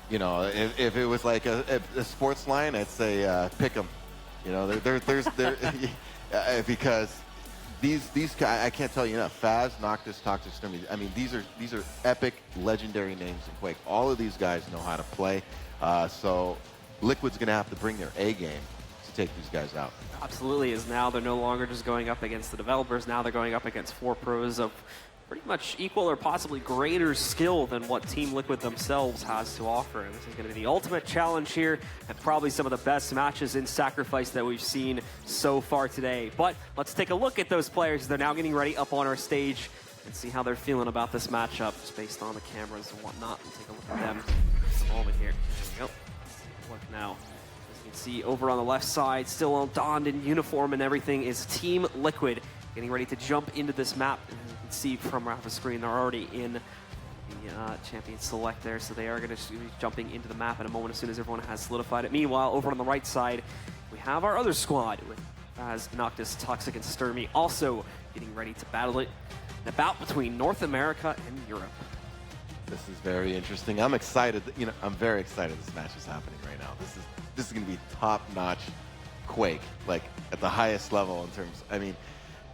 You know, if it was like a sports line, I'd say pick them. You know, because these guys, I can't tell you enough. Faz, Noctis, Toxic, Sturmy. I mean, these are epic, legendary names in Quake. All of these guys know how to play. So Liquid's going to have to bring their A game to take these guys out. Absolutely, is now they're no longer just going up against the developers. Now they're going up against 4 pros of pretty much equal or possibly greater skill than what Team Liquid themselves has to offer. And this is going to be the ultimate challenge here, and probably some of the best matches in Sacrifice that we've seen so far today. But let's take a look at those players. They're now getting ready up on our stage and see how they're feeling about this matchup just based on the cameras and whatnot. We'll take a look at them in a moment here. There we go. Look now. As you can see over on the left side, still all donned in uniform and everything, is Team Liquid getting ready to jump into this map. And you can see from Rafa's screen, they're already in the champion select there, so they are going to be jumping into the map in a moment as soon as everyone has solidified it. Meanwhile, over on the right side, we have our other squad with Faz, Noctis, Toxic, and Sturmy also getting ready to battle it. A bout between North America and Europe. This is very interesting. I'm excited. You know, I'm very excited this match is happening right now. This is going to be top-notch Quake, like at the highest level in terms. I mean,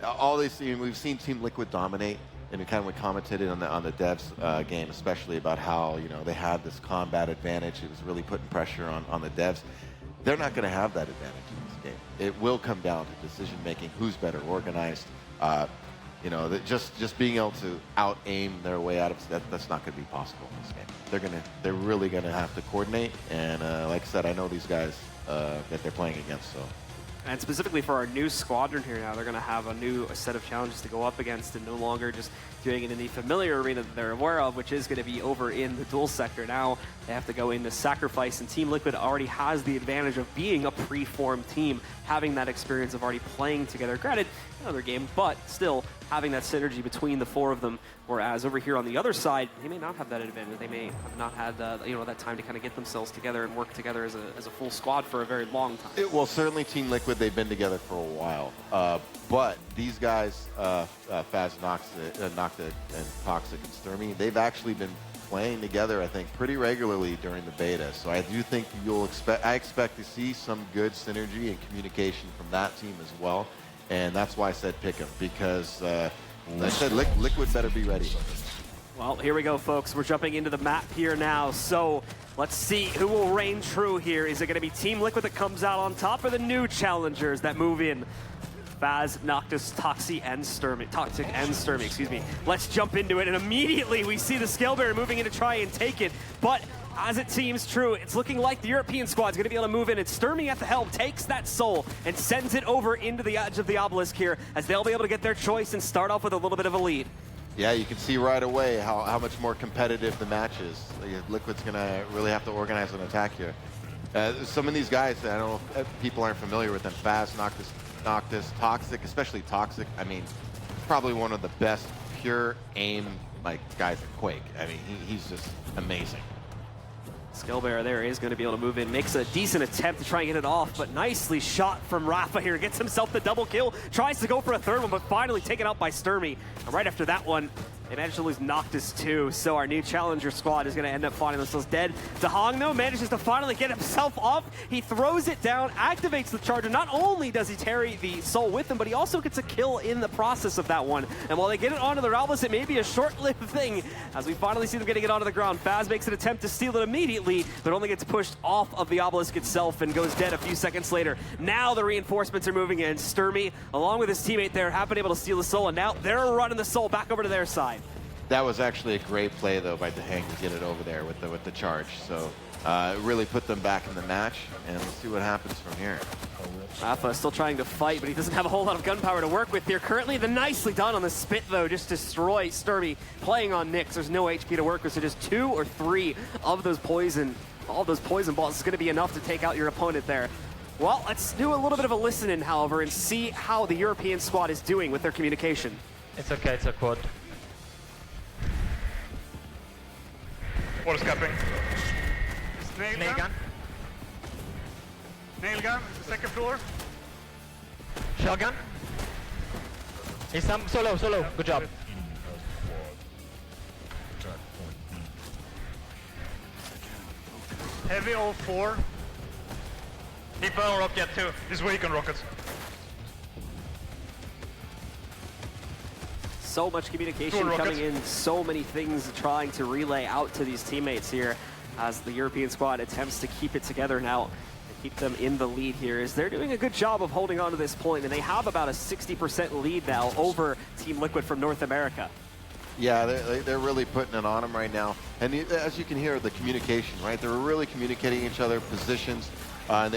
all these. We've seen Team Liquid dominate, and we kind of commented on the devs game, especially about how they had this combat advantage. It was really putting pressure on the devs. They're not going to have that advantage in this game. It will come down to decision making. Who's better organized? Just being able to out-aim their way out of that's not going to be possible in this game. They're really going to have to coordinate, and like I said, I know these guys that they're playing against. So, and specifically for our new squadron here now, they're going to have a set of challenges to go up against, and no longer just doing it in the familiar arena that they're aware of, which is going to be over in the duel sector. Now they have to go into Sacrifice, and Team Liquid already has the advantage of being a pre-formed team, having that experience of already playing together. Granted, another game, but still having that synergy between the 4 of them. Whereas over here on the other side, they may not have that advantage. They may have not had that time to kind of get themselves together and work together as a full squad for a very long time. Well, certainly Team Liquid, they've been together for a while. But these guys, Faz, Nocta, and Toxic, and Sturmy, they've actually been playing together, I think, pretty regularly during the beta. So I do think I expect to see some good synergy and communication from that team as well. And that's why I said pick them, because I said Liquid better be ready. Well, here we go, folks. We're jumping into the map here now. So let's see who will reign true here. Is it going to be Team Liquid that comes out on top, or the new challengers that move in? Faz, Noctis, Toxic, and Sturmy, excuse me. Let's jump into it, and immediately we see the Scale Bearer moving in to try and take it. But as it seems true, it's looking like the European squad's going to be able to move in, and Sturmy at the helm takes that soul and sends it over into the edge of the obelisk here, as they'll be able to get their choice and start off with a little bit of a lead. Yeah, you can see right away how much more competitive the match is. Liquid's going to really have to organize an attack here. Some of these guys, I don't know if people aren't familiar with them. Faz, Noctis, Toxic, especially Toxic. I mean, probably one of the best pure aim guys in Quake. I mean, he's just amazing. Skillbearer there is going to be able to move in, makes a decent attempt to try and get it off, but nicely shot from Rafa here, gets himself the double kill, tries to go for a third one, but finally taken out by Sturmy. And right after that one, they managed to lose Noctis too, so our new challenger squad is going to end up finding themselves dead. Dahong, though, manages to finally get himself off. He throws it down, activates the charger. Not only does he carry the soul with him, but he also gets a kill in the process of that one. And while they get it onto the Obelisk, it may be a short-lived thing, as we finally see them getting it onto the ground. Faz makes an attempt to steal it immediately, but only gets pushed off of the Obelisk itself and goes dead a few seconds later. Now the reinforcements are moving in. Sturmy, along with his teammate there, have been able to steal the soul, and now they're running the soul back over to their side. That was actually a great play, though, by Dahang to get it over there with the charge. So it really put them back in the match, and let's see what happens from here. Rafa still trying to fight, but he doesn't have a whole lot of gunpowder to work with here. Currently, the nicely done on the spit, though, just destroys Sturmy playing on Nyx. There's no HP to work with, so just 2 or 3 of those poison, all those poison balls is going to be enough to take out your opponent there. Well, let's do a little bit of a listen-in, however, and see how the European squad is doing with their communication. It's okay, it's a quad. What is capping? Nail gun. Nail gun, second floor. Shotgun. He's solo. Good job. Heavy 04. Keep on rocket too. He's weak on rockets. So much communication Cool coming rockets. in, so many things trying to relay out to these teammates here as the European squad attempts to keep it together now and keep them in the lead here. As they're doing a good job of holding on to this point, and they have about a 60% lead now over Team Liquid from North America. Yeah, they're really putting it on them right now. And as you can hear, the communication, right? They're really communicating each other, positions, and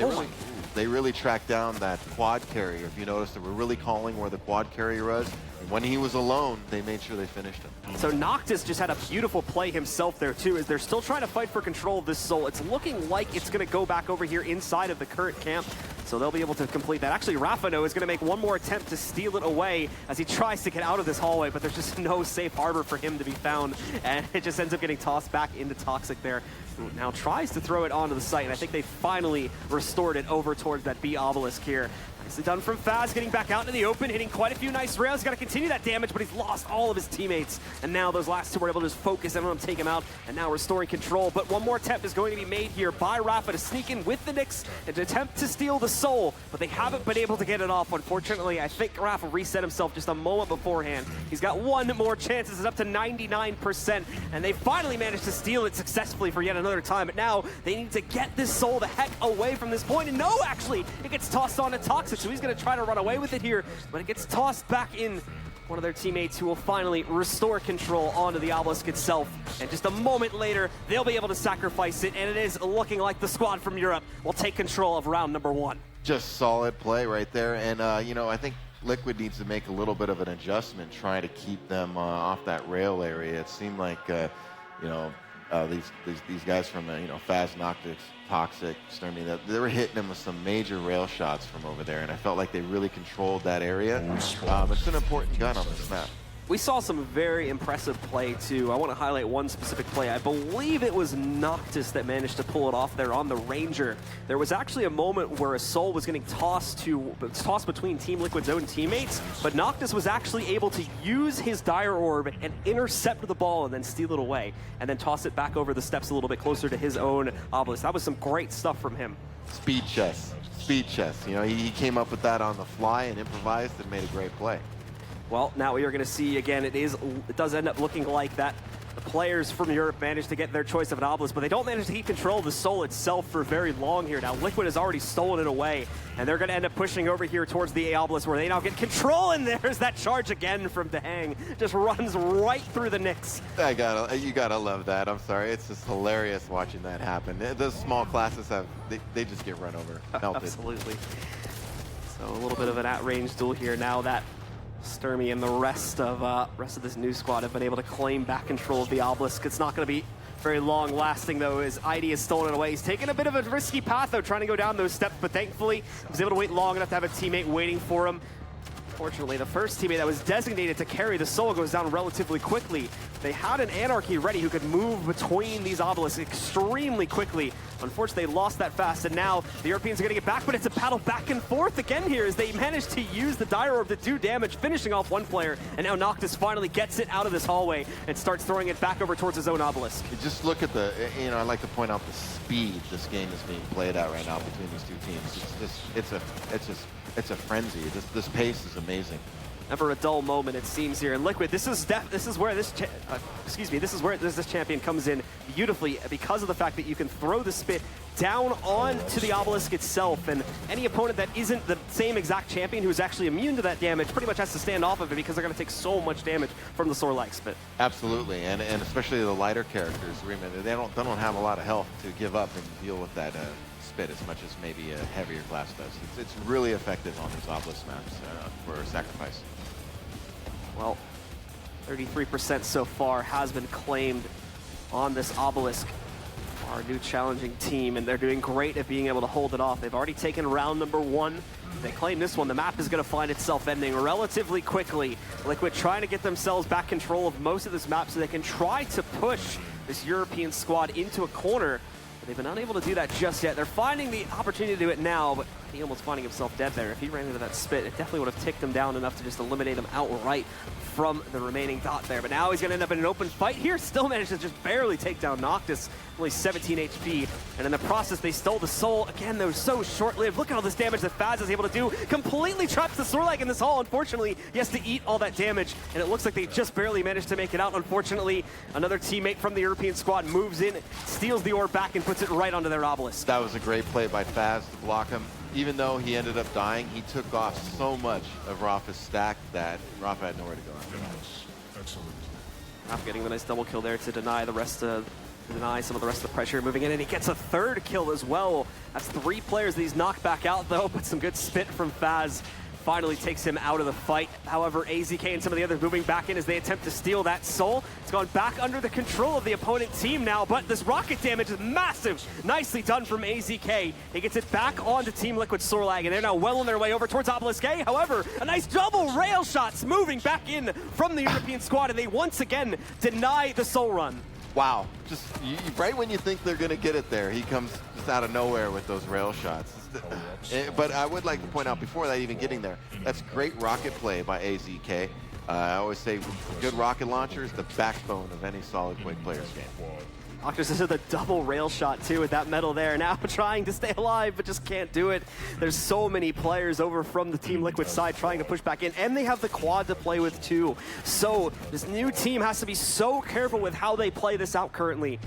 they really tracked down that quad carrier. If you notice, they were really calling where the quad carrier was. And when he was alone, they made sure they finished him. So Noctis just had a beautiful play himself there too, as they're still trying to fight for control of this Soul. It's looking like it's going to go back over here inside of the current camp, so they'll be able to complete that. Actually, Rafano is going to make one more attempt to steal it away as he tries to get out of this hallway, but there's just no safe harbor for him to be found, and it just ends up getting tossed back into Toxic there, who now tries to throw it onto the site, and I think they finally restored it over towards that B obelisk here. Nicely done from Faz, getting back out into the open, hitting quite a few nice rails. He's got to continue that damage, but he's lost all of his teammates. And now those last two were able to just focus and let him take him out, and now restoring control. But one more attempt is going to be made here by Rafa to sneak in with the Nyx and to attempt to steal the Soul, but they haven't been able to get it off. Unfortunately, I think Rafa reset himself just a moment beforehand. He's got one more chance. It's up to 99%, and they finally managed to steal it successfully for yet another time. But now they need to get this Soul the heck away from this point. And no, actually, it gets tossed on to Toxic, so he's going to try to run away with it here, but it gets tossed back in one of their teammates who will finally restore control onto the obelisk itself. And just a moment later, they'll be able to sacrifice it, and it is looking like the squad from Europe will take control of round number 1. Just solid play right there. And, you know, I think Liquid needs to make a little bit of an adjustment, trying to keep them off that rail area. It seemed like, you know, these guys from, you know, Faz, Noctis, Toxic, Sturmy, they were hitting them with some major rail shots from over there, and I felt like they really controlled that area. It's an important gun on this map. We saw some very impressive play, too. I want to highlight one specific play. I believe it was Noctis that managed to pull it off there on the Ranger. There was actually a moment where a Soul was getting tossed between Team Liquid's own teammates, but Noctis was actually able to use his Dire Orb and intercept the ball and then steal it away, and then toss it back over the steps a little bit closer to his own obelisk. That was some great stuff from him. Speed chess. Speed chess. You know, he came up with that on the fly and improvised and made a great play. Well, now we are going to see again, it does end up looking like that the players from Europe managed to get their choice of an obelisk, but they don't manage to keep control of the Soul itself for very long here. Now Liquid has already stolen it away, and they're going to end up pushing over here towards the obelisk, where they now get control, and there's that charge again from Dehang. Just runs right through the Nyx. You gotta love that. I'm sorry, it's just hilarious watching that happen. Those small classes they just get run over, melted. Absolutely. So a little bit of an at-range duel here now that Sturmy and the rest of this new squad have been able to claim back control of the obelisk. It's not going to be very long lasting, though, as ID has stolen it away. He's taken a bit of a risky path, though, trying to go down those steps, but thankfully he was able to wait long enough to have a teammate waiting for him. Fortunately, the first teammate that was designated to carry the Soul goes down relatively quickly. They had an Anarchy ready who could move between these obelisks extremely quickly. Unfortunately, they lost that fast, and now the Europeans are going to get back, but it's a battle back and forth again here as they manage to use the Dire Orb to do damage, finishing off one player, and now Noctis finally gets it out of this hallway and starts throwing it back over towards his own obelisk. Just look at the, you know, I'd like to point out the speed this game is being played at right now between these two teams. It's a frenzy. This pace is amazing. Never a dull moment, it seems, here in Liquid. This is where this champion comes in beautifully, because of the fact that you can throw the spit down onto the obelisk itself, and any opponent that isn't the same exact champion who's actually immune to that damage pretty much has to stand off of it, because they're going to take so much damage from the Sword-like spit. Absolutely, and especially the lighter characters. Remember, they don't have a lot of health to give up and deal with that spit as much as maybe a heavier class does. It's really effective on these obelisk maps for sacrifice. Well, 33% so far has been claimed on this obelisk. Our new challenging team, and they're doing great at being able to hold it off. They've already taken round number 1. They claim this one. The map is going to find itself ending relatively quickly. Liquid trying to get themselves back control of most of this map so they can try to push this European squad into a corner. They've been unable to do that just yet. They're finding the opportunity to do it now, but he almost finding himself dead there. If he ran into that spit, it definitely would have ticked him down enough to just eliminate him outright from the remaining dot there. But now he's going to end up in an open fight here. Still managed to just barely take down Noctis, only 17 HP. And in the process, they stole the soul. Again, though, so short-lived. Look at all this damage that Faz is able to do. Completely traps the Sorlag in this hall. Unfortunately, he has to eat all that damage. And it looks like they just barely managed to make it out. Unfortunately, another teammate from the European squad moves in, steals the orb back, and puts it right onto their obelisk. That was a great play by Faz to block him. Even though he ended up dying, he took off so much of Rafa's stack that Rafa had nowhere to go after that. Excellent. Rafa getting the nice double kill there to deny some of the rest of the pressure moving in, and he gets a third kill as well. That's 3 players that he's knocked back out, though, but some good spit from Faz finally takes him out of the fight. However, AZK and some of the others moving back in as they attempt to steal that soul. It's gone back under the control of the opponent team now, but this rocket damage is massive. Nicely done from AZK. He gets it back onto Team Liquid Sorlag, and they're now well on their way over towards Obelisk A. However, a nice double rail shots moving back in from the European squad, and they once again deny the soul run. Wow, just right when you think they're going to get it there, he comes just out of nowhere with those rail shots. But I would like to point out, before that even getting there, that's great rocket play by AZK. I always say good rocket launcher is the backbone of any solid Quake player's game. Noctis is the double rail shot too with that metal there. Now trying to stay alive, but just can't do it. There's so many players over from the Team Liquid side trying to push back in, and they have the quad to play with too. So this new team has to be so careful with how they play this out currently.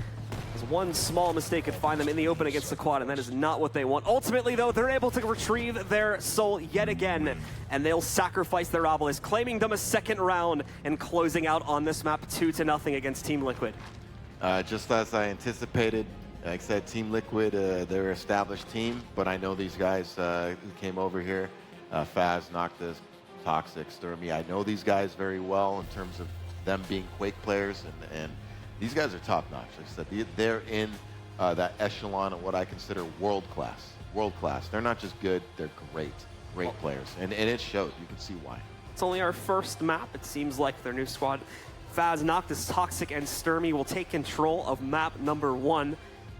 Because one small mistake could find them in the open against the quad, and that is not what they want. Ultimately, though, they're able to retrieve their soul yet again, and they'll sacrifice their obelisk, claiming them a second round and closing out on this map 2-0 against Team Liquid. Just as I anticipated, like I said, Team Liquid, they're an established team, but I know these guys who came over here, Faz, Noctis, Toxic, Sturmy. I know these guys very well in terms of them being Quake players, and these guys are top-notch. Like I said, they're in that echelon of what I consider world-class. World-class. They're not just good, they're great players, and it shows. You can see why. It's only our first map. It seems like their new squad, Faz, Noctis, Toxic, and Sturmy, will take control of map number 1.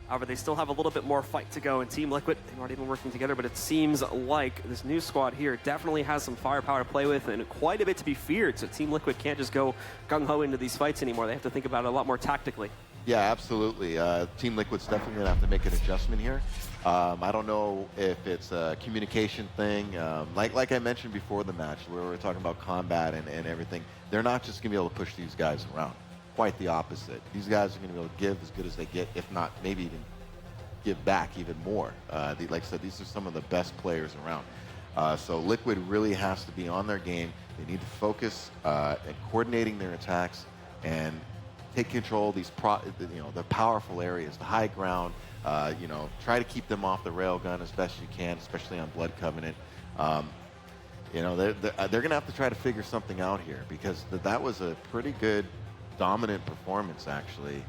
However, they still have a little bit more fight to go in Team Liquid. They've already been working together, but it seems like this new squad here definitely has some firepower to play with and quite a bit to be feared. So Team Liquid can't just go gung-ho into these fights anymore. They have to think about it a lot more tactically. Yeah, absolutely. Team Liquid's definitely going to have to make an adjustment here. I don't know if it's a communication thing. Like I mentioned before the match, where we were talking about combat and everything, they're not just going to be able to push these guys around. Quite the opposite. These guys are going to be able to give as good as they get, if not maybe even give back even more. Like I said, these are some of the best players around. So Liquid really has to be on their game. They need to focus at coordinating their attacks and take control of these the powerful areas, the high ground. Try to keep them off the railgun as best you can, especially on Blood Covenant. They're going to have to try to figure something out here, because that was a pretty good dominant performance actually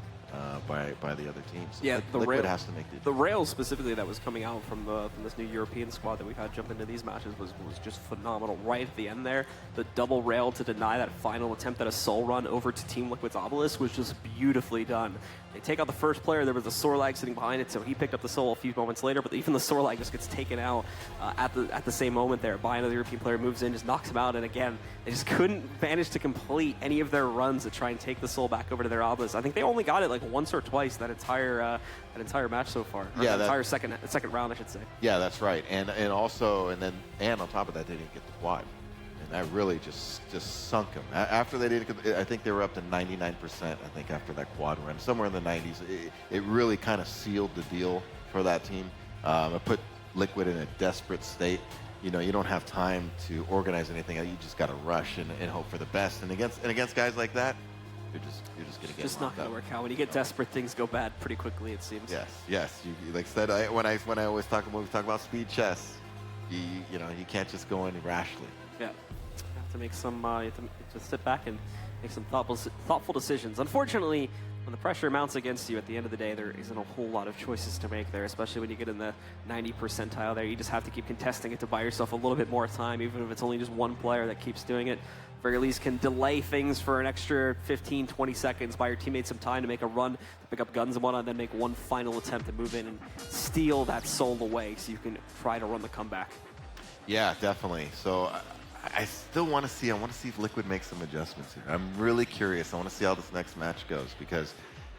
by the other teams. So yeah, Liquid has to make the rail specifically that was coming out from this new European squad that we've had jump into these matches was just phenomenal. Right at the end there, the double rail to deny that final attempt at a soul run over to Team Liquid's obelisk was just beautifully done. They take out the first player. There was a Sorlag sitting behind it, so he picked up the soul a few moments later, but even the Sorlag just gets taken out at the same moment there by another European player, moves in, just knocks him out, and again, they just couldn't manage to complete any of their runs to try and take the soul back over to their obelisk. I think they only got it like once or twice that entire match so far. Or yeah, that entire second round, I should say. Yeah, that's right. And on top of that, they didn't get the quad. That really just sunk them. After they did, I think they were up to 99%, I think, after that quad run. Somewhere in the 90s. It really kind of sealed the deal for that team. It put Liquid in a desperate state. You don't have time to organize anything. You just got to rush and hope for the best. And against guys like that, you're just going to get just not going to work out. When you get desperate, things go bad pretty quickly, it seems. Yes. Like I said, when I always talk about speed chess, you can't just go in rashly. Yeah. To make some, you have to sit back and make some thoughtful decisions. Unfortunately, when the pressure mounts against you, at the end of the day, there isn't a whole lot of choices to make there, especially when you get in the 90 percentile there. You just have to keep contesting it to buy yourself a little bit more time, even if it's only just one player that keeps doing it. very least can delay things for an extra 15, 20 seconds, buy your teammates some time to make a run, to pick up guns and whatnot, then make one final attempt to move in and steal that soul away so you can try to run the comeback. Yeah, definitely. So I still want to see. I want to see if Liquid makes some adjustments here. I'm really curious. I want to see how this next match goes because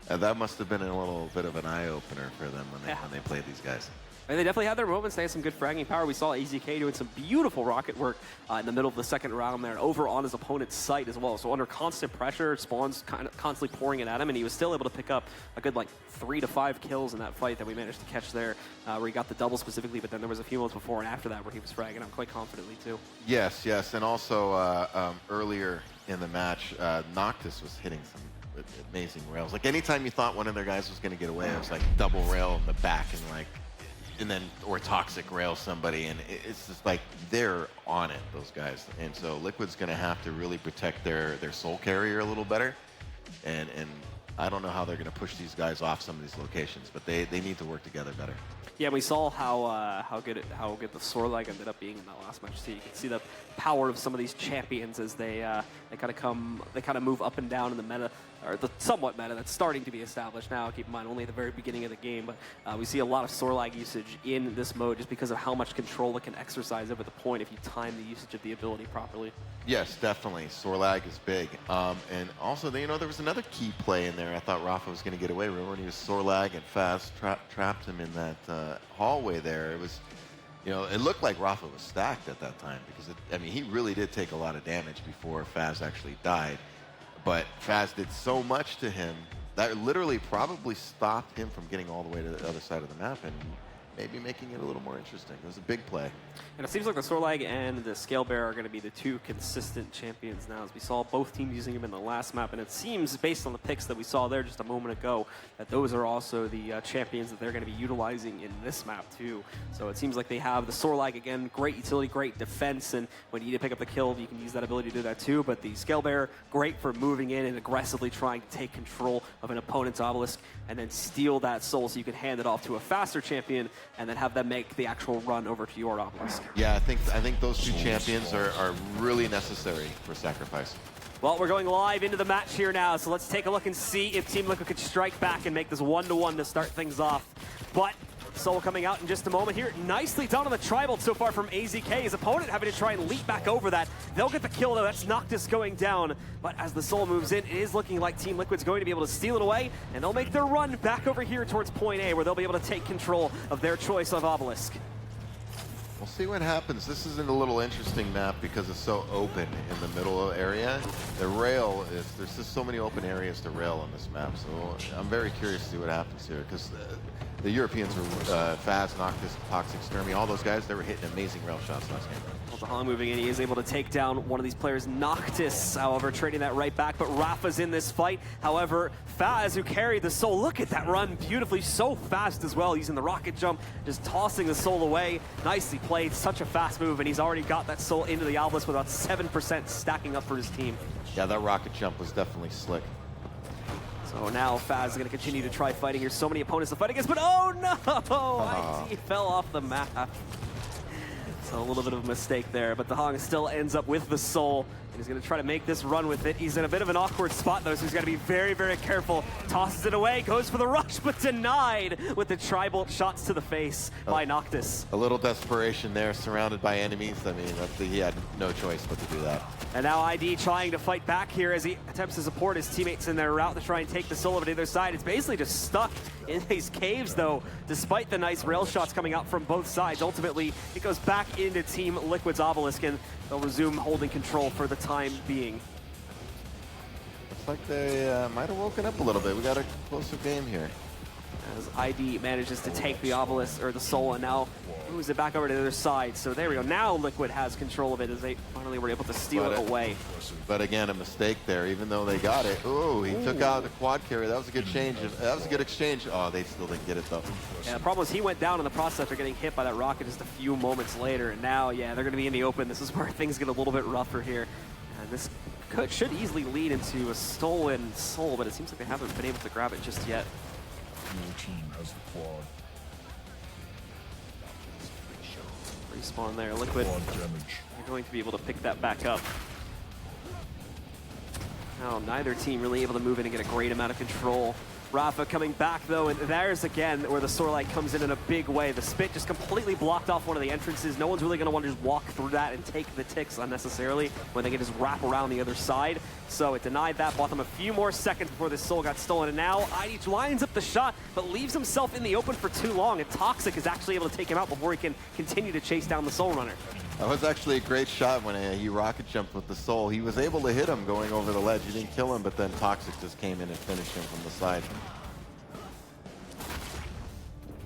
that must have been a little bit of an eye opener for them when they played these guys. And they definitely had their moments. They had some good fragging power. We saw AZK doing some beautiful rocket work in the middle of the second round there, and over on his opponent's site as well. So under constant pressure, Spawn's kind of constantly pouring it at him, and he was still able to pick up a good 3 to 5 kills in that fight that we managed to catch there, where he got the double specifically. But then there was a few moments before and after that where he was fragging out quite confidently too. Yes, yes, and also earlier in the match, Noctis was hitting some amazing rails. Like anytime you thought one of their guys was going to get away, it was like double rail in the back and then or toxic rail somebody, and it's just like they're on it, those guys. And so Liquid's going to have to really protect their soul carrier a little better, and I don't know how they're going to push these guys off some of these locations, but they need to work together better. Yeah, we saw how good the Sorlag ended up being in that last match too. You can see the power of some of these champions as they kind of move up and down in the meta, or the somewhat meta that's starting to be established now. Keep in mind, only at the very beginning of the game, but we see a lot of Sorlag usage in this mode just because of how much control it can exercise over the point if you time the usage of the ability properly. Yes, definitely. Sorlag is big. And also, there was another key play in there. I thought Rafa was going to get away. Remember when he was Sorlag and Faz trapped him in that hallway there? It was, it looked like Rafa was stacked at that time because, he really did take a lot of damage before Faz actually died. But Faz did so much to him that literally probably stopped him from getting all the way to the other side of the map and maybe making it a little more interesting. It was a big play. And it seems like the Sorlag and the Scale Bear are going to be the two consistent champions now, as we saw both teams using him in the last map, and it seems, based on the picks that we saw there just a moment ago, that those are also the champions that they're going to be utilizing in this map too. So it seems like they have the Sorlag, again, great utility, great defense, and when you need to pick up the kill, you can use that ability to do that too, but the Scale Bear, great for moving in and aggressively trying to take control of an opponent's obelisk and then steal that soul so you can hand it off to a faster champion and then have them make the actual run over to your obelisk. Yeah, I think those two champions are really necessary for Sacrifice. Well, we're going live into the match here now, so let's take a look and see if Team Liquid could strike back and make this 1-1 to start things off. But Soul coming out in just a moment here. Nicely done on the tribal so far from AZK. His opponent having to try and leap back over that. They'll get the kill though. That's Noctis going down. But as the Soul moves in, it is looking like Team Liquid's going to be able to steal it away, and they'll make their run back over here towards point A, where they'll be able to take control of their choice of obelisk. We'll see what happens. This is a little interesting map because it's so open in the middle area. The rail there's just so many open areas to rail on this map. So I'm very curious to see what happens here because the Europeans were Faz, Noctis, Toxic, Sturmy, all those guys, they were hitting amazing rail shots last game. Well, the Han moving in, he is able to take down one of these players, Noctis, however, trading that right back, but Rafa's in this fight. However, Faz, who carried the Soul, look at that run beautifully, so fast as well, using the rocket jump, just tossing the Soul away. Nicely played, such a fast move, and he's already got that Soul into the obelisk with about 7% stacking up for his team. Yeah, that rocket jump was definitely slick. So now Faz is going to continue to try fighting here. So many opponents to fight against, but oh no! He fell off the map. So a little bit of a mistake there, but the Hong still ends up with the Soul. And he's going to try to make this run with it. He's in a bit of an awkward spot though, so he's got to be very, very careful. Tosses it away, goes for the rush, but denied with the Tri-Bolt shots to the face by Noctis. A little desperation there, surrounded by enemies. He had no choice but to do that. And now ID trying to fight back here as he attempts to support his teammates in their route to try and take the Soul over to the other side. It's basically just stuck in these caves though, despite the nice rail shots coming out from both sides. Ultimately, it goes back into Team Liquid's obelisk and they'll resume holding control for the time being. Looks like they might have woken up a little bit. We got a closer game here. As ID manages to take the obelisk, or the Soul, and now moves it back over to the other side. So there we go. Now Liquid has control of it as they finally were able to steal it away. But again, a mistake there, even though they got it. Ooh, he took out the quad carrier. That was a good change. That was a good exchange. Oh, they still didn't get it though. Yeah, the problem was he went down in the process after getting hit by that rocket just a few moments later. And now, yeah, they're going to be in the open. This is where things get a little bit rougher here. And this should easily lead into a stolen Soul, but it seems like they haven't been able to grab it just yet. Your team has the quad. Respawn there. Liquid, Quad damage. you're going to be able to pick that back up. Now, neither team really able to move in and get a great amount of control. Rafa coming back though, and there's again where the Sorelight comes in a big way. The Spit just completely blocked off one of the entrances. No one's really going to want to just walk through that and take the ticks unnecessarily when they can just wrap around the other side. So it denied that, bought them a few more seconds before this Soul got stolen. And now ID lines up the shot, but leaves himself in the open for too long. And Toxic is actually able to take him out before he can continue to chase down the Soul Runner. That was actually a great shot when he rocket jumped with the Soul. He was able to hit him going over the ledge. He didn't kill him, but then Toxic just came in and finished him from the side.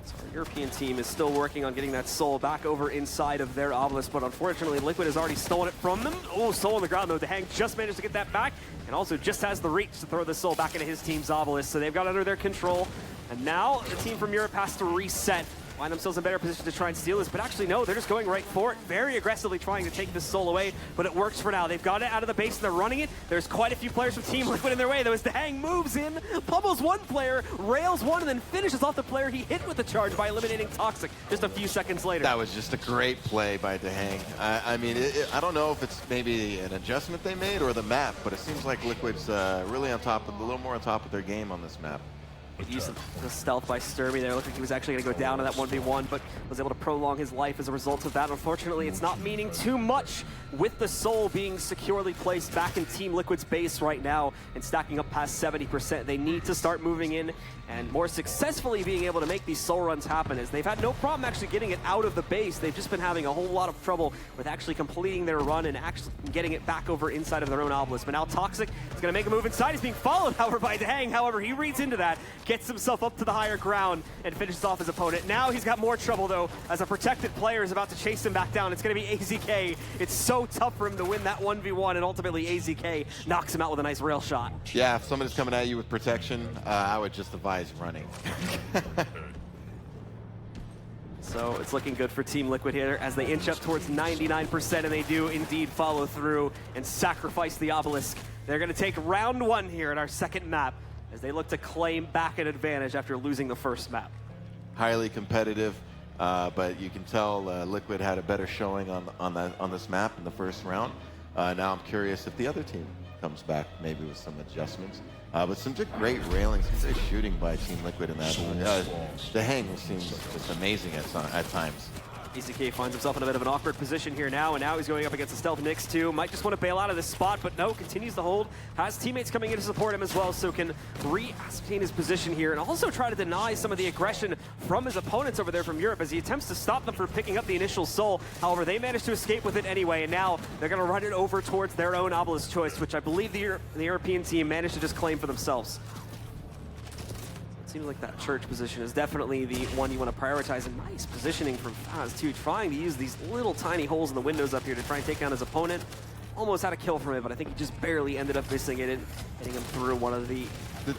So our European team is still working on getting that Soul back over inside of their Obelisk, but unfortunately Liquid has already stolen it from them. Oh, Soul on the ground though. Dehang just managed to get that back and also just has the reach to throw the Soul back into his team's Obelisk. So they've got under their control. And now the team from Europe has to reset. Find themselves in a better position to try and steal this, but actually no, they're just going right for it, very aggressively trying to take this Soul away, but it works for now. They've got it out of the base and they're running it. There's quite a few players from Team Liquid in their way, though, as Dehang moves in, pummels one player, rails one, and then finishes off the player he hit with the charge by eliminating Toxic just a few seconds later. That was just a great play by Dehang. I mean, I don't know if it's maybe an adjustment they made or the map, but it seems like Liquid's really on top of, a little more on top of their game on this map. Used the stealth by Sturmy there. Looked like he was actually going to go down in that 1v1, but was able to prolong his life as a result of that. Unfortunately, it's not meaning too much with the Soul being securely placed back in Team Liquid's base right now and stacking up past 70%. They need to start moving in and more successfully being able to make these Soul runs happen, as they've had no problem actually getting it out of the base. They've just been having a whole lot of trouble with actually completing their run and actually getting it back over inside of their own Obelisk. But now Toxic is going to make a move inside. He's being followed, however, by Dehang. However, he reads into that, gets himself up to the higher ground, and finishes off his opponent. Now he's got more trouble, though, as a protected player is about to chase him back down. It's going to be AZK. It's so tough for him to win that 1v1, and ultimately AZK knocks him out with a nice rail shot. Yeah, if somebody's coming at you with protection, I would just advise running. So it's looking good for Team Liquid here as they inch up towards 99%, and they do indeed follow through and sacrifice the Obelisk. They're going to take round one here in our second map as they look to claim back an advantage after losing the first map. Highly competitive, but you can tell Liquid had a better showing on this map in the first round. Now I'm curious if the other team comes back, maybe with some adjustments. But some great railings, some great shooting by Team Liquid in that. Dehang seems just amazing at times. AZK finds himself in a bit of an awkward position here now, and now he's going up against the Stealth Nyx too. Might just want to bail out of this spot, but no, continues to hold. Has teammates coming in to support him as well, so can re-ascertain his position here and also try to deny some of the aggression from his opponents over there from Europe as he attempts to stop them from picking up the initial Soul. However, they manage to escape with it anyway, and now they're going to run it over towards their own Obelisk choice, which I believe the European team managed to just claim for themselves. Seems like that church position is definitely the one you want to prioritize, and nice positioning from Faz too, trying to use these little tiny holes in the windows up here to try and take down his opponent. Almost had a kill from it, but I think he just barely ended up missing it and hitting him through one of the...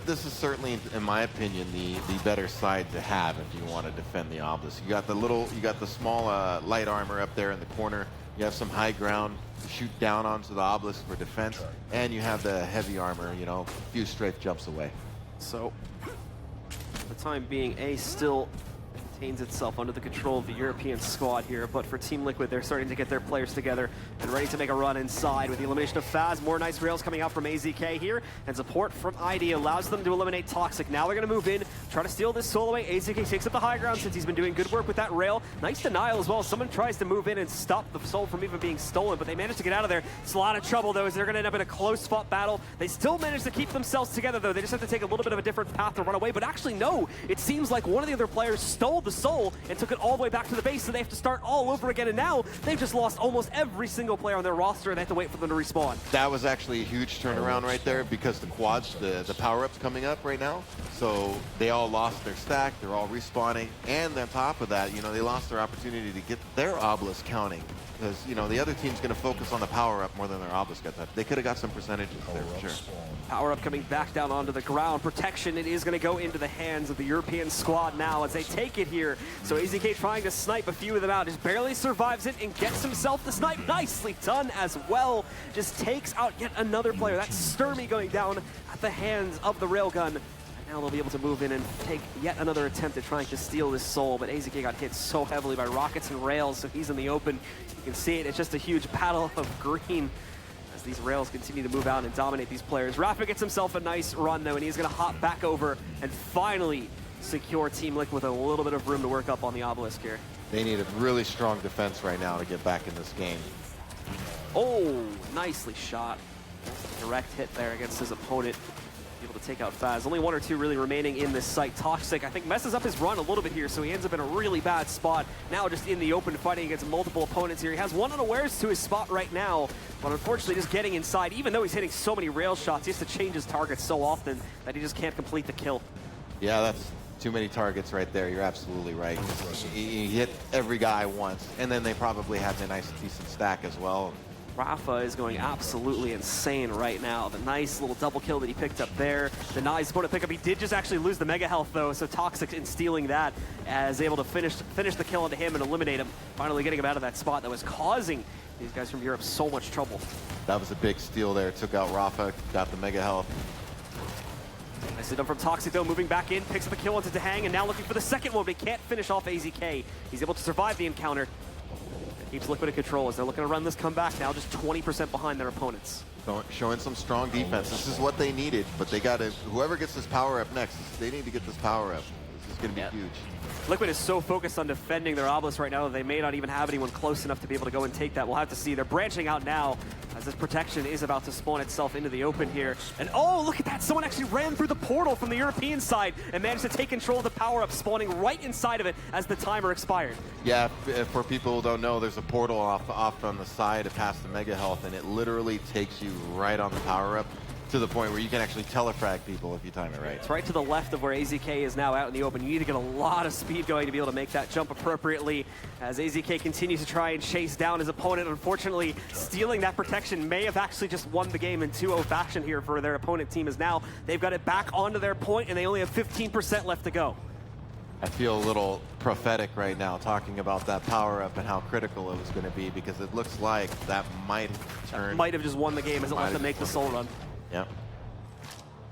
This is certainly, in my opinion, the better side to have if you want to defend the Obelisk. You got the small light armor up there in the corner. You have some high ground to shoot down onto the Obelisk for defense, and you have the heavy armor, you know, a few strafe jumps away. So, for the time being, A still maintains itself under the control of the European squad here, but for Team Liquid, they're starting to get their players together and ready to make a run inside with the elimination of Faz. More nice rails coming out from AZK here, and support from ID allows them to eliminate Toxic. Now they're going to move in, try to steal this Soul away. AZK takes up the high ground since he's been doing good work with that rail. Nice denial as well. Someone tries to move in and stop the Soul from even being stolen, but they manage to get out of there. It's a lot of trouble, though, as they're going to end up in a close-fought battle. They still manage to keep themselves together, though. They just have to take a little bit of a different path to run away, but actually, no. It seems like one of the other players stole the Soul and took it all the way back to the base, so they have to start all over again, and now they've just lost almost every single player on their roster, and they have to wait for them to respawn. That was actually a huge turnaround right there because the quads, the power-ups coming up right now, so they all lost their stack, they're all respawning, and on top of that, you know, they lost their opportunity to get their Obelisk counting because, you know, the other team's going to focus on the power-up more than their Obelisk at that. They could have got some percentages there for sure. Power-up coming back down onto the ground. Protection, it is going to go into the hands of the European squad now as they take it here. So AZK trying to snipe a few of them out, just barely survives it and gets himself the snipe. Nicely done as well. Just takes out yet another player. That's Sturmy going down at the hands of the railgun. And now they'll be able to move in and take yet another attempt at trying to steal this Soul, but AZK got hit so heavily by rockets and rails, so he's in the open. You can see it, it's just a huge battle of green. these rails continue to move out and dominate these players. Rafa gets himself a nice run though, and he's going to hop back over and finally secure Team Liquid with a little bit of room to work up on the obelisk here. They need a really strong defense right now to get back in this game. Oh, nicely shot. Direct hit there against his opponent. Able to take out Faz. Only 1 or 2 really remaining in this site. Toxic, I think, messes up his run a little bit here, so he ends up in a really bad spot. Now just in the open, fighting against multiple opponents here. He has one unawares to his spot right now, but unfortunately just getting inside, even though he's hitting so many rail shots, he has to change his targets so often that he just can't complete the kill. Yeah, that's too many targets right there. You're absolutely right. He hit every guy once, and then they probably had a nice, decent stack as well. Rafa is going absolutely insane right now. The nice little double kill that he picked up there. The nice opponent pickup. He did just actually lose the mega health though, so Toxic in stealing that is able to finish the kill onto him and eliminate him. Finally getting him out of that spot that was causing these guys from Europe so much trouble. That was a big steal there. Took out Rafa, got the mega health. Nicely done from Toxic though, moving back in, picks up the kill onto Dahang, and now looking for the second one, but he can't finish off AZK. He's able to survive the encounter. Keeps Liquid in control as they're looking to run this comeback now, just 20% behind their opponents. Showing some strong defense. This is what they needed, but they got to, whoever gets this power up next, they need to get this power up. This is going to be huge. Liquid is so focused on defending their obelisk right now that they may not even have anyone close enough to be able to go and take that. We'll have to see. They're branching out now as this protection is about to spawn itself into the open here. And oh, look at that. Someone actually ran through the portal from the European side and managed to take control of the power-up, spawning right inside of it as the timer expired. Yeah, for people who don't know, there's a portal off on the side past the mega health, and it literally takes you right on the power-up to the point where you can actually telefrag people if you time it right. It's right to the left of where AZK is now out in the open. You need to get a lot of speed going to be able to make that jump appropriately as AZK continues to try and chase down his opponent. Unfortunately, stealing that protection may have actually just won the game in 2-0 fashion here for their opponent team, as now they've got it back onto their point and they only have 15% left to go. I feel a little prophetic right now talking about that power-up and how critical it was going to be, because it looks like that might turn... That might have just won the game as it left to make the soul run. Yep.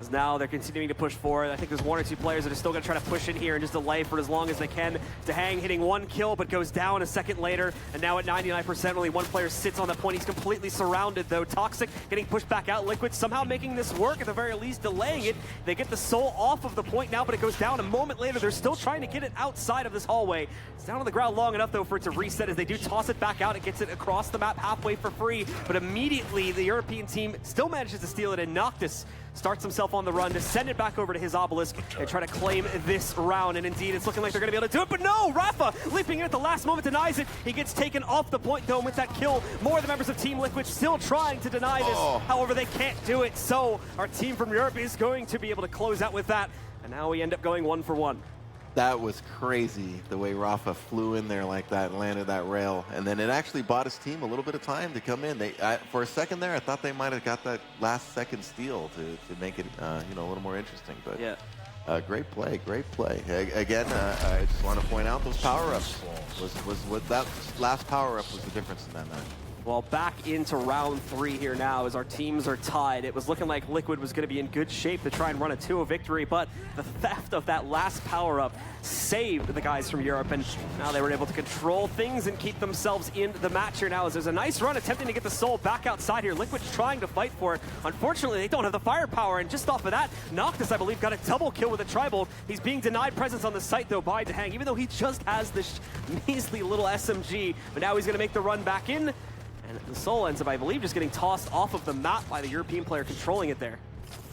As now they're continuing to push forward. I think there's 1 or 2 players that are still going to try to push in here and just delay for as long as they can. Dahang hitting 1 kill, but goes down a second later. And now at 99%, only 1 player sits on the point. He's completely surrounded, though. Toxic getting pushed back out. Liquid somehow making this work, at the very least delaying it. They get the soul off of the point now, but it goes down a moment later. They're still trying to get it outside of this hallway. It's down on the ground long enough, though, for it to reset. As they do toss it back out, it gets it across the map halfway for free. But immediately, the European team still manages to steal it, and Noctis starts himself on the run to send it back over to his obelisk and try to claim this round. And indeed, it's looking like they're going to be able to do it, but no! Rafa, leaping in at the last moment, denies it. He gets taken off the point, though, and with that kill, more of the members of Team Liquid still trying to deny this. However, they can't do it, so our team from Europe is going to be able to close out with that. And now we end up going 1 for 1. That was crazy, the way Rafa flew in there like that and landed that rail. And then it actually bought his team a little bit of time to come in. For a second there, I thought they might have got that last second steal to make it a little more interesting. But yeah, great play, great play. Again, I just want to point out those power-ups. Was what that last power-up was the difference in that match. Well, back into round 3 here now as our teams are tied. It was looking like Liquid was going to be in good shape to try and run a 2-0 victory, but the theft of that last power-up saved the guys from Europe, and now they were able to control things and keep themselves in the match here now, as there's a nice run attempting to get the soul back outside here. Liquid's trying to fight for it. Unfortunately, they don't have the firepower, and just off of that, Noctis, I believe, got a double kill with a tri-bolt. He's being denied presence on the site, though, by Dahang, even though he just has this measly little SMG, but now he's going to make the run back in. And the soul ends up, I believe, just getting tossed off of the map by the European player controlling it there.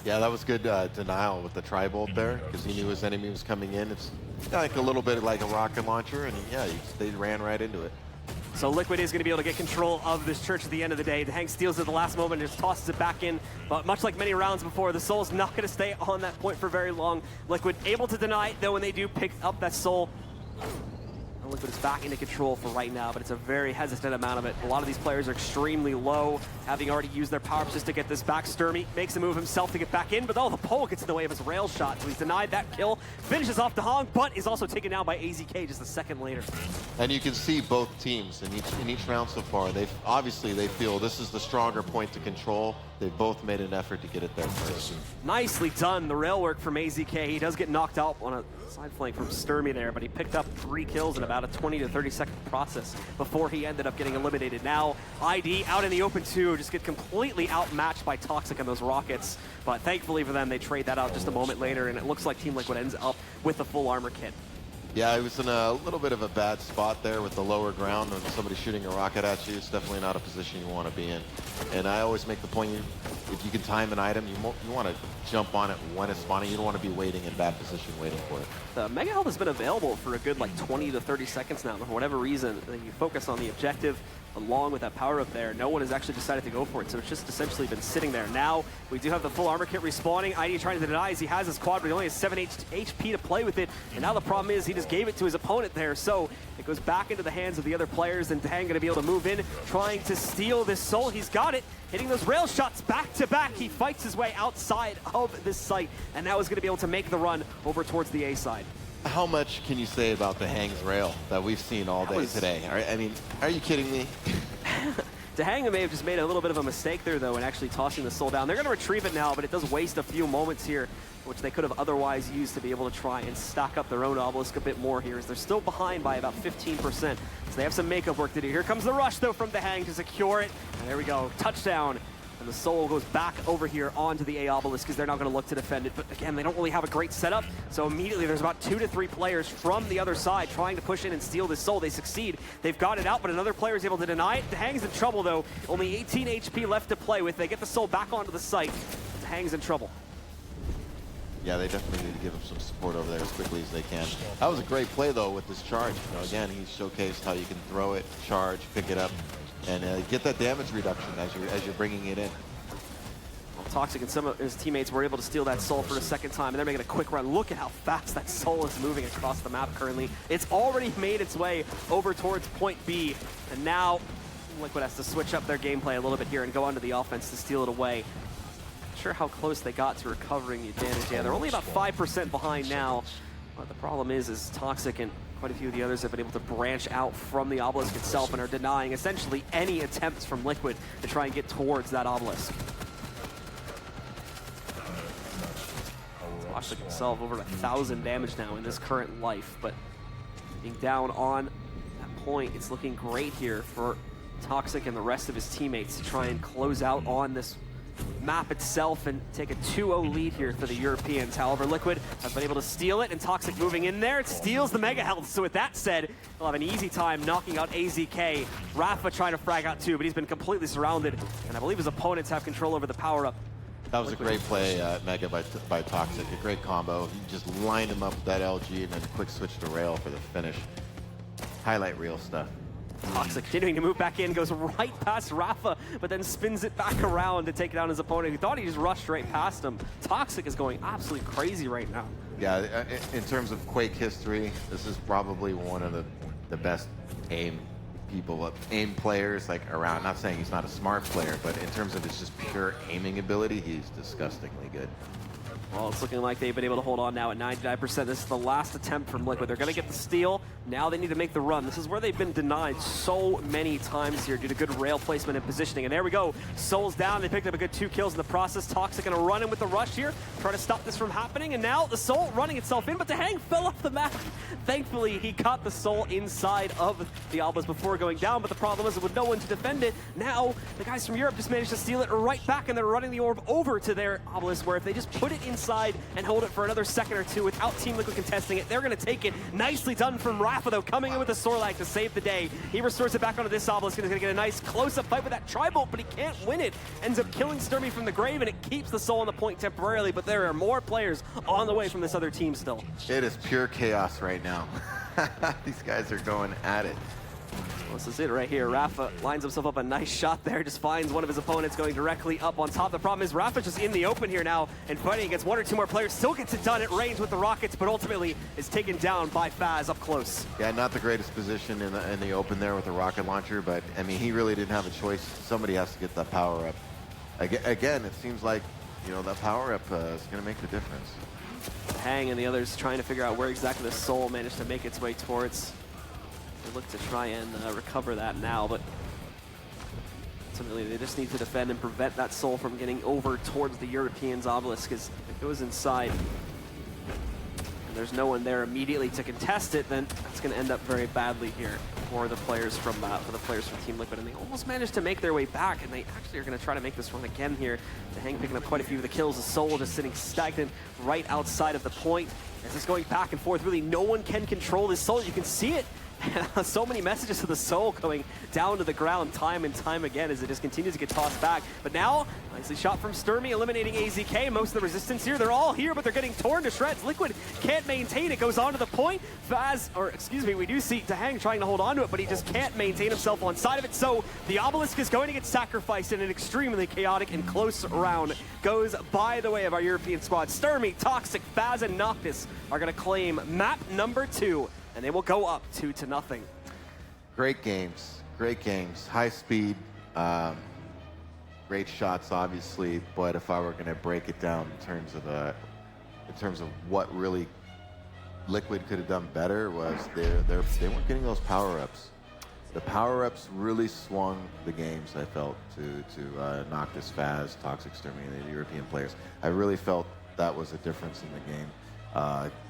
Yeah, that was good denial with the tri-bolt there, because he knew his enemy was coming in. It's like a little bit like a rocket launcher, and yeah, they ran right into it. So Liquid is going to be able to get control of this church at the end of the day. Dahang steals it at the last moment and just tosses it back in. But much like many rounds before, the soul's not going to stay on that point for very long. Liquid able to deny it, though, when they do pick up that soul. Liquid is back into control for right now, but it's a very hesitant amount of it. A lot of these players are extremely low, having already used their power-ups just to get this back. Sturmy makes a move himself to get back in, but the pole gets in the way of his rail shot, so he's denied that kill. Finishes off Dahang, but is also taken down by AZK just a second later. And you can see both teams in each round so far. They feel this is the stronger point to control. They've both made an effort to get it there first. Nicely done, the rail work from AZK. He does get knocked out on a side flank from Sturmy there, but he picked up 3 kills in about about a 20 to 30 second process before he ended up getting eliminated. Now, ID out in the open too, just get completely outmatched by Toxic and those rockets. But thankfully for them, they trade that out just a moment later, and it looks like Team Liquid ends up with the full armor kit. Yeah, he was in a little bit of a bad spot there with the lower ground when somebody shooting a rocket at you. It's definitely not a position you want to be in. And I always make the point, if you can time an item, you want to jump on it when it's spawning. You don't want to be waiting in bad position waiting for it. The Mega Health has been available for a good like 20 to 30 seconds now. For whatever reason, you focus on the objective along with that power up there. No one has actually decided to go for it, so it's just essentially been sitting there. Now, we do have the full armor kit respawning. ID trying to deny as he has his quad, but he only has 7 HP to play with it. And now the problem is he just gave it to his opponent there, so it goes back into the hands of the other players, and Dang going to be able to move in, trying to steal this soul. He's got it, hitting those rail shots back to back. He fights his way outside of this site, and now is going to be able to make the run over towards the A side. How much can you say about the Hang's rail that we've seen all day today? I mean, are you kidding me? Dahang may have just made a little bit of a mistake there, though, in actually tossing the soul down. They're going to retrieve it now, but it does waste a few moments here, which they could have otherwise used to be able to try and stack up their own obelisk a bit more here, as they're still behind by about 15%. So they have some makeup work to do. Here comes the rush, though, from Dahang to secure it. And there we go, touchdown. And the soul goes back over here onto the A obelisk because they're not going to look to defend it. But again, they don't really have a great setup. So immediately there's about 2 to 3 players from the other side trying to push in and steal this soul. They succeed. They've got it out, but another player is able to deny it. Dahang's in trouble, though. Only 18 HP left to play with. They get the soul back onto the site. Dahang's in trouble. Yeah, they definitely need to give him some support over there as quickly as they can. That was a great play, though, with this charge. You know, again, he showcased how you can throw it, charge, pick it up, and get that damage reduction as you're bringing it in. Well, Toxic and some of his teammates were able to steal that soul for a second time, and they're making a quick run. Look at how fast that soul is moving across the map currently. It's already made its way over towards point B, and now Liquid has to switch up their gameplay a little bit here and go onto the offense to steal it away. Not sure how close they got to recovering the advantage. Yeah, they're only about 5% behind now, but the problem is Toxic and quite a few of the others have been able to branch out from the obelisk itself and are denying essentially any attempts from Liquid to try and get towards that obelisk. Toxic himself over 1,000 damage now in this current life, but being down on that point, it's looking great here for Toxic and the rest of his teammates to try and close out on this map itself and take a 2-0 lead here for the Europeans. However, Liquid has been able to steal it, and Toxic moving in there. It steals the Mega Health, so with that said, he'll have an easy time knocking out AZK. Rafa trying to frag out too, but he's been completely surrounded, and I believe his opponents have control over the power-up. That was a great play, Mega, by Toxic. A great combo. He just lined him up with that LG and then quick switch to rail for the finish. Highlight reel stuff. Toxic continuing to move back in, goes right past Rafa, but then spins it back around to take down his opponent. He thought he just rushed right past him. Toxic is going absolutely crazy right now. Yeah, in terms of Quake history, this is probably one of the best aim players like around. Not saying he's not a smart player, but in terms of his just pure aiming ability, he's disgustingly good. Well, it's looking like they've been able to hold on now at 99%. This is the last attempt from Liquid. They're going to get the steal. Now they need to make the run. This is where they've been denied so many times here due to good rail placement and positioning. And there we go. Soul's down. They picked up a good 2 kills in the process. Toxic going to run in with the rush here, try to stop this from happening. And now the Soul running itself in, but Dahang fell off the map. Thankfully, he caught the Soul inside of the obelisk before going down, but the problem is with no one to defend it. Now, the guys from Europe just managed to steal it right back, and they're running the orb over to their obelisk, where if they just put it inside and hold it for another second or two without Team Liquid contesting it, they're going to take it. Nicely done from Rafa, though, coming in with a Sorlag to save the day. He restores it back onto this obelisk and is going to get a nice close-up fight with that Tri-Bolt, but he can't win it. Ends up killing Sturmy from the grave, and it keeps the Soul on the point temporarily, but there are more players on the way from this other team still. It is pure chaos right now. These guys are going at it. Well, this is it right here. Rafa lines himself up a nice shot there, just finds one of his opponents going directly up on top. The problem is Rafa's just in the open here now and fighting against 1 or 2 more players. Still gets it done at range with the rockets, but ultimately is taken down by Faz up close. Yeah, not the greatest position in the open there with the rocket launcher, but I mean, he really didn't have a choice. Somebody has to get that power up. Again, it seems like, you know, that power up is going to make the difference. Hang and the others trying to figure out where exactly the Soul managed to make its way towards. They look to try and recover that now, but ultimately they just need to defend and prevent that Soul from getting over towards the Europeans' obelisk, because if it goes inside, and there's no one there immediately to contest it, then that's going to end up very badly here for the players from Team Liquid. And they almost managed to make their way back, and they actually are going to try to make this run again here. Taheng picking up quite a few of the kills. The Soul just sitting stagnant right outside of the point. As it's going back and forth, really no one can control this Soul. You can see it. So many messages to the Soul going down to the ground time and time again as it just continues to get tossed back. But now, nicely shot from Sturmy, eliminating AZK. Most of the resistance here, they're all here, but they're getting torn to shreds. Liquid can't maintain it, goes on to the point. We do see Taheng trying to hold on to it, but he just can't maintain himself on side of it. So the Obelisk is going to get sacrificed in an extremely chaotic and close round. Goes by the way of our European squad. Sturmy, Toxic, Faz, and Noctis are going to claim map number 2. And they will go up 2-0. Great games, high speed, great shots, obviously. But if I were going to break it down in terms of what really Liquid could have done better, was they weren't getting those power-ups. The power-ups really swung the games, I felt, to Noctis, Faz, Toxic, Sturmy, and the European players. I really felt that was a difference in the game.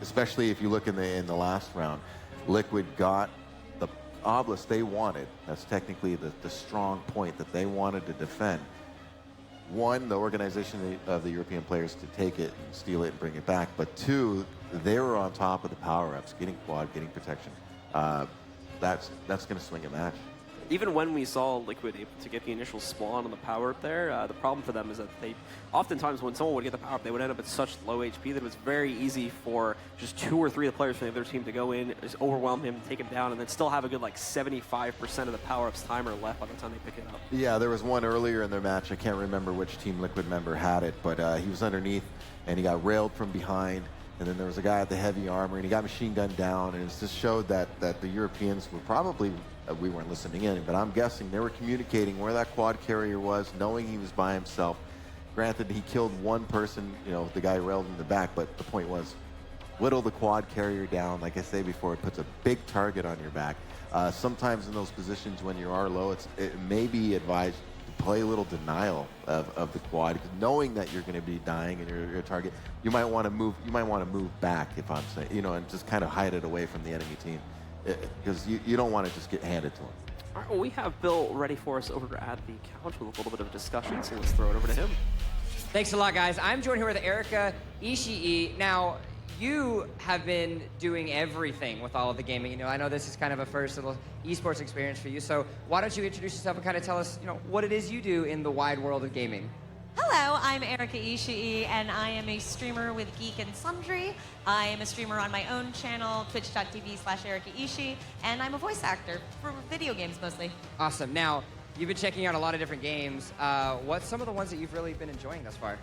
Especially if you look in the last round, Liquid got the Obelisk they wanted. That's technically the strong point that they wanted to defend. One, the organization of the European players to take it and steal it and bring it back. But two, they were on top of the power-ups, getting quad, getting protection. That's going to swing a match. Even when we saw Liquid able to get the initial spawn on the power-up there, the problem for them is that they, oftentimes when someone would get the power-up, they would end up at such low HP that it was very easy for just 2 or 3 of the players from the other team to go in, just overwhelm him, take him down, and then still have a good like 75% of the power-ups timer left by the time they pick it up. Yeah, there was one earlier in their match. I can't remember which Team Liquid member had it, but he was underneath, and he got railed from behind. And then there was a guy at the heavy armor, and he got machine gunned down, and it just showed that the Europeans were probably, we weren't listening in, but I'm guessing they were communicating where that quad carrier was, knowing he was by himself. Granted, he killed one person, the guy railed in the back, but the point was, whittle the quad carrier down. Like I say before, it puts a big target on your back. Sometimes in those positions when you are low, it may be advised to play a little denial of the quad, knowing that you're going to be dying and you're a target. You might want to move. You might want to move back, if I'm saying, and just kind of hide it away from the enemy team, because you don't want to just get handed to them. All right, well, we have Bill ready for us over at the couch with a little bit of discussion, so let's throw it over to him. Thanks a lot, guys. I'm joined here with Erika Ishii. Now, you have been doing everything with all of the gaming. I know this is kind of a first little esports experience for you, so why don't you introduce yourself and kind of tell us, what it is you do in the wide world of gaming? Hello, I'm Erika Ishii, and I am a streamer with Geek and Sundry. I am a streamer on my own channel, twitch.tv/Erika Ishii, and I'm a voice actor for video games mostly. Awesome. Now, you've been checking out a lot of different games. What's some of the ones that you've really been enjoying thus far?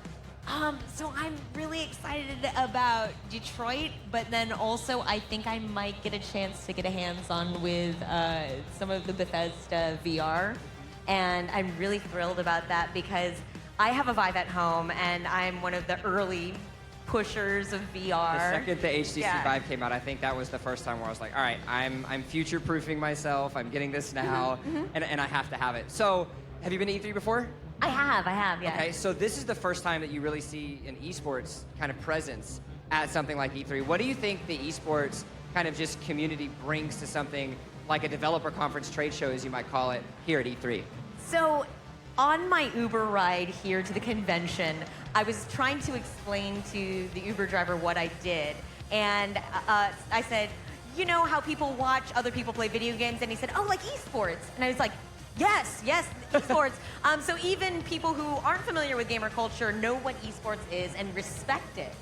So I'm really excited about Detroit, but then also I think I might get a chance to get a hands-on with some of the Bethesda VR, and I'm really thrilled about that because I have a Vive at home, and I'm one of the early pushers of VR. The second the HTC Vive came out, I think that was the first time where I was like, all right, I'm future-proofing myself, I'm getting this now, and I have to have it. So, have you been to E3 before? I have, yeah. Okay, so this is the first time that you really see an esports kind of presence at something like E3. What do you think the esports kind of just community brings to something like a developer conference trade show, as you might call it, here at E3? So, on my Uber ride here to the convention, I was trying to explain to the Uber driver what I did. And I said, you know how people watch other people play video games? And he said, oh, like esports. And I was like, yes, esports. So even people who aren't familiar with gamer culture know what esports is and respect it.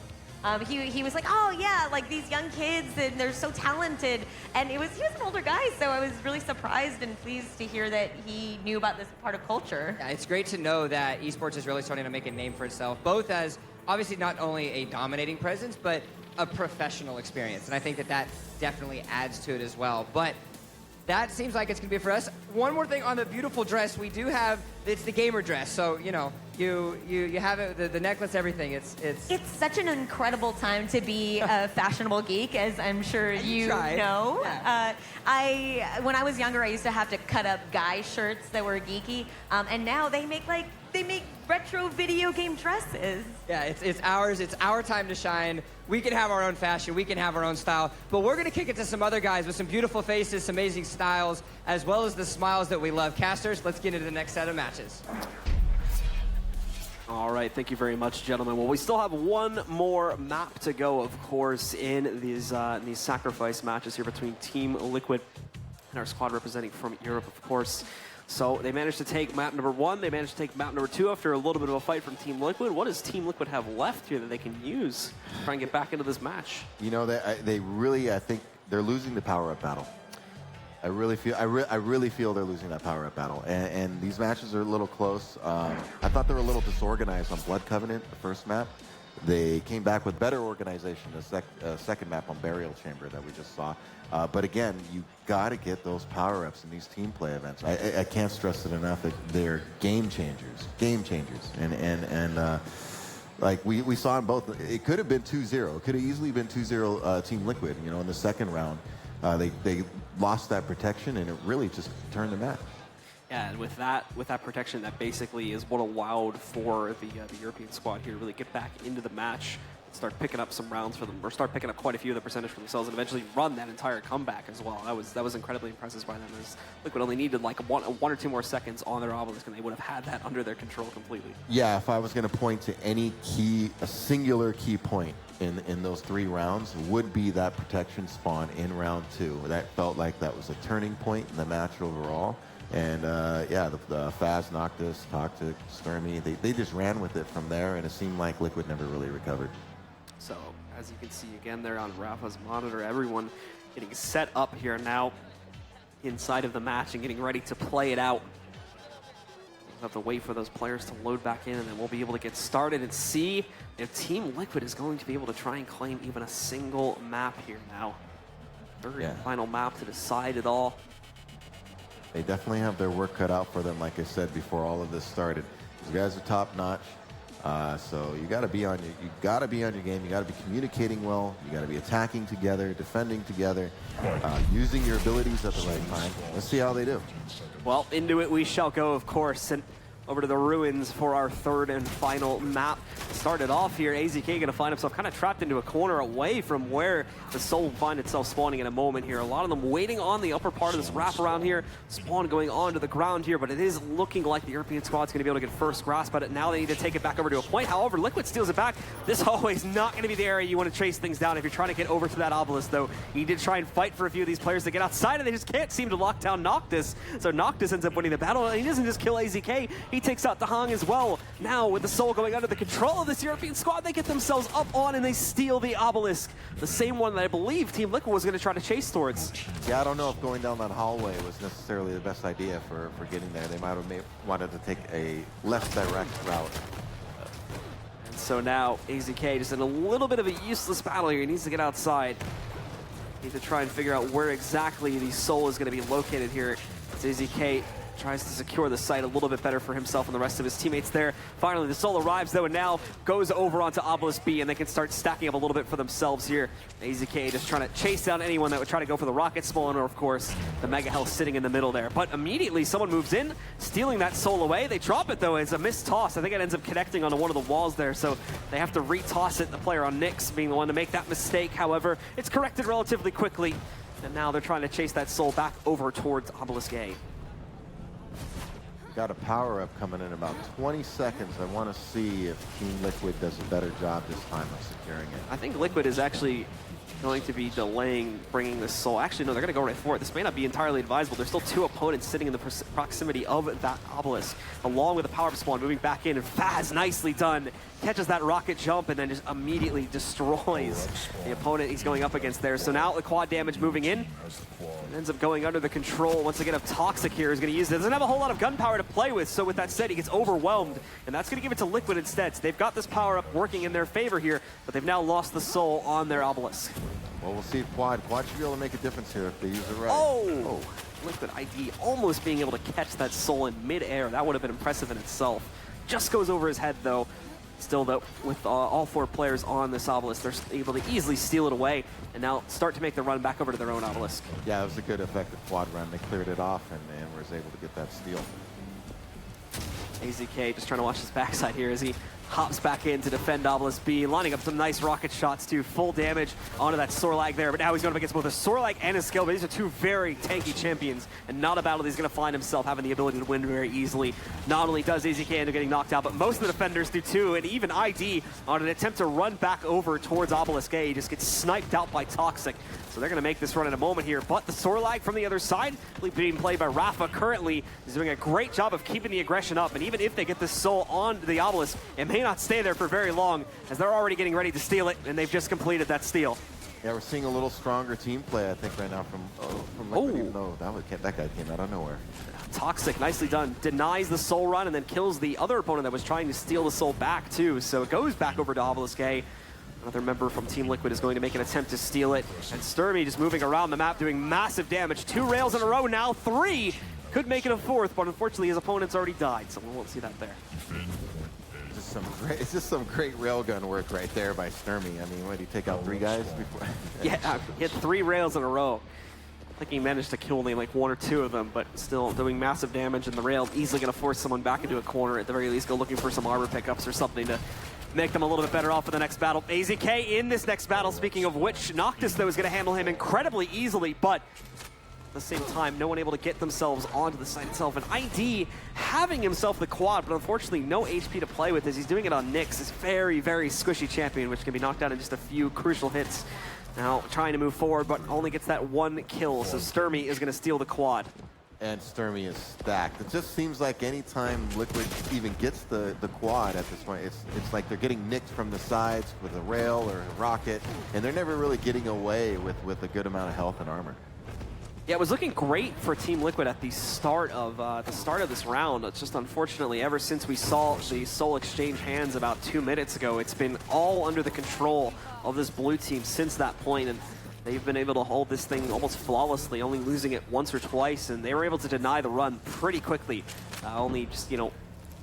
He was like, oh yeah, like these young kids, and they're so talented. And he was an older guy, so I was really surprised and pleased to hear that he knew about this part of culture. Yeah, it's great to know that esports is really starting to make a name for itself, both as obviously not only a dominating presence, but a professional experience. And I think that definitely adds to it as well. But that seems like it's going to be for us. One more thing on the beautiful dress we do have, it's the gamer dress. So, You have it, the necklace, everything. It's such an incredible time to be a fashionable geek, as I'm sure you know. Yeah. When I was younger, I used to have to cut up guy shirts that were geeky, and now they make retro video game dresses. Yeah, it's ours. It's our time to shine. We can have our own fashion. We can have our own style. But we're going to kick it to some other guys with some beautiful faces, some amazing styles, as well as the smiles that we love. Casters, let's get into the next set of matches. All right, thank you very much, gentlemen. Well, we still have one more map to go, of course, in these sacrifice matches here between Team Liquid and our squad representing from Europe, of course. So they managed to take map number 1. They managed to take map number 2 after a little bit of a fight from Team Liquid. What does Team Liquid have left here that they can use to try and get back into this match? You know, they really, I think they're losing the power-up battle. I really feel they're losing that power-up battle, and these matches are a little close. I thought they were a little disorganized on Blood Covenant, the first map. They came back with better organization the second map on Burial Chamber that we just saw. But again, you got to get those power-ups in these team play events. I can't stress it enough that they're game changers, and like we saw in both. It could have been 2-0. It could have easily been 2-0 Team Liquid. You know, in the second round, they lost that protection, and it really just turned the map. Yeah, and with that protection, that basically is what allowed for the European squad here to really get back into the match, start picking up some rounds for them, or start picking up quite a few of the percentage for themselves, and eventually run that entire comeback as well. That was incredibly impressive by them, as Liquid only needed like one or two more seconds on their obelisk, and they would have had that under their control completely. Yeah, if I was going to point to any a singular key point in those 3 rounds, would be that protection spawn in round 2. That felt like that was a turning point in the match overall. And yeah, the Faz, Noctis, Toxic, Skirmy, they just ran with it from there, and it seemed like Liquid never really recovered. So, as you can see again there on Rafa's monitor, everyone getting set up here now inside of the match and getting ready to play it out. We'll have to wait for those players to load back in, and then we'll be able to get started and see if Team Liquid is going to be able to try and claim even a single map here now. Third and final map to decide it all. They definitely have their work cut out for them, like I said before all of this started. These guys are top notch, so you got to be on your game. You got to be communicating well. You got to be attacking together, defending together, using your abilities at the right time. Let's see how they do. Well, into it we shall go, of course, and over to the ruins for our third and final map. Started off here, AZK going to find himself kind of trapped into a corner away from where the Soul will find itself spawning in a moment here. A lot of them waiting on the upper part of this wraparound here. Spawn going onto the ground here, but it is looking like the European squad's going to be able to get first grasp at it. Now they need to take it back over to a point. However, Liquid steals it back. This hallway is not going to be the area you want to chase things down if you're trying to get over to that obelisk, though. He did try and fight for a few of these players to get outside, and they just can't seem to lock down Noctis. So Noctis ends up winning the battle, and he doesn't just kill AZK. He takes out the Hong as well. Now, with the Soul going under the control of this European squad, they get themselves up on and they steal the obelisk. The same one that I believe Team Liquid was going to try to chase towards. Yeah, I don't know if going down that hallway was necessarily the best idea for getting there. They might have wanted to take a less direct route. And so now, AZK just in a little bit of a useless battle here. He needs to get outside. Need to try and figure out where exactly the Soul is going to be located here. As AZK tries to secure the site a little bit better for himself and the rest of his teammates there. Finally, the Soul arrives, though, and now goes over onto Obelisk B, and they can start stacking up a little bit for themselves here. AZK just trying to chase down anyone that would try to go for the rocket spawn, or, of course, the Mega Health sitting in the middle there. But immediately, someone moves in, stealing that Soul away. They drop it, though. It's a missed toss. I think it ends up connecting onto one of the walls there, so they have to re-toss it, the player on Nyx being the one to make that mistake. However, it's corrected relatively quickly, and now they're trying to chase that Soul back over towards Obelisk A. Got a power-up coming in about 20 seconds. I want to see if Team Liquid does a better job this time of securing it. I think Liquid is actually going to be delaying bringing this Soul. Actually, no, they're going to go right for it. This may not be entirely advisable. There's still 2 opponents sitting in the proximity of that obelisk, along with the power-up spawn moving back in. And Faz, nicely done, catches that rocket jump and then just immediately destroys the opponent he's going up against there. So now the quad damage moving in. It ends up going under the control once again of Toxic here. Is going to use it. Doesn't have a whole lot of gunpowder to play with, so with that said, he gets overwhelmed, and that's going to give it to Liquid instead. So they've got this power-up working in their favor here, but they've now lost the Soul on their obelisk. Well, we'll see if Quad should be able to make a difference here if they use it right. Oh! Liquid ID almost being able to catch that Soul in mid-air. That would have been impressive in itself. just goes over his head, though. Still, though, with all 4 players on this obelisk, they're able to easily steal it away and now start to make the run back over to their own obelisk. Yeah, it was a good effective quad run. They cleared it off and was able to get that steal. AZK just trying to watch his backside here as he hops back in to defend Obelisk B, lining up some nice rocket shots too, full damage onto that Sorlag there, but now he's going up against both a Sorlag and a Scale, but these are 2 very tanky champions, and not a battle he's going to find himself having the ability to win very easily. Not only does AZK end up getting knocked out, but most of the defenders do too, and even ID on an attempt to run back over towards Obelisk A, he just gets sniped out by Toxic. So they're going to make this run in a moment here, but the Sorlag from the other side, being played by Rafa currently, is doing a great job of keeping the aggression up, and even if they get this Soul on the Obelisk, it may not stay there for very long, as they're already getting ready to steal it, and they've just completed that steal. Yeah, we're seeing a little stronger team play, I think, right now from Liquid, even though that guy came out of nowhere. Toxic, nicely done. Denies the Soul run and then kills the other opponent that was trying to steal the Soul back too, so it goes back over to Obelisk A. Another member from Team Liquid is going to make an attempt to steal it. And Sturmy just moving around the map, doing massive damage. 2 rails in a row now, 3! Could make it a 4th, but unfortunately his opponent's already died, so we won't see that there. It's just some great railgun work right there by Sturmy. I mean, what, did he take out 3 guys before? Yeah, he hit 3 rails in a row. I think he managed to kill only like 1 or 2 of them, but still doing massive damage, and the rail easily going to force someone back into a corner. At the very least, go looking for some armor pickups or something to make them a little bit better off for the next battle. AZK in this next battle, speaking of which, Noctis, though, is going to handle him incredibly easily, but at the same time, no one able to get themselves onto the site itself. And ID having himself the quad, but unfortunately no HP to play with as he's doing it on Nyx, this very, very squishy champion, which can be knocked out in just a few crucial hits. Now trying to move forward, but only gets that 1 kill, so Sturmy is going to steal the quad. And Sturmy is stacked. It just seems like anytime Liquid even gets the quad at this point, it's like they're getting nicked from the sides with a rail or a rocket, and they're never really getting away with a good amount of health and armor. Yeah, it was looking great for Team Liquid at the start of this round. It's just unfortunately, ever since we saw the Soul exchange hands about 2 minutes ago, it's been all under the control of this blue team since that point, and they've been able to hold this thing almost flawlessly, only losing it once or twice, and they were able to deny the run pretty quickly. Only just,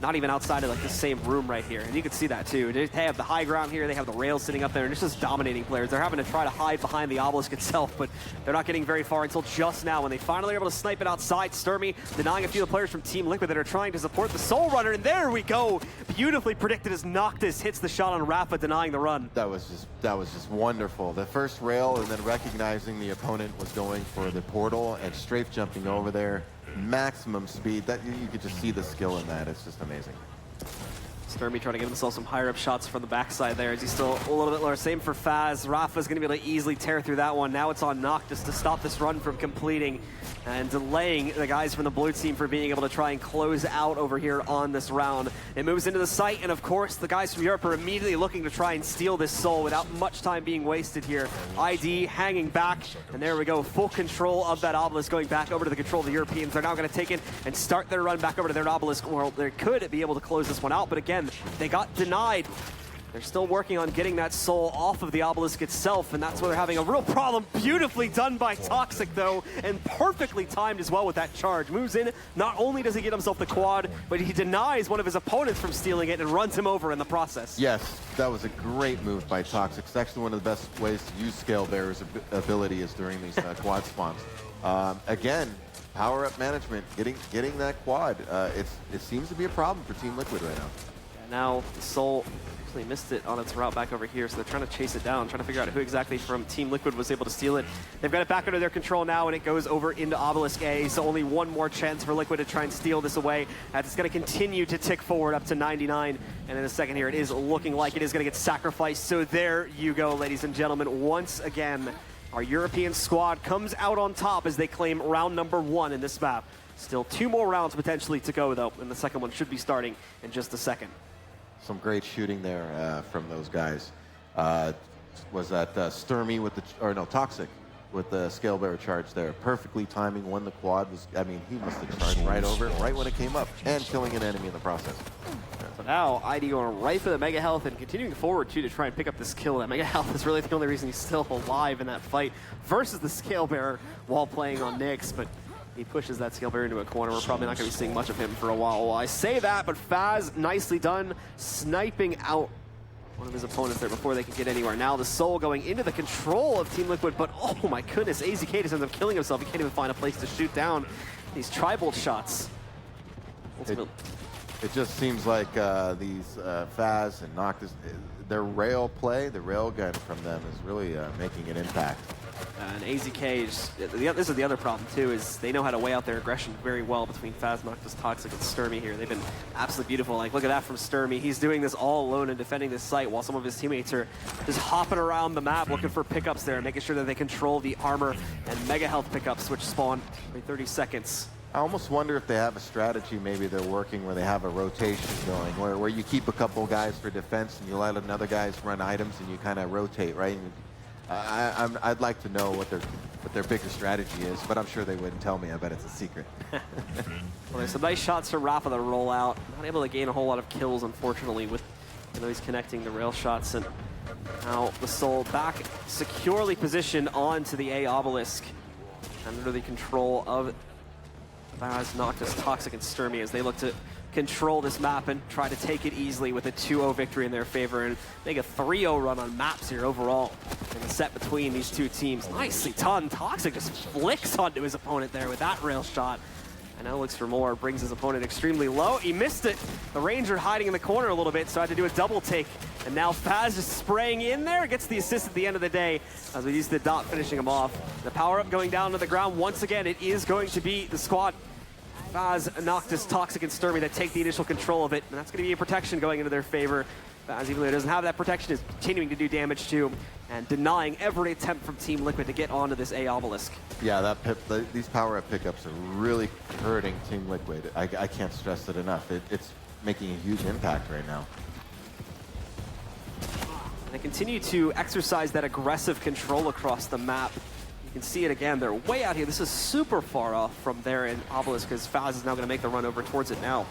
not even outside of like the same room right here. And you can see that too. They have the high ground here, they have the rails sitting up there, and it's just dominating players. They're having to try to hide behind the obelisk itself, but they're not getting very far until just now when they finally are able to snipe it outside. Sturmy denying a few of the players from Team Liquid that are trying to support the Soul Runner, and there we go. Beautifully predicted as Noctis hits the shot on Rafa, denying the run. That was just wonderful. The first rail, and then recognizing the opponent was going for the portal and strafe jumping over there. Maximum speed. That you could just see the skill in that. It's just amazing. Sturmy trying to give himself some higher up shots from the backside there as he's still a little bit lower. Same for Faz. Rafa's going to be able to easily tear through that one. Now it's on Noctis to stop this run from completing and delaying the guys from the blue team from being able to try and close out over here on this round. It moves into the site, and of course the guys from Europe are immediately looking to try and steal this Soul without much time being wasted here. ID hanging back, and there we go. Full control of that obelisk going back over to the control of the Europeans. They're now going to take it and start their run back over to their obelisk. Well, they could be able to close this one out, but again, they got denied. They're still working on getting that Soul off of the obelisk itself, and that's where they're having a real problem. Beautifully done by Toxic, though, and perfectly timed as well with that charge. Moves in, not only does he get himself the quad, but he denies one of his opponents from stealing it and runs him over in the process. Yes, that was a great move by Toxic. It's actually one of the best ways to use Scale Bearer's ability is during these quad spawns. Again, power-up management, getting that quad. It seems to be a problem for Team Liquid right now. Yeah, now the Soul actually missed it on its route back over here, so they're trying to chase it down, trying to figure out who exactly from Team Liquid was able to steal it. They've got it back under their control now, and it goes over into Obelisk A, so only one more chance for Liquid to try and steal this away, as it's going to continue to tick forward up to 99, and in a second here, it is looking like it is going to get sacrificed. So there you go, ladies and gentlemen. Once again, our European squad comes out on top as they claim round number 1 in this map. Still 2 more rounds potentially to go, though, and the second one should be starting in just a second. Some great shooting there from those guys. Was that Sturmy with Toxic with the Scale Bearer charge there. Perfectly timing when the quad was, I mean, he must have charged right over it, right when it came up, and killing an enemy in the process. So now ID going right for the Mega Health and continuing forward too to try and pick up this kill. That Mega Health is really the only reason he's still alive in that fight versus the Scale Bearer while playing on Nyx, but He pushes that skill barrier into a corner. We're probably not going to be seeing much of him for a while. Well, I say that, but Faz, nicely done, sniping out one of his opponents there before they could get anywhere. Now the Soul going into the control of Team Liquid, but oh my goodness, AZK just ends up killing himself. He can't even find a place to shoot down these tri-bolt shots. Ultimately. It just seems like these Faz and Noctis, their rail play, the rail gun from them is really making an impact. And AZK, this is the other problem too, is they know how to weigh out their aggression very well between Faz, Noctis, Toxic, and Sturmy here. They've been absolutely beautiful. Like, look at that from Sturmy. He's doing this all alone and defending this site while some of his teammates are just hopping around the map looking for pickups there and making sure that they control the armor and mega health pickups, which spawn every 30 seconds. I almost wonder if they have a strategy maybe they're working where they have a rotation going, where you keep a couple guys for defense and you let another guys run items and you kind of rotate, right? And I'd like to know what their bigger strategy is, but I'm sure they wouldn't tell me. I bet it's a secret. Well, there's some nice shots from Rafa that roll out. Not able to gain a whole lot of kills, unfortunately, with he's connecting the rail shots. And now the Soul back securely positioned onto the A obelisk under the control of Faz, Noctis, Toxic, and Sturmy as they look to control this map and try to take it easily with a 2-0 victory in their favor and make a 3-0 run on maps here overall in the set between these two teams. Nicely done. Toxic just flicks onto his opponent there with that rail shot. And now looks for more, brings his opponent extremely low. He missed it. The Ranger hiding in the corner a little bit, so I had to do a double take. And now Faz just spraying in there, gets the assist at the end of the day as we use the dot finishing him off. The power-up going down to the ground. Once again, it is going to be the squad Faz, Noctis, Toxic, and Sturmy that take the initial control of it, and that's going to be a protection going into their favor. Faz, even though he doesn't have that protection, is continuing to do damage to and denying every attempt from Team Liquid to get onto this A obelisk. Yeah, these power-up pickups are really hurting Team Liquid. I can't stress it enough. It's making a huge impact right now. They continue to exercise that aggressive control across the map. You can see it again. They're way out here. This is super far off from there in Obelisk because Faz is now going to make the run over towards it now.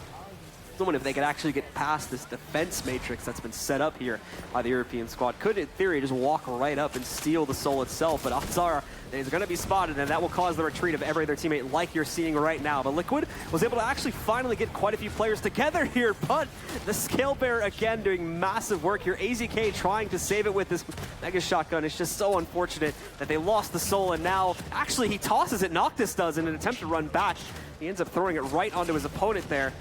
Someone, if they could actually get past this defense matrix that's been set up here by the European squad, could, in theory, just walk right up and steal the Soul itself. But odds are he's going to be spotted, and that will cause the retreat of every other teammate like you're seeing right now. But Liquid was able to actually finally get quite a few players together here, but the Scale Bearer, again, doing massive work here. AZK trying to save it with this Mega Shotgun. It's just so unfortunate that they lost the Soul, and now, actually, he tosses it. Noctis does in an attempt to run back. He ends up throwing it right onto his opponent there.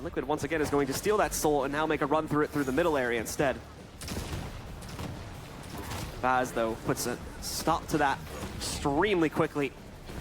Liquid once again is going to steal that Soul and now make a run through it through the middle area instead. Faz, though, puts a stop to that extremely quickly.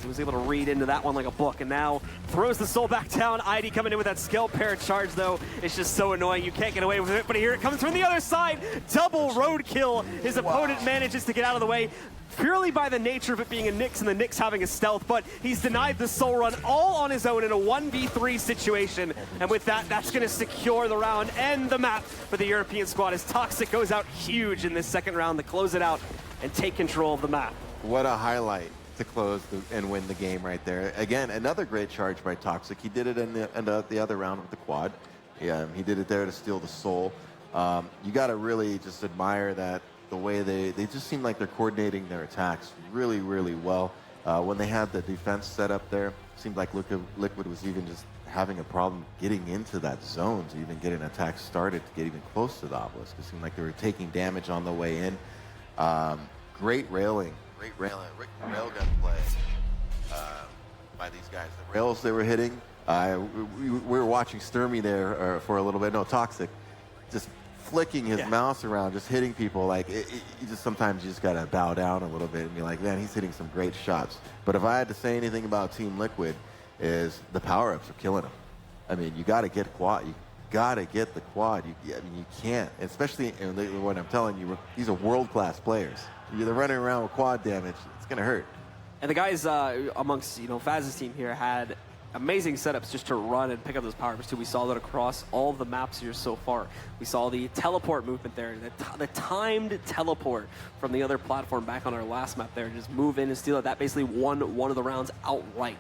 He was able to read into that one like a book and now throws the Soul back down. ID coming in with that skill pair charge, though. It's just so annoying. You can't get away with it, but here it comes from the other side. Double roadkill. His opponent manages to get out of the way purely by the nature of it being a Nyx and the Nyx having a stealth, but he's denied the Soul run all on his own in a 1v3 situation. And with that, that's going to secure the round and the map for the European squad as Toxic goes out huge in this second round to close it out and take control of the map. What a highlight to close and win the game right there. Again, another great charge by Toxic. He did it in the other round with the quad. Yeah, he did it there to steal the Soul. You got to really just admire that the way they just seem like they're coordinating their attacks really, really well. When they had the defense set up there, it seemed like Liquid was even just having a problem getting into that zone to even get an attack started to get even close to the obelisk. It seemed like they were taking damage on the way in. Great railgun play by these guys. The rails they were hitting, we were watching Sturmy there for a little bit. No, Toxic, just flicking his mouse around, just hitting people. Like you just sometimes you just gotta bow down a little bit and be like, man, he's hitting some great shots. But if I had to say anything about Team Liquid, is the power-ups are killing them. I mean, you gotta get quad. You gotta get the quad. I mean, you can't, especially when I'm telling you, these are world-class players. They're running around with quad damage. It's gonna hurt. And the guys amongst Faz's team here had amazing setups just to run and pick up those power-ups too. We saw that across all of the maps here so far. We saw the teleport movement there, the timed teleport from the other platform back on our last map there. Just move in and steal it. That basically won one of the rounds outright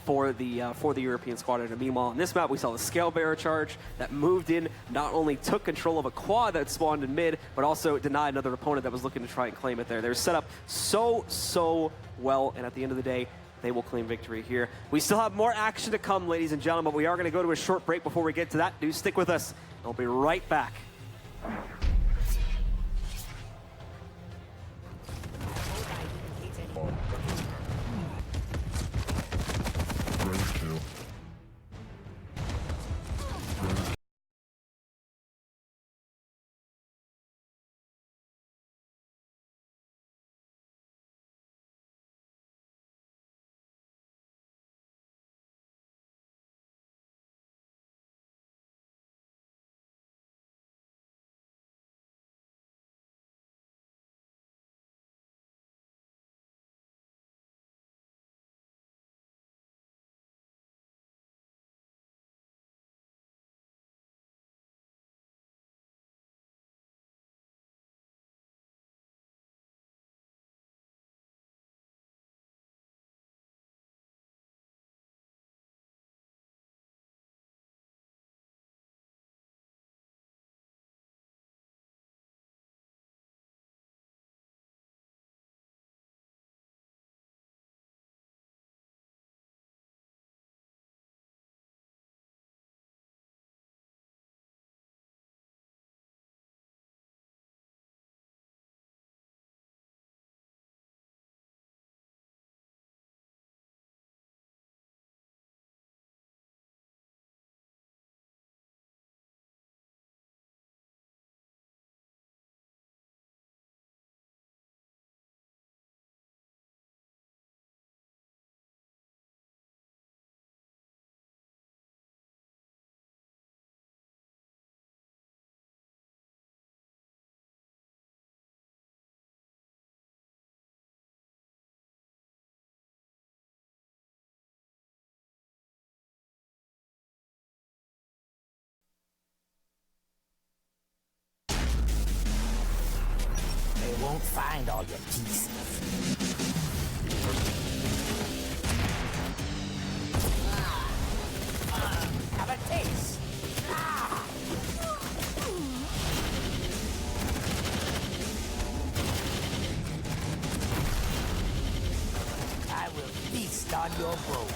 for the European squad. And meanwhile, on this map, we saw the Scale Bearer charge that moved in, not only took control of a quad that spawned in mid, but also denied another opponent that was looking to try and claim it there. They were set up so well, and at the end of the day, they will claim victory here. We still have more action to come, ladies and gentlemen, but we are going to go to a short break before we get to that. Do stick with us. We'll be right back. They won't find all your pieces. Have a taste. I will feast on your bones.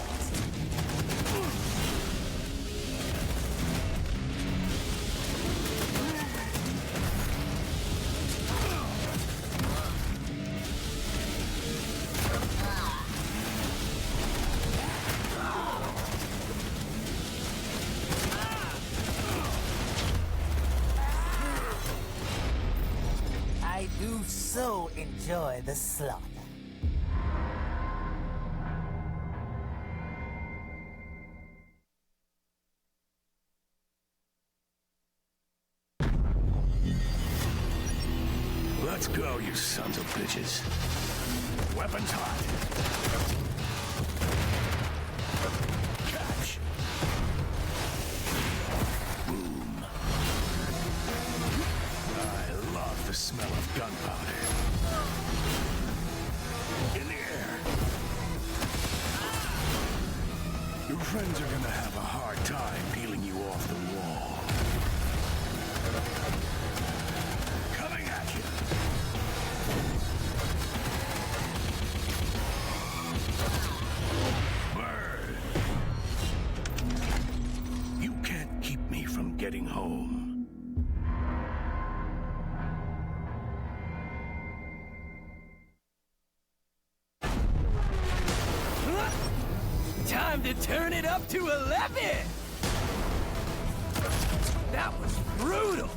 I do so enjoy the slaughter. Let's go, you sons of bitches. Weapons hot. Catch. Boom. I love the smell of gunpowder. In the air. Your friends are gonna have a hard time peeling you off the wall. Coming at you. Burn. You can't keep me from getting home. Time to turn it up to 11! That was brutal!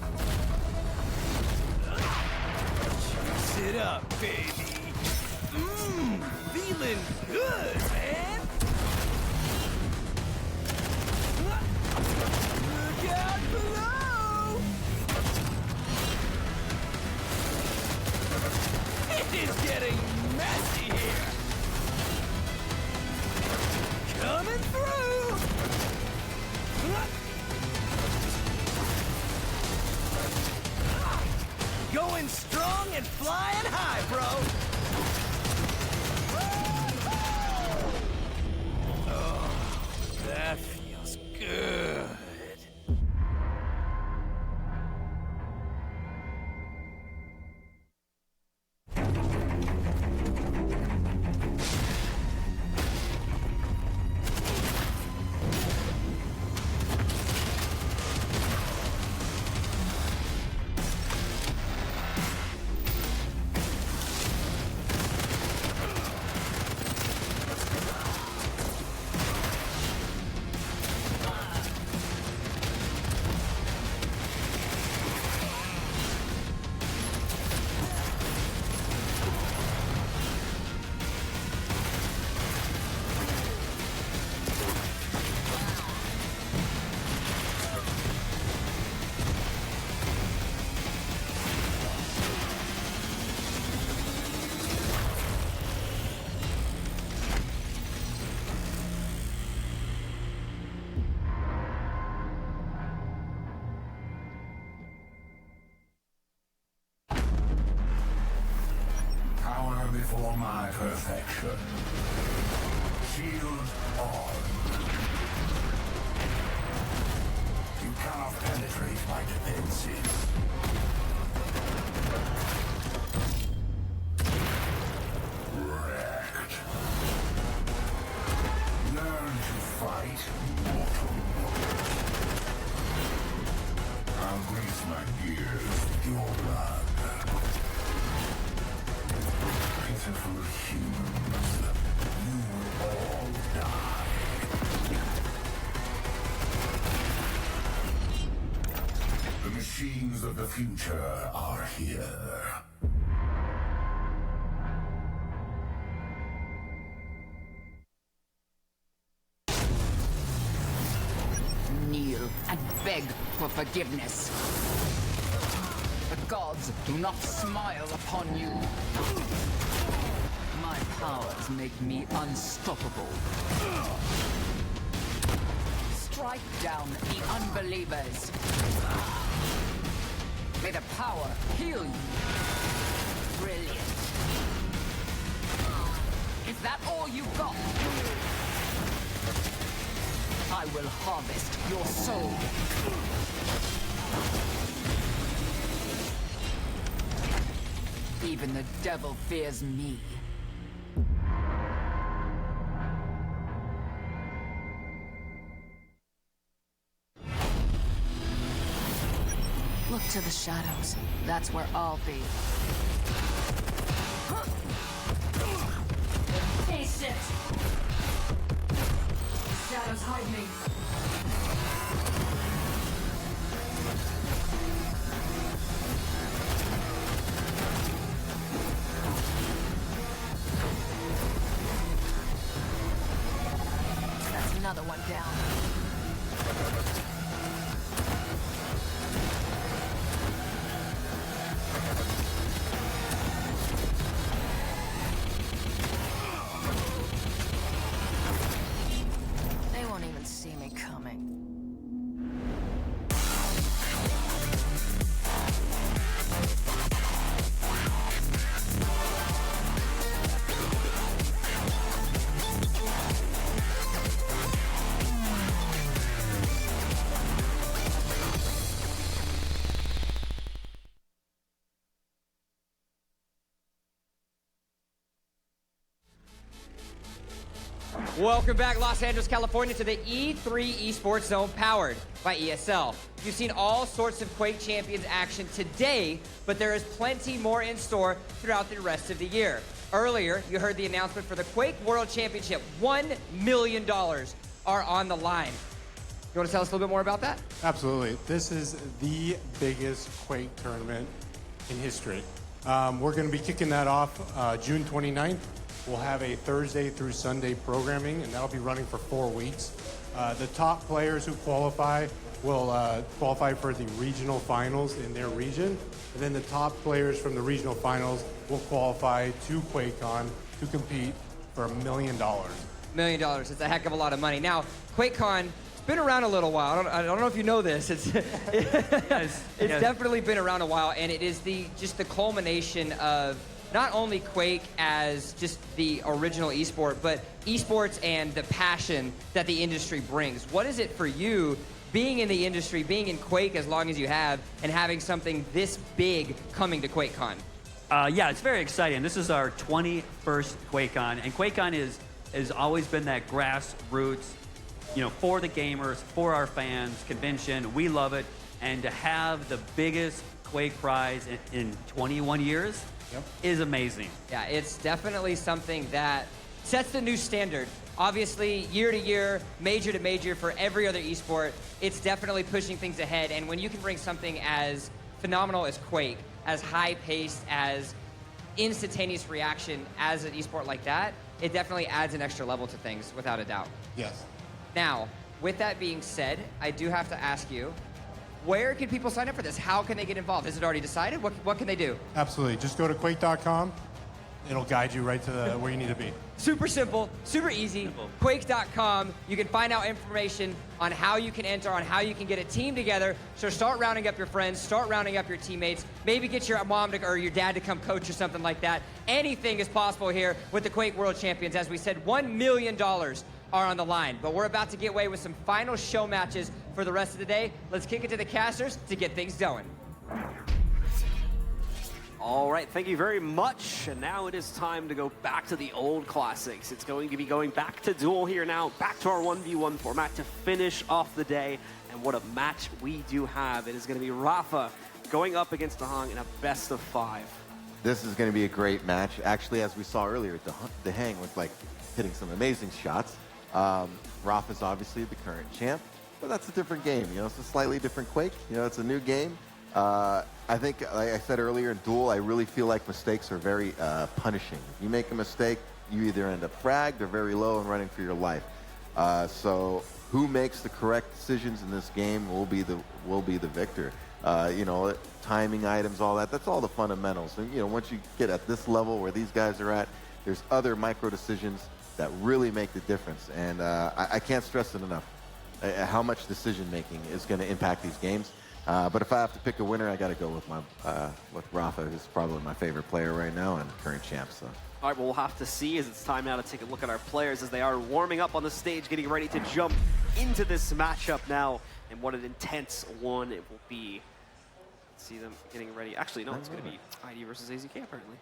Sit up, baby. Feeling good, man. Look out below. It is getting messy here. Coming through. Going strong and flying high, bro. Oh, that feels good. for my perfection. Shield on. You cannot penetrate my defenses. Wrecked. Learn to fight, mortal. I'll grease my gears with your blood. Pitiful humans, you will all die. The machines of the future are here. Kneel and beg for forgiveness. The gods do not smile upon you. My powers make me unstoppable. Strike down the unbelievers. May the power heal you. Brilliant. Is that all you got? I will harvest your soul. Even the devil fears me. Look to the shadows. That's where I'll be. Face it! Shadows hide me. That's another one down. They won't even see me coming. Welcome back, Los Angeles, California, to the E3 Esports Zone powered by ESL. You've seen all sorts of Quake Champions action today, but there is plenty more in store throughout the rest of the year. Earlier, you heard the announcement for the Quake World Championship. $1 million are on the line. You want to tell us a little bit more about that? Absolutely. This is the biggest Quake tournament in history. We're going to be kicking that off June 29th. We'll have a Thursday through Sunday programming, and that'll be running for 4 weeks. The top players who qualify will qualify for the regional finals in their region, and then the top players from the regional finals will qualify to QuakeCon to compete for $1 million. $1 million. It's a heck of a lot of money. Now, QuakeCon, it's been around a little while. I don't know if you know this. It's definitely been around a while, and it is just the culmination of not only Quake as just the original esport, but esports and the passion that the industry brings. What is it for you, being in the industry, being in Quake as long as you have, and having something this big coming to QuakeCon? Yeah, it's very exciting. This is our 21st QuakeCon, and QuakeCon has always been that grassroots, for the gamers, for our fans convention. We love it, and to have the biggest Quake prize in 21 years is amazing. Yeah, it's definitely something that sets the new standard. Obviously, year to year, major to major for every other esport, it's definitely pushing things ahead. And when you can bring something as phenomenal as Quake, as high-paced, as instantaneous reaction as an esport like that, it definitely adds an extra level to things, without a doubt. Yes. Now, with that being said, I do have to ask you, where can people sign up for this? How can they get involved? Is it already decided? What can they do? Absolutely. Just go to Quake.com, it'll guide you right to where you need to be. Super simple, super easy. Quake.com. You can find out information on how you can enter, on how you can get a team together. So start rounding up your friends, start rounding up your teammates. Maybe get your mom or your dad to come coach or something like that. Anything is possible here with the Quake World Champions. As we said, $1 million are on the line. But we're about to get away with some final show matches for the rest of the day. Let's kick it to the casters to get things going. All right, thank you very much. And now it is time to go back to the old classics. It's going to be going back to duel here now, back to our 1v1 format to finish off the day. And what a match we do have. It is going to be Rafa going up against Dahang in a best of 5. This is going to be a great match. Actually, as we saw earlier, Dahang was like hitting some amazing shots. Rafa's obviously the current champ, but that's a different game. You know, it's a slightly different Quake. You know, it's a new game. I think, like I said earlier, in Duel, I really feel like mistakes are very punishing. If you make a mistake, you either end up fragged or very low and running for your life. So who makes the correct decisions in this game will be the victor. You know, timing items, all that, that's all the fundamentals. And, you know, once you get at this level where these guys are at, there's other micro decisions that really make the difference. And I can't stress it enough, how much decision making is going to impact these games. But if I have to pick a winner, I got to go with with Rafa, who's probably my favorite player right now and current champ. So. All right, well, we'll have to see as it's time now to take a look at our players as they are warming up on the stage, getting ready to jump into this matchup now. And what an intense one it will be. Let's see them getting ready. Actually, no, it's going to be ID versus AZK apparently.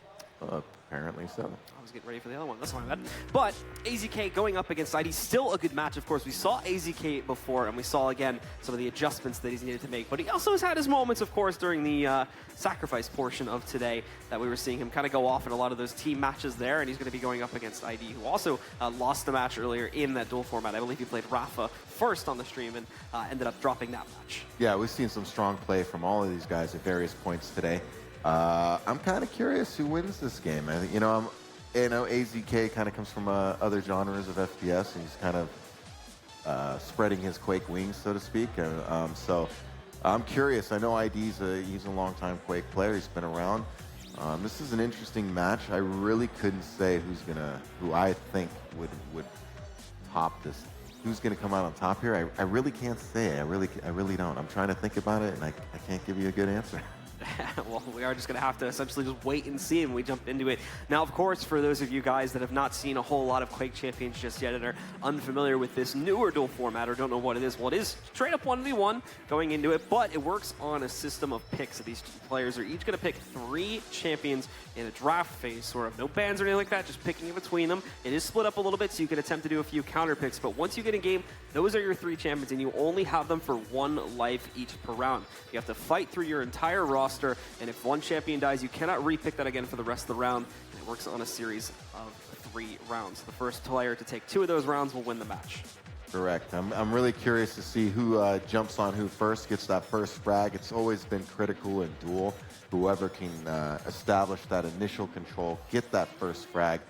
Apparently so. I was getting ready for the other one. That's my bad. But AZK going up against ID, still a good match, of course. We saw AZK before, and we saw, again, some of the adjustments that he's needed to make. But he also has had his moments, of course, during the sacrifice portion of today that we were seeing him kind of go off in a lot of those team matches there. And he's going to be going up against ID, who also lost the match earlier in that duel format. I believe he played Rafa first on the stream and ended up dropping that match. Yeah, we've seen some strong play from all of these guys at various points today. I'm kind of curious who wins this game. I think, you know, AZK kind of comes from other genres of FPS, and he's kind of spreading his Quake wings, so to speak. So I'm curious. I know ID's he's a long-time Quake player. He's been around. This is an interesting match. I really couldn't say who I think would top this. Who's gonna come out on top here? I really can't say. I really don't. I'm trying to think about it, and I can't give you a good answer. Well, we are just going to have to essentially just wait and see when we jump into it. Now, of course, for those of you guys that have not seen a whole lot of Quake Champions just yet and are unfamiliar with this newer duel format or don't know what it is, well, it is straight up 1v1 going into it, but it works on a system of picks. So these players are each going to pick 3 champions in a draft phase, sort of no bans or anything like that, just picking in between them. It is split up a little bit, so you can attempt to do a few counter picks, but once you get in game, those are your 3 champions, and you only have them for 1 life each per round. You have to fight through your entire roster, and if one champion dies, you cannot repick that again for the rest of the round. And it works on a series of 3 rounds. The first player to take 2 of those rounds will win the match. Correct. I'm really curious to see who jumps on who first, gets that first frag. It's always been critical in Duel. Whoever can establish that initial control, get that first frag,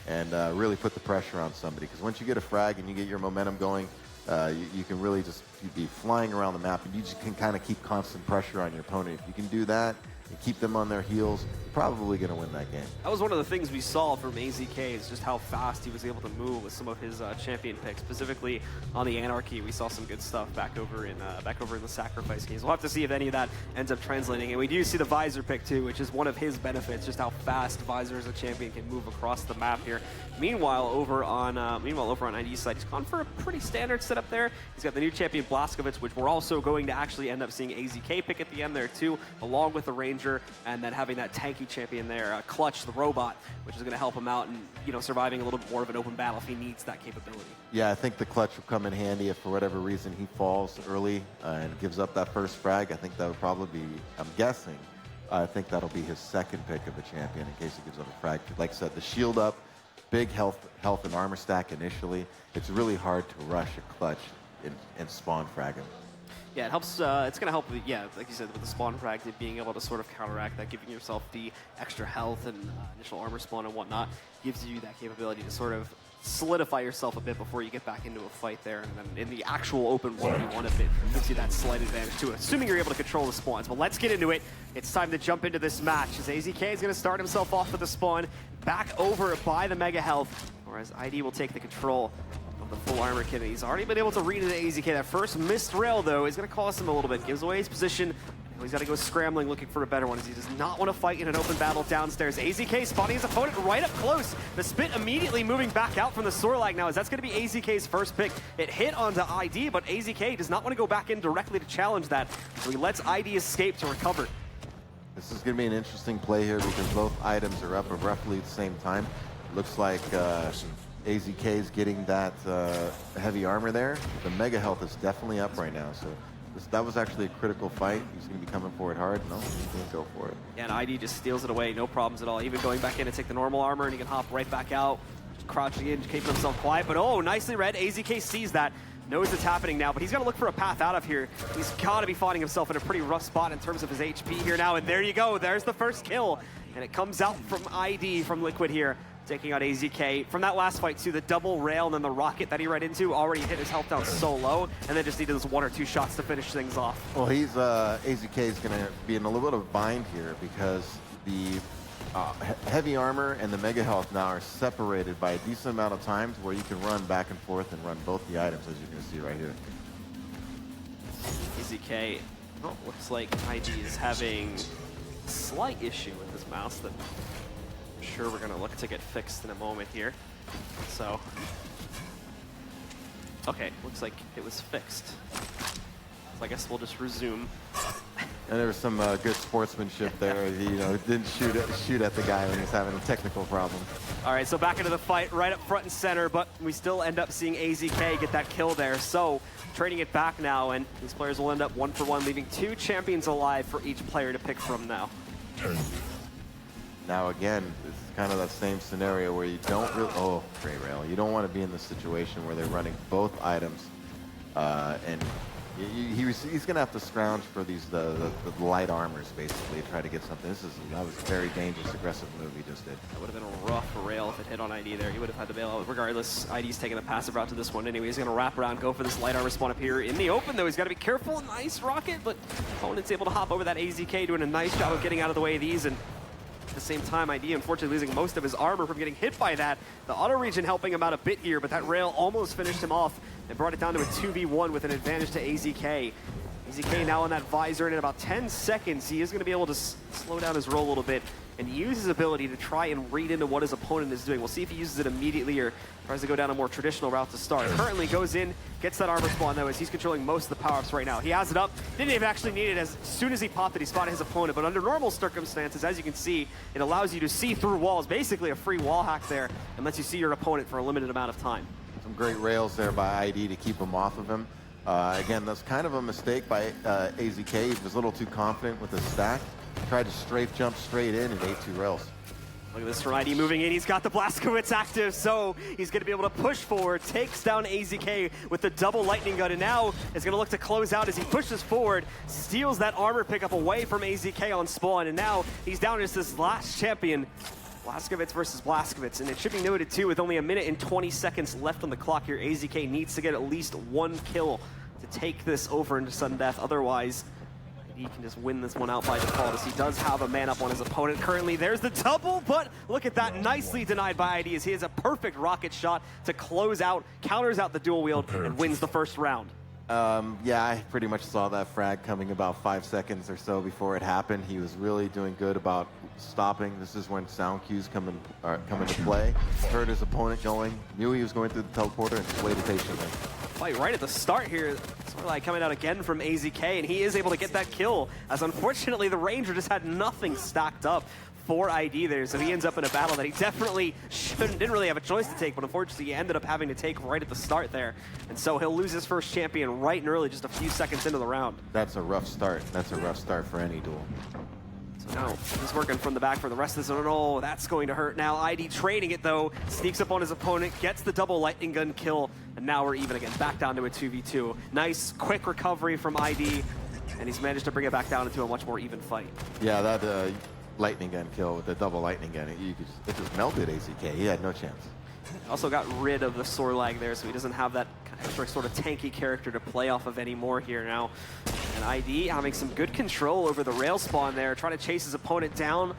and really put the pressure on somebody. Because once you get a frag and you get your momentum going, you can really just be flying around the map, and you just can kind of keep constant pressure on your opponent. If you can do that and keep them on their heels, you're probably going to win that game. That was one of the things we saw from AZK, is just how fast he was able to move with some of his champion picks, specifically on the Anarchy. We saw some good stuff back over in the Sacrifice games. We'll have to see if any of that ends up translating. And we do see the Visor pick too, which is one of his benefits, just how fast Visor as a champion can move across the map here. Meanwhile, over on ID's side, he's gone for a pretty standard setup there. He's got the new champion Blaskovich, which we're also going to actually end up seeing AZK pick at the end there too, along with the Ranger, and then having that tanky champion there, Clutch, the robot, which is going to help him out and, you know, surviving a little bit more of an open battle if he needs that capability. Yeah, I think the Clutch will come in handy if for whatever reason he falls early and gives up that first frag. I think that would probably be, I'm guessing, I think that'll be his second pick of a champion in case he gives up a frag. Like I said, the shield up, big health and armor stack initially. It's really hard to rush a Clutch and spawn frag him. Yeah, it helps. It's going to help, yeah, like you said, with the spawn frag, being able to sort of counteract that, giving yourself the extra health and initial armor spawn and whatnot, gives you that capability to sort of solidify yourself a bit before you get back into a fight there. And then in the actual open 1v1 of it, gives you that slight advantage too, assuming you're able to control the spawns. But let's get into it. It's time to jump into this match as AZK is going to start himself off with the spawn. back over by the Mega Health, whereas ID will take the control of the full armor kit. He's already been able to read into AZK. That first missed rail, though, is going to cost him a little bit. Gives away his position. He's got to go scrambling, looking for a better one, as he does not want to fight in an open battle downstairs. AZK spotting his opponent right up close. The spit immediately moving back out from the Sorlag now, as that's going to be AZK's first pick. It hit onto ID, but AZK does not want to go back in directly to challenge that, so he lets ID escape to recover. This is going to be an interesting play here because both items are up at roughly the same time. Looks like AZK is getting that heavy armor there. The Mega Health is definitely up right now, so that was actually a critical fight. He's going to be coming for it hard. No, he's going to go for it. Yeah, and ID just steals it away, no problems at all. Even going back in to take the normal armor, and he can hop right back out, just crouching in, keeping himself quiet. But oh, nicely read. AZK sees that, knows it's happening now, but he's got to look for a path out of here. He's got to be finding himself in a pretty rough spot in terms of his HP here now. And there you go. There's the first kill. And it comes out from ID, from Liquid here, taking out AZK. From that last fight, too, the double rail and then the rocket that he ran into already hit his health down so low, and then just needed those 1 or 2 shots to finish things off. Well, AZK is going to be in a little bit of a bind here because the heavy armor and the Mega Health now are separated by a decent amount of times where you can run back and forth and run both the items, as you're going to see right here. AZK, oh, looks like ID is having a slight issue with his mouse that I'm sure we're going to look to get fixed in a moment here. So, okay, looks like it was fixed. So I guess we'll just resume. And there was some good sportsmanship there. He, didn't shoot at the guy when he was having a technical problem. All right, so back into the fight, right up front and center, but we still end up seeing AZK get that kill there. So trading it back now, and these players will end up 1 for 1, leaving 2 champions alive for each player to pick from now. Now again, it's kind of that same scenario where you don't really, oh, great rail. You don't want to be in the situation where they're running both items, and he's going to have to scrounge for these the light armors, basically, to try to get something. That was a very dangerous, aggressive move he just did. That would have been a rough rail if it hit on ID there. He would have had to bail out. Regardless, ID's taking the passive route to this one anyway. He's going to wrap around, go for this light armor spawn up here in the open, though. He's got to be careful. Nice rocket, but opponent's able to hop over that AZK, doing a nice job of getting out of the way of these. And at the same time, ID unfortunately losing most of his armor from getting hit by that. The auto regen helping him out a bit here, but that rail almost finished him off and brought it down to a 2v1 with an advantage to AZK. AZK now on that visor, and in about 10 seconds, he is going to be able to slow down his roll a little bit and use his ability to try and read into what his opponent is doing. We'll see if he uses it immediately or tries to go down a more traditional route to start. Currently goes in, gets that armor spawn, though, as he's controlling most of the power-ups right now. He has it up, didn't even actually need it. As soon as he popped it, he spotted his opponent. But under normal circumstances, as you can see, it allows you to see through walls, basically a free wall hack there, and lets you see your opponent for a limited amount of time. Some great rails there by ID to keep him off of him. Again, that's kind of a mistake by AZK. He was a little too confident with his stack. Tried to strafe jump straight in and ate 2 rails. Look at this from ID moving in. He's got the Blazkowicz active, so he's going to be able to push forward, takes down AZK with the double lightning gun, and now is going to look to close out as he pushes forward, steals that armor pickup away from AZK on spawn, and now he's down as this last champion. Blazkowicz versus Blazkowicz, and it should be noted too, with only 1 minute and 20 seconds left on the clock here, AZK needs to get at least 1 kill to take this over into sudden death. Otherwise, he can just win this one out by default, as he does have a man up on his opponent currently. There's the double, but look at that, nicely denied by ID, as he has a perfect rocket shot to close out, counters out the dual wield, and wins the first round. Yeah, I pretty much saw that frag coming about 5 seconds or so before it happened. He was really doing good about stopping. This is when sound cues come into play. Heard his opponent going, knew he was going through the teleporter, and just waited patiently. Fight right at the start here, sort of like coming out again from AZK, and he is able to get that kill, as unfortunately the Ranger just had nothing stacked up for ID there, so he ends up in a battle that he definitely didn't really have a choice to take, but unfortunately he ended up having to take right at the start there, and so he'll lose his first champion right and early, just a few seconds into the round. That's a rough start. That's a rough start for any duel. So now he's working from the back for the rest of this. Oh, that's going to hurt now. ID trading it though, sneaks up on his opponent, gets the double lightning gun kill, and now we're even again, back down to a 2v2. Nice quick recovery from ID, and he's managed to bring it back down into a much more even fight. Yeah, that lightning gun kill with the double lightning gun, it just melted AZK. He had no chance. Also got rid of the Sorlag there, so he doesn't have that extra sort of tanky character to play off of anymore here now. And ID having some good control over the rail spawn there, trying to chase his opponent down.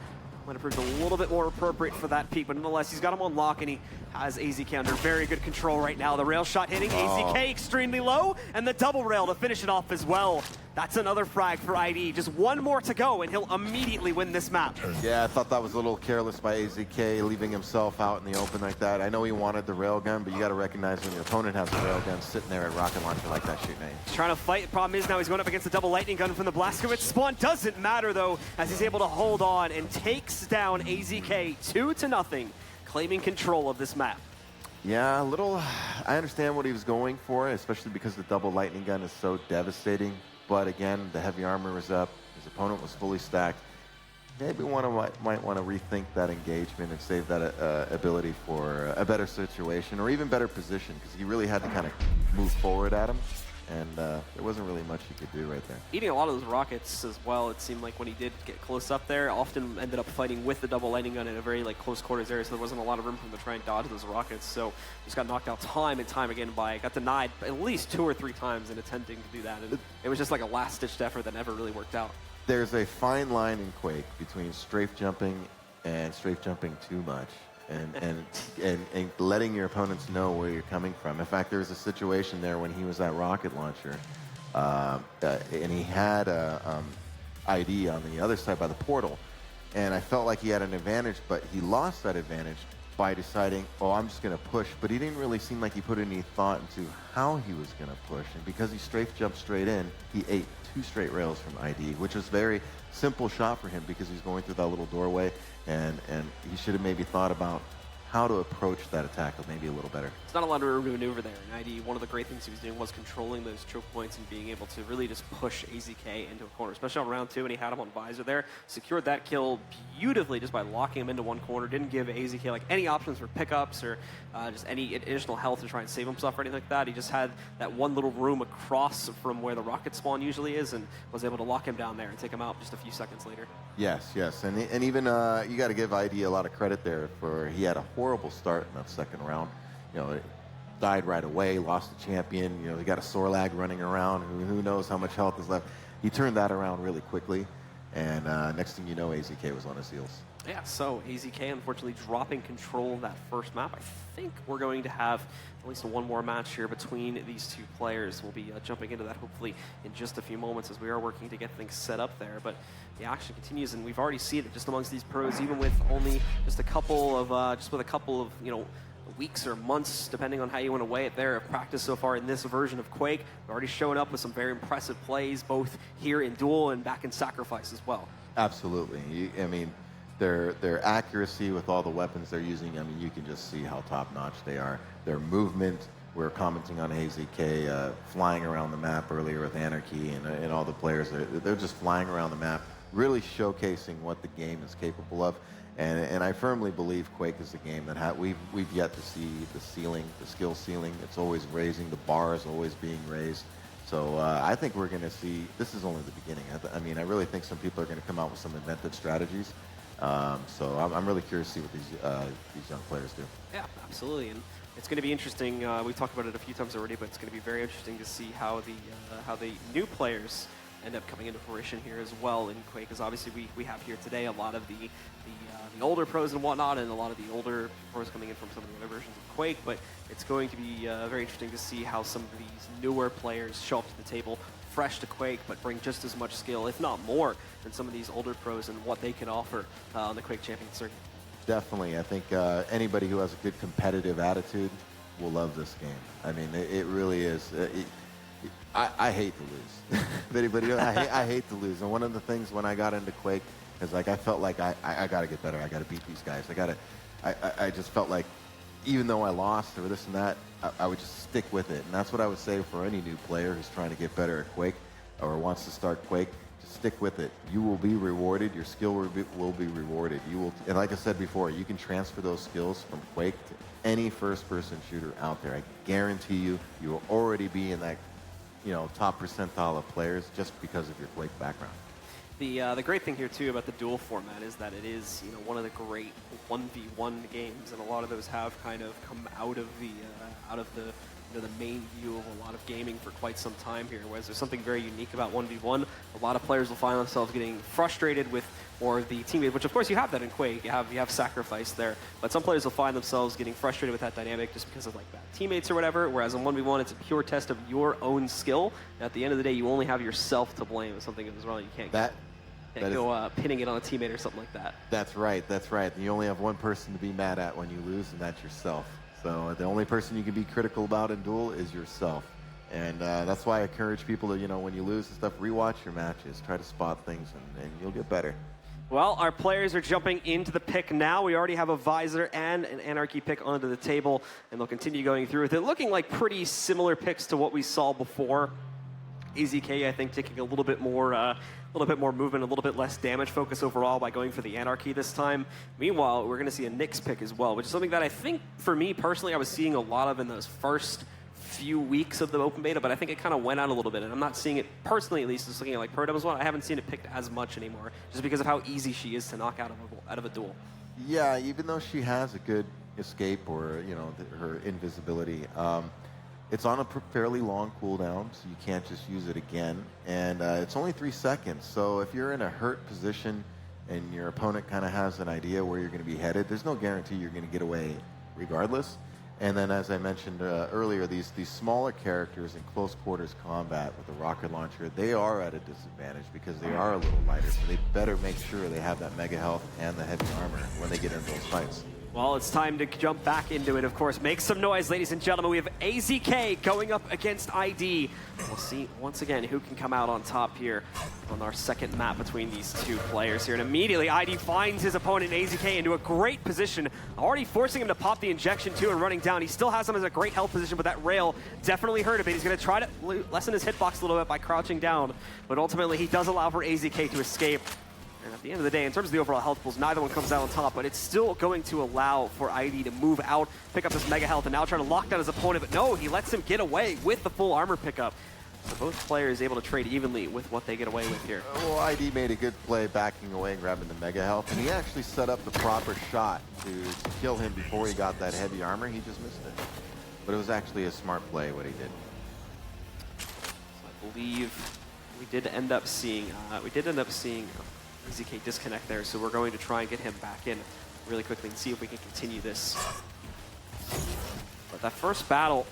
Might have proved a little bit more appropriate for that peak, but nonetheless, he's got him on lock, and he has AZK under very good control right now. The rail shot hitting, AZK extremely low, and the double rail to finish it off as well. That's another frag for ID. Just one more to go, and he'll immediately win this map. Yeah, I thought that was a little careless by AZK, leaving himself out in the open like that. I know he wanted the railgun, but you got to recognize when your opponent has a railgun sitting there at rocket launcher like that shooting aim. He's trying to fight. The problem is now he's going up against the double lightning gun from the Blazkowicz spawn. Doesn't matter, though, as he's able to hold on and takes down AZK 2-0, claiming control of this map. Yeah, a little. I understand what he was going for, especially because the double lightning gun is so devastating. But again, the heavy armor was up. His opponent was fully stacked. Maybe might want to rethink that engagement and save that ability for a better situation or even better position, because he really had to kind of move forward at him, and there wasn't really much he could do right there. Eating a lot of those rockets as well, it seemed like when he did get close up there, often ended up fighting with the double lightning gun in a very close quarters area, so there wasn't a lot of room for him to try and dodge those rockets. So just got knocked out time and time again got denied at least 2 or 3 times in attempting to do that. And it was just like a last-ditched effort that never really worked out. There's a fine line in Quake between strafe jumping and strafe jumping too much, and letting your opponents know where you're coming from. In fact, there was a situation there when he was at rocket launcher, and he had a ID on the other side by the portal, and I felt like he had an advantage, but he lost that advantage by deciding, oh, I'm just going to push. But he didn't really seem like he put any thought into how he was going to push, and because he strafe jumped straight in, he ate 2 straight rails from ID, which was a very simple shot for him because he's going through that little doorway, and he should have maybe thought about how to approach that attack maybe a little better. It's not a lot of room to maneuver there. And ID, one of the great things he was doing was controlling those choke points and being able to really just push AZK into a corner, especially on round 2, and he had him on visor there. Secured that kill beautifully just by locking him into one corner. Didn't give AZK any options for pickups or just any additional health to try and save himself or anything like that. He just had that one little room across from where the rocket spawn usually is, and was able to lock him down there and take him out just a few seconds later. Yes, and even you got to give ID a lot of credit there for he had a horrible start in that second round. Died right away, lost the champion. He got a Sorlag running around. Who knows how much health is left? He turned that around really quickly, and next thing you know, AZK was on his heels. Yeah, so AZK unfortunately dropping control of that first map. I think we're going to have at least one more match here between these 2 players. We'll be jumping into that hopefully in just a few moments as we are working to get things set up there. But the action continues, and we've already seen it just amongst these pros, even with only just a couple of weeks or months, depending on how you want to weigh it there, of practice so far in this version of Quake. We're already showing up with some very impressive plays, both here in Duel and back in Sacrifice as well. Absolutely. Their accuracy with all the weapons they're using, you can just see how top-notch they are. Their movement, we were commenting on AZK flying around the map earlier with Anarchy and all the players. They're just flying around the map, really showcasing what the game is capable of. And I firmly believe Quake is a game that we've yet to see the ceiling, the skill ceiling. It's always raising, the bar is always being raised. So I think we're going to see, this is only the beginning. I really think some people are going to come out with some inventive strategies. So I'm really curious to see what these young players do. Yeah, absolutely. And it's going to be interesting. We've talked about it a few times already, but it's going to be very interesting to see how the new players end up coming into fruition here as well in Quake, because obviously we have here today a lot of the older pros and whatnot, and a lot of the older pros coming in from some of the other versions of Quake, but it's going to be very interesting to see how some of these newer players show up to the table fresh to Quake, but bring just as much skill, if not more, than some of these older pros and what they can offer on the Quake champion circuit. Definitely. I think anybody who has a good competitive attitude will love this game. It really is. I hate to lose. Anybody, I hate to lose. And one of the things when I got into Quake is I felt like I got to get better. I got to beat these guys. I just felt like even though I lost or this and that, I would just stick with it. And that's what I would say for any new player who's trying to get better at Quake or wants to start Quake. Just stick with it. You will be rewarded. Your skill will be rewarded. And like I said before, you can transfer those skills from Quake to any first-person shooter out there. I guarantee you will already be in that top percentile of players just because of your Quake background. The great thing here too about the duel format is that it is one of the great 1v1 games, and a lot of those have kind of come out of the main view of a lot of gaming for quite some time here. Whereas there's something very unique about 1v1. A lot of players will find themselves getting frustrated with or the teammate, which of course you have that in Quake, you have sacrifice there, but some players will find themselves getting frustrated with that dynamic just because of like bad teammates or whatever, whereas in 1v1 it's a pure test of your own skill. And at the end of the day, you only have yourself to blame if something goes wrong. You can't go pinning it on a teammate or something like that. That's right, that's right. You only have one person to be mad at when you lose, and that's yourself. So the only person you can be critical about in duel is yourself. And that's why I encourage people to, when you lose and stuff, rewatch your matches, try to spot things, and you'll get better. Well, our players are jumping into the pick now. We already have a Visor and an Anarchy pick onto the table, and they'll continue going through with it, looking like pretty similar picks to what we saw before. AZK, I think, taking a little bit more movement, a little bit less damage focus overall by going for the Anarchy this time. Meanwhile, we're going to see a Nyx pick as well, which is something that I think, for me personally, I was seeing a lot of in those first few weeks of the open beta, but I think it kind of went out a little bit, and I'm not seeing it personally, at least just looking at like Pro Demos one. I haven't seen it picked as much anymore, just because of how easy she is to knock out of a duel. Yeah, even though she has a good escape or her invisibility, it's on a fairly long cooldown, so you can't just use it again, and it's only 3 seconds. So if you're in a hurt position and your opponent kind of has an idea where you're going to be headed, there's no guarantee you're going to get away regardless. And then, as I mentioned earlier, these smaller characters in close quarters combat with the rocket launcher, they are at a disadvantage because they are a little lighter, so they better make sure they have that mega health and the heavy armor when they get into those fights. Well, it's time to jump back into it, of course. Make some noise, ladies and gentlemen. We have AZK going up against ID. We'll see, once again, who can come out on top here on our second map between these two players here. And immediately, ID finds his opponent, AZK, into a great position, already forcing him to pop the injection, too, and running down. He still has him as a great health position, but that rail definitely hurt a bit. He's going to try to lessen his hitbox a little bit by crouching down, but ultimately, he does allow for AZK to escape. And at the end of the day, in terms of the overall health pools, neither one comes out on top, but it's still going to allow for ID to move out, pick up this mega health, and now try to lock down his opponent. But no, he lets him get away with the full armor pickup. So both players able to trade evenly with what they get away with here. Well, ID made a good play backing away and grabbing the mega health, and he actually set up the proper shot to kill him before he got that heavy armor. He just missed it. But it was actually a smart play what he did. So I believe we did end up seeing AZK disconnect there, so we're going to try and get him back in really quickly and see if we can continue this. But that first battle,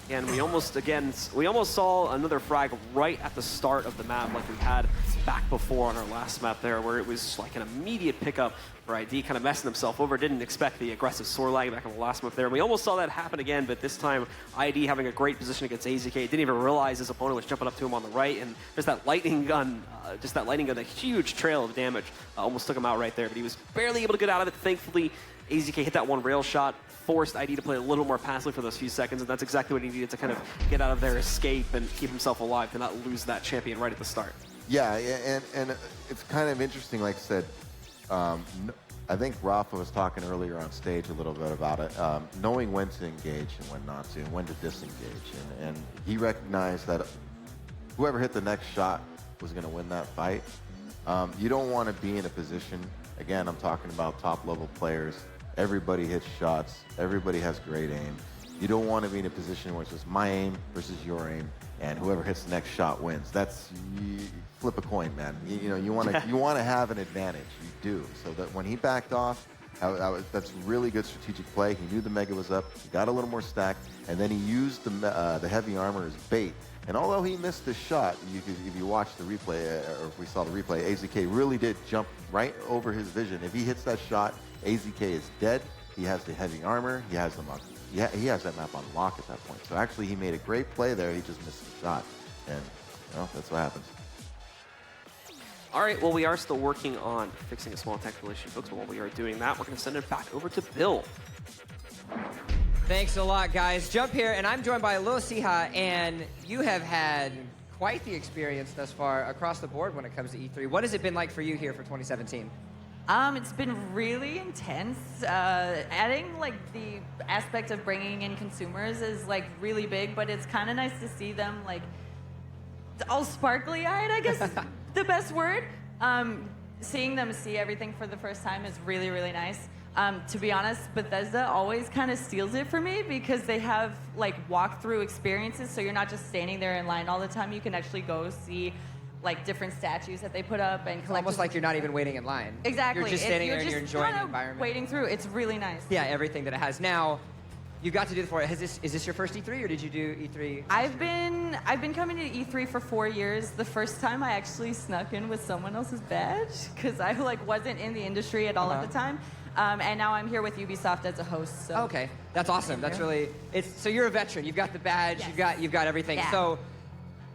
again, we almost saw another frag right at the start of the map like we had back before on our last map there, where it was like an immediate pickup for ID, kind of messing himself over. Didn't expect the aggressive sword lag back on the last map there. We almost saw that happen again, but this time ID having a great position against AZK. Didn't even realize his opponent was jumping up to him on the right, and just that lightning gun, a huge trail of damage, almost took him out right there. But he was barely able to get out of it. Thankfully, AZK hit that one rail shot, forced ID to play a little more passively for those few seconds, and that's exactly what he needed to kind of get out of their escape and keep himself alive to not lose that champion right at the start. Yeah, and it's kind of interesting, like I said, I think Rafa was talking earlier on stage a little bit about it, knowing when to engage and when not to, and when to disengage. And he recognized that whoever hit the next shot was going to win that fight. You don't want to be in a position, again, I'm talking about top-level players, everybody hits shots, everybody has great aim. You don't want to be in a position where it's just my aim versus your aim, and whoever hits the next shot wins. Flip a coin, man. You want to have an advantage. You do. So that when he backed off, that's really good strategic play. He knew the mega was up. He got a little more stacked, and then he used the heavy armor as bait. And although he missed the shot, if you watch the replay, or if we saw the replay, AZK really did jump right over his vision. If he hits that shot, AZK is dead. He has the heavy armor. He has the map. He has that map on lock at that point. So actually, he made a great play there. He just missed the shot, and that's what happens. All right, well, we are still working on fixing a small technical issue, folks, but while we are doing that, we're going to send it back over to Bill. Thanks a lot, guys. Jump here, and I'm joined by Lil Siha, and you have had quite the experience thus far across the board when it comes to E3. What has it been like for you here for 2017? It's been really intense. Adding like the aspect of bringing in consumers is like really big, but it's kind of nice to see them like all sparkly-eyed, I guess is the best word. Seeing them see everything for the first time is really, really nice. To be honest, Bethesda always kind of steals it for me because they have like walkthrough experiences, so you're not just standing there in line all the time. You can actually go see like different statues that they put up and collect. Almost like you're not even waiting in line. Exactly. You're just standing there and you're enjoying the environment. Waiting through. It's really nice. Yeah, everything that it has. Now, you got to do it before. Is this your first E3 or did you do E3? I've been coming to E3 for 4 years. The first time I actually snuck in with someone else's badge because I like wasn't in the industry at all at the time. And now I'm here with Ubisoft as a host. So. Okay, that's awesome. That's really so you're a veteran. You've got the badge. Yes. You've got everything. Yeah. So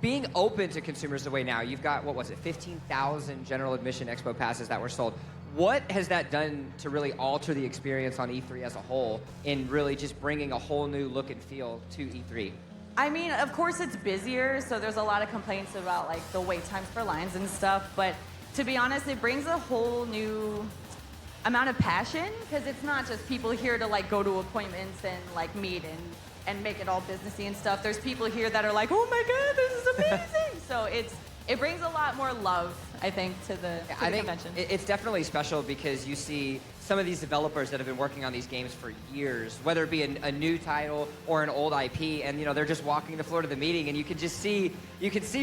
being open to consumers the way now, you've got what was it, 15,000 general admission expo passes that were sold. What has that done to really alter the experience on E3 as a whole in really just bringing a whole new look and feel to E3? I mean, of course it's busier, so there's a lot of complaints about like the wait times for lines and stuff, but to be honest, it brings a whole new amount of passion because it's not just people here to like go to appointments and like meet and make it all businessy and stuff. There's people here that are like, oh my god, this is amazing. So it brings a lot more love, I think, to the convention. It's definitely special because you see some of these developers that have been working on these games for years, whether it be a new title or an old IP, and you know they're just walking the floor to the meeting, and you can see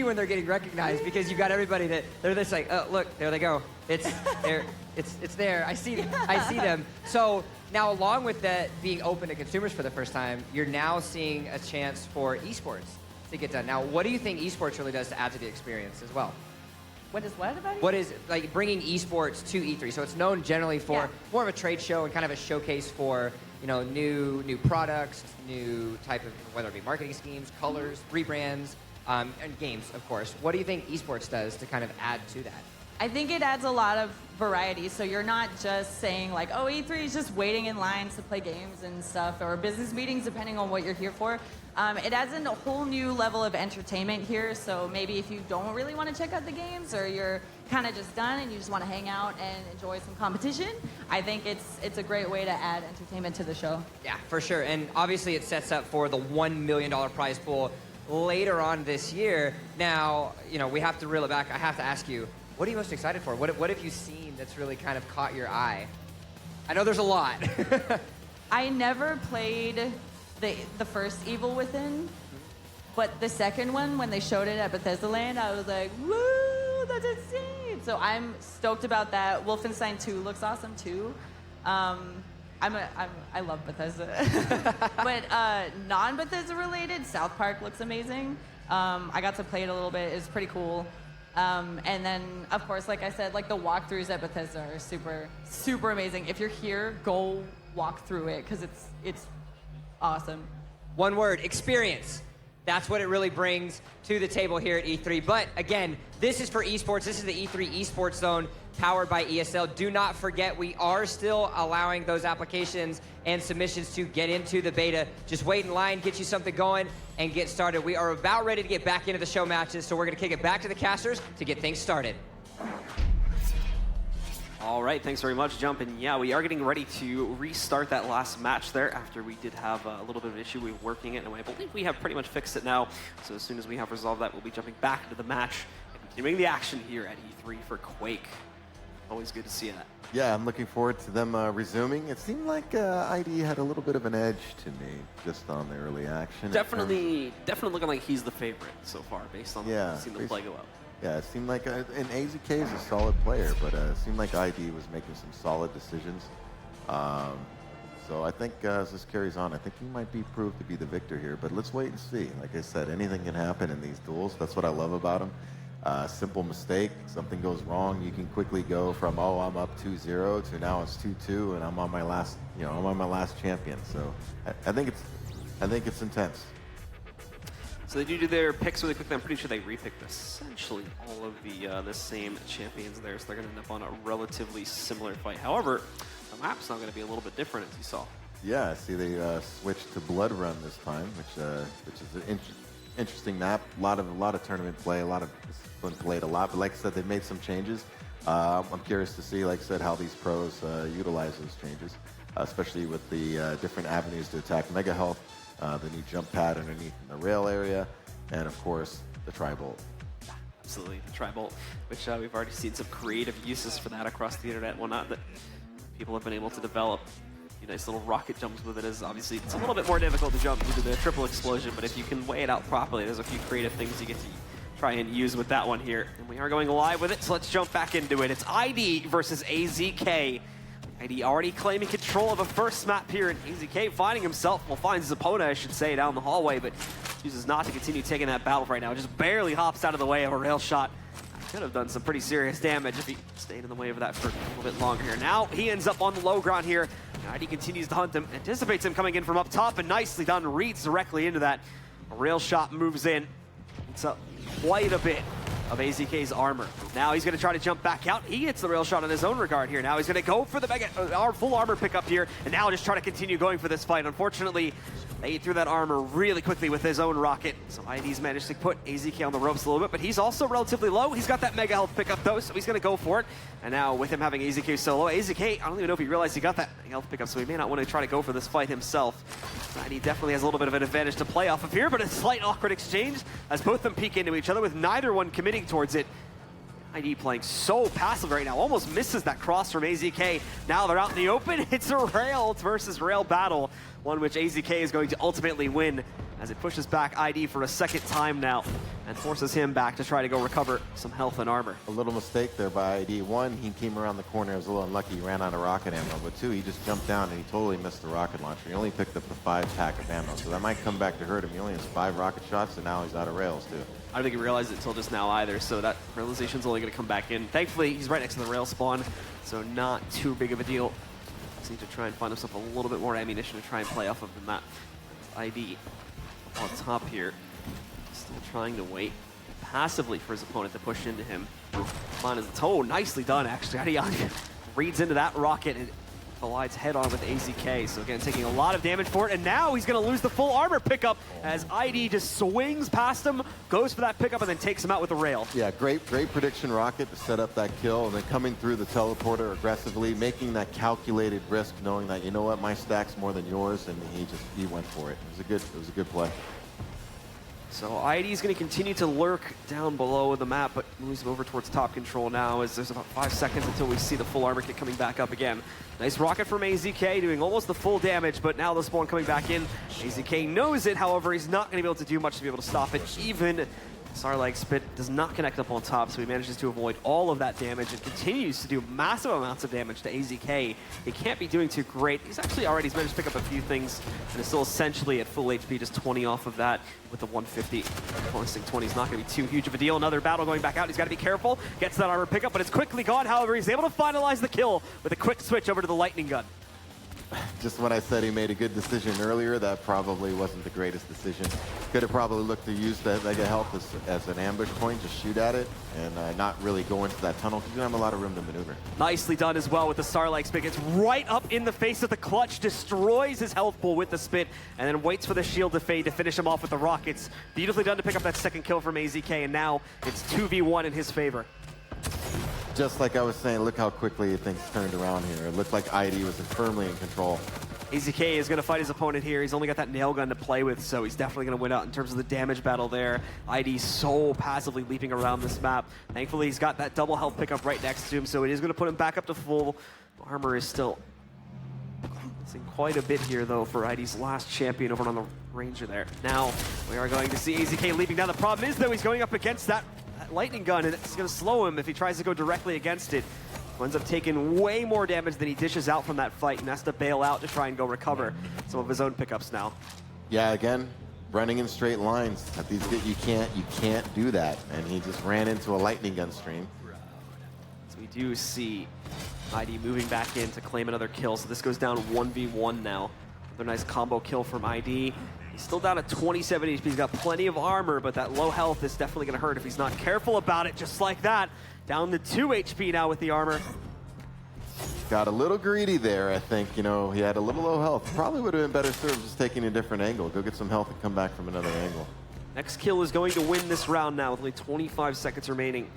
when they're getting recognized because you got everybody that they're just like, oh look, there they go, it's there, it's there. I see them. So now, along with that being open to consumers for the first time, you're now seeing a chance for esports to get done. Now, what do you think esports really does to add to the experience as well? What is what about it? What is like bringing esports to E3? So it's known generally for more of a trade show and kind of a showcase for new products, new type of whether it be marketing schemes, colors, rebrands, and games, of course. What do you think esports does to kind of add to that? I think it adds a lot of variety. So you're not just saying like, oh, E3 is just waiting in lines to play games and stuff, or business meetings, depending on what you're here for. It adds in a whole new level of entertainment here. So maybe if you don't really want to check out the games, or you're kind of just done and you just want to hang out and enjoy some competition, I think it's a great way to add entertainment to the show. Yeah, for sure. And obviously it sets up for the $1 million prize pool later on this year. Now, we have to reel it back. I have to ask you, what are you most excited for? What have you seen that's really kind of caught your eye? I know there's a lot. I never played the first Evil Within, but the second one, when they showed it at Bethesda Land, I was like, woo, that's insane. So I'm stoked about that. Wolfenstein 2 looks awesome too. I love Bethesda. But non-Bethesda related, South Park looks amazing. I got to play it a little bit. It was pretty cool. And then, of course, like I said, like the walkthroughs at Bethesda are super, super amazing. If you're here, go walk through it because it's awesome. One word, experience. That's what it really brings to the table here at E3. But again, this is for esports. This is the E3 Esports Zone powered by ESL. Do not forget, we are still allowing those applications and submissions to get into the beta. Just wait in line, get you something going, and get started. We are about ready to get back into the show matches, so we're going to kick it back to the casters to get things started. All right, thanks very much, Jump. And yeah, we are getting ready to restart that last match there after we did have a little bit of an issue with working it, and I believe we have pretty much fixed it now. So as soon as we have resolved that, we'll be jumping back into the match and continuing the action here at E3 for Quake. Always good to see that. Yeah, I'm looking forward to them resuming. It seemed like ID had a little bit of an edge to me just on the early action. Definitely looking like he's the favorite so far based on seeing the play go up. Yeah, it seemed like, and AZK is a solid player, but it seemed like ID was making some solid decisions. So I think as this carries on, I think he might be proved to be the victor here, but let's wait and see. Like I said, anything can happen in these duels. That's what I love about him. Simple mistake, something goes wrong, you can quickly go from, oh, I'm up 2-0 to now it's 2-2 and I'm on my last, I'm on my last champion. So I think it's intense. So they do their picks really quickly. I'm pretty sure they repicked essentially all of the same champions there, so they're going to end up on a relatively similar fight. However, the map's now going to be a little bit different, as you saw. Yeah, see, they switched to Blood Run this time, which is an interesting map. A lot of tournament play, it's been played a lot. But like I said, they've made some changes. I'm curious to see, like I said, how these pros utilize those changes, especially with the different avenues to attack Mega Health. The new jump pad underneath in the rail area, and of course, the Tri-Bolt. Absolutely, the Tri-Bolt, which we've already seen some creative uses for that across the internet and whatnot that people have been able to develop. Nice little rocket jumps with it. Is obviously it's a little bit more difficult to jump due to the triple explosion, but if you can weigh it out properly, there's a few creative things you get to try and use with that one here. And we are going live with it, so let's jump back into it. It's ID versus AZK. ID already claiming control of a first map here, and AZK finding himself, well, finds his opponent, I should say, down the hallway, but chooses not to continue taking that battle right now. Just barely hops out of the way of a rail shot. Could have done some pretty serious damage if he stayed in the way of that for a little bit longer here. Now he ends up on the low ground here. ID continues to hunt him, anticipates him coming in from up top, and nicely done, reads directly into that. A rail shot moves in. It's up quite a bit of AZK's armor. Now he's going to try to jump back out. He hits the rail shot in his own regard here. Now he's going to go for the full armor pickup here, and now just try to continue going for this fight. Unfortunately, they eat through that armor really quickly with his own rocket. So ID's managed to put AZK on the ropes a little bit, but he's also relatively low. He's got that mega health pickup though, so he's going to go for it. And now with him having AZK solo, AZK, I don't even know if he realized he got that mega health pickup, so he may not want to try to go for this fight himself. ID definitely has a little bit of an advantage to play off of here, but a slight awkward exchange as both of them peek into each other with neither one committing towards it. ID playing so passive right now, almost misses that cross from AZK. Now they're out in the open. It's a rail versus rail battle, one which AZK is going to ultimately win as it pushes back ID for a second time now and forces him back to try to go recover some health and armor. A little mistake there by ID. One, he came around the corner, was a little unlucky, he ran out of rocket ammo, but two, he just jumped down and he totally missed the rocket launcher. He only picked up the 5-pack of ammo, so that might come back to hurt him. He only has 5 rocket shots, and now he's out of rails too. I don't think he realized it until just now either, so that realization's only going to come back in. Thankfully, he's right next to the rail spawn, so not too big of a deal. Just need to try and find himself a little bit more ammunition to try and play off of the map. ID on top here, still trying to wait passively for his opponent to push into him. On his toe, nicely done actually. ID reads into that rocket and collides head on with AZK, so again taking a lot of damage for it, and now he's going to lose the full armor pickup as ID just swings past him, goes for that pickup, and then takes him out with a rail. Yeah, great prediction rocket to set up that kill, and then coming through the teleporter aggressively, making that calculated risk, knowing that, you know what, my stack's more than yours, and he went for it. It was a good play. So ID is going to continue to lurk down below the map, but moves over towards top control now as there's about 5 seconds until we see the full armor kit coming back up again. Nice rocket from AZK doing almost the full damage, but now the spawn coming back in. AZK knows it, however, he's not going to be able to do much to be able to stop it. Even Sarlag Spit does not connect up on top, so he manages to avoid all of that damage and continues to do massive amounts of damage to AZK. He can't be doing too great. He's managed to pick up a few things and is still essentially at full HP, just 20 off of that with the 150. Bonusing 20 is not going to be too huge of a deal. Another battle going back out. He's got to be careful. Gets that armor pickup, but it's quickly gone. However, he's able to finalize the kill with a quick switch over to the lightning gun. Just when I said he made a good decision earlier, that probably wasn't the greatest decision. Could have probably looked to use that mega health as an ambush point, just shoot at it, and not really go into that tunnel, because you don't have a lot of room to maneuver. Nicely done as well with the Starlight Spit. Gets right up in the face of the clutch, destroys his health pool with the spit, and then waits for the shield to fade to finish him off with the rockets. Beautifully done to pick up that second kill from AZK, and now it's 2v1 in his favor. Just like I was saying, look how quickly things turned around here. It looked like ID was firmly in control. AZK is going to fight his opponent here. He's only got that nail gun to play with, so he's definitely going to win out in terms of the damage battle there. ID so passively leaping around this map. Thankfully, he's got that double health pickup right next to him, so it is going to put him back up to full. Armor is still missing quite a bit here, though, for ID's last champion over on the Ranger there. Now, we are going to see AZK leaping down. The problem is, though, he's going up against that lightning gun, and it's going to slow him if he tries to go directly against it. He ends up taking way more damage than he dishes out from that fight and has to bail out to try and go recover some of his own pickups now. Yeah, again, running in straight lines. At these, you can't do that, and he just ran into a lightning gun stream. So we do see ID moving back in to claim another kill, so this goes down 1v1 now. Another nice combo kill from ID. He's still down at 27 HP. He's got plenty of armor, but that low health is definitely going to hurt if he's not careful about it, just like that. Down to 2 HP now with the armor. Got a little greedy there, I think. You know, he had a little low health. Probably would have been better served just taking a different angle. Go get some health and come back from another angle. Next kill is going to win this round now with only 25 seconds remaining.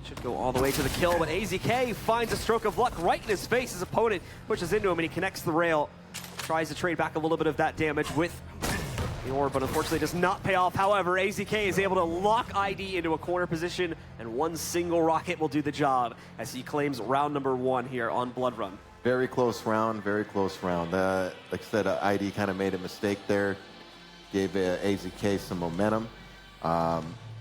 Should go all the way to the kill, but AZK finds a stroke of luck right in his face. His opponent pushes into him and he connects the rail. Tries to trade back a little bit of that damage with the orb, but unfortunately does not pay off. However, AZK is able to lock ID into a corner position, and one single rocket will do the job as he claims round number 1 here on Blood Run. Very close round, very close round. Like I said, ID kind of made a mistake there, gave AZK some momentum.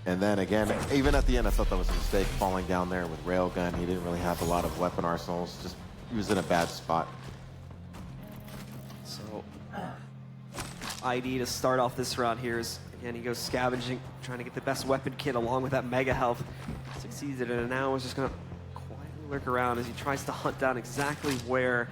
And then again, even at the end, I thought that was a mistake falling down there with Railgun. He didn't really have a lot of weapon arsenals. Just he was in a bad spot. So ID to start off this round here is, again, he goes scavenging, trying to get the best weapon kit along with that mega health. Succeeded, and now is just going to quietly lurk around as he tries to hunt down exactly where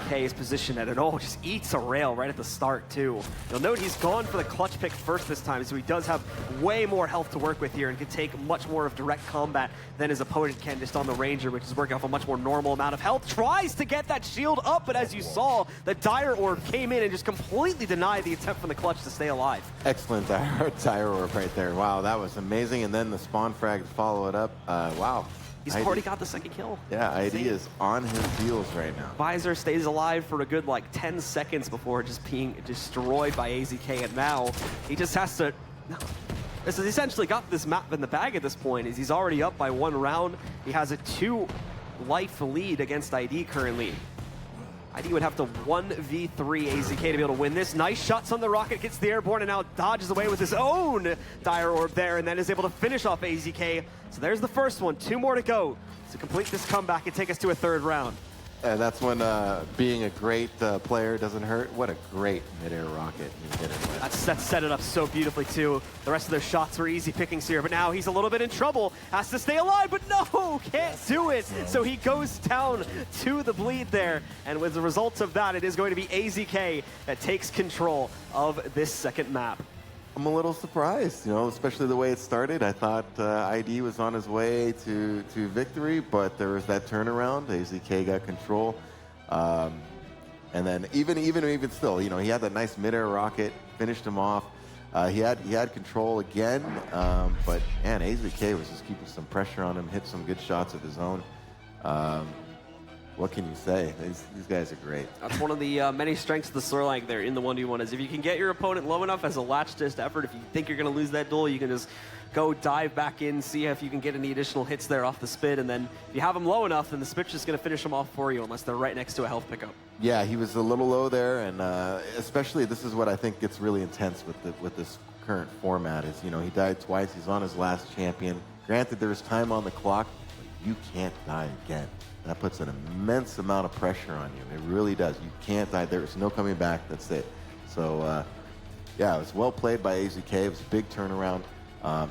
K is positioned at. And just eats a rail right at the start, too. You'll note he's gone for the clutch pick first this time, so he does have way more health to work with here and can take much more of direct combat than his opponent can just on the Ranger, which is working off a much more normal amount of health. Tries to get that shield up, but as you saw, the Dire Orb came in and just completely denied the attempt from the clutch to stay alive. Excellent Dire Orb right there. Wow, that was amazing. And then the spawn frag to follow it up. Wow. He's already got the second kill. Yeah, ID is on his heels right now. Visor stays alive for a good, 10 seconds before just being destroyed by AZK, and now he just has to... This has essentially got this map in the bag at this point, as he's already up by 1 round. He has a 2-life lead against ID currently. ID would have to 1v3 AZK to be able to win this. Nice shots on the rocket, gets the airborne, and now dodges away with his own Dire Orb there, and then is able to finish off AZK. So there's the first one. 2 more to go to complete this comeback and take us to a 3rd round. And that's when being a great player doesn't hurt. What a great mid-air rocket you hit it with. That set it up so beautifully, too. The rest of their shots were easy pickings here, but now he's a little bit in trouble. Has to stay alive, but no, can't do it. So he goes down to the bleed there. And with the results of that, it is going to be AZK that takes control of this second map. I'm a little surprised, especially the way it started. I thought ID was on his way to victory, but there was that turnaround. AZK got control. And then even still, he had that nice mid-air rocket, finished him off. He had control again, but man, AZK was just keeping some pressure on him, hit some good shots of his own. What can you say? These guys are great. That's one of the many strengths of the storyline there in the 1v1 is if you can get your opponent low enough as a latch-dist effort, if you think you're going to lose that duel, you can just go dive back in, see if you can get any additional hits there off the spit, and then if you have them low enough, then the spit's just going to finish them off for you unless they're right next to a health pickup. Yeah, he was a little low there, and especially this is what I think gets really intense with this current format is, he died twice, he's on his last champion. Granted, there's time on the clock, but you can't die again. That puts an immense amount of pressure on you. It really does. You can't die. There's no coming back. That's it. So, yeah, it was well played by AZK. It was a big turnaround.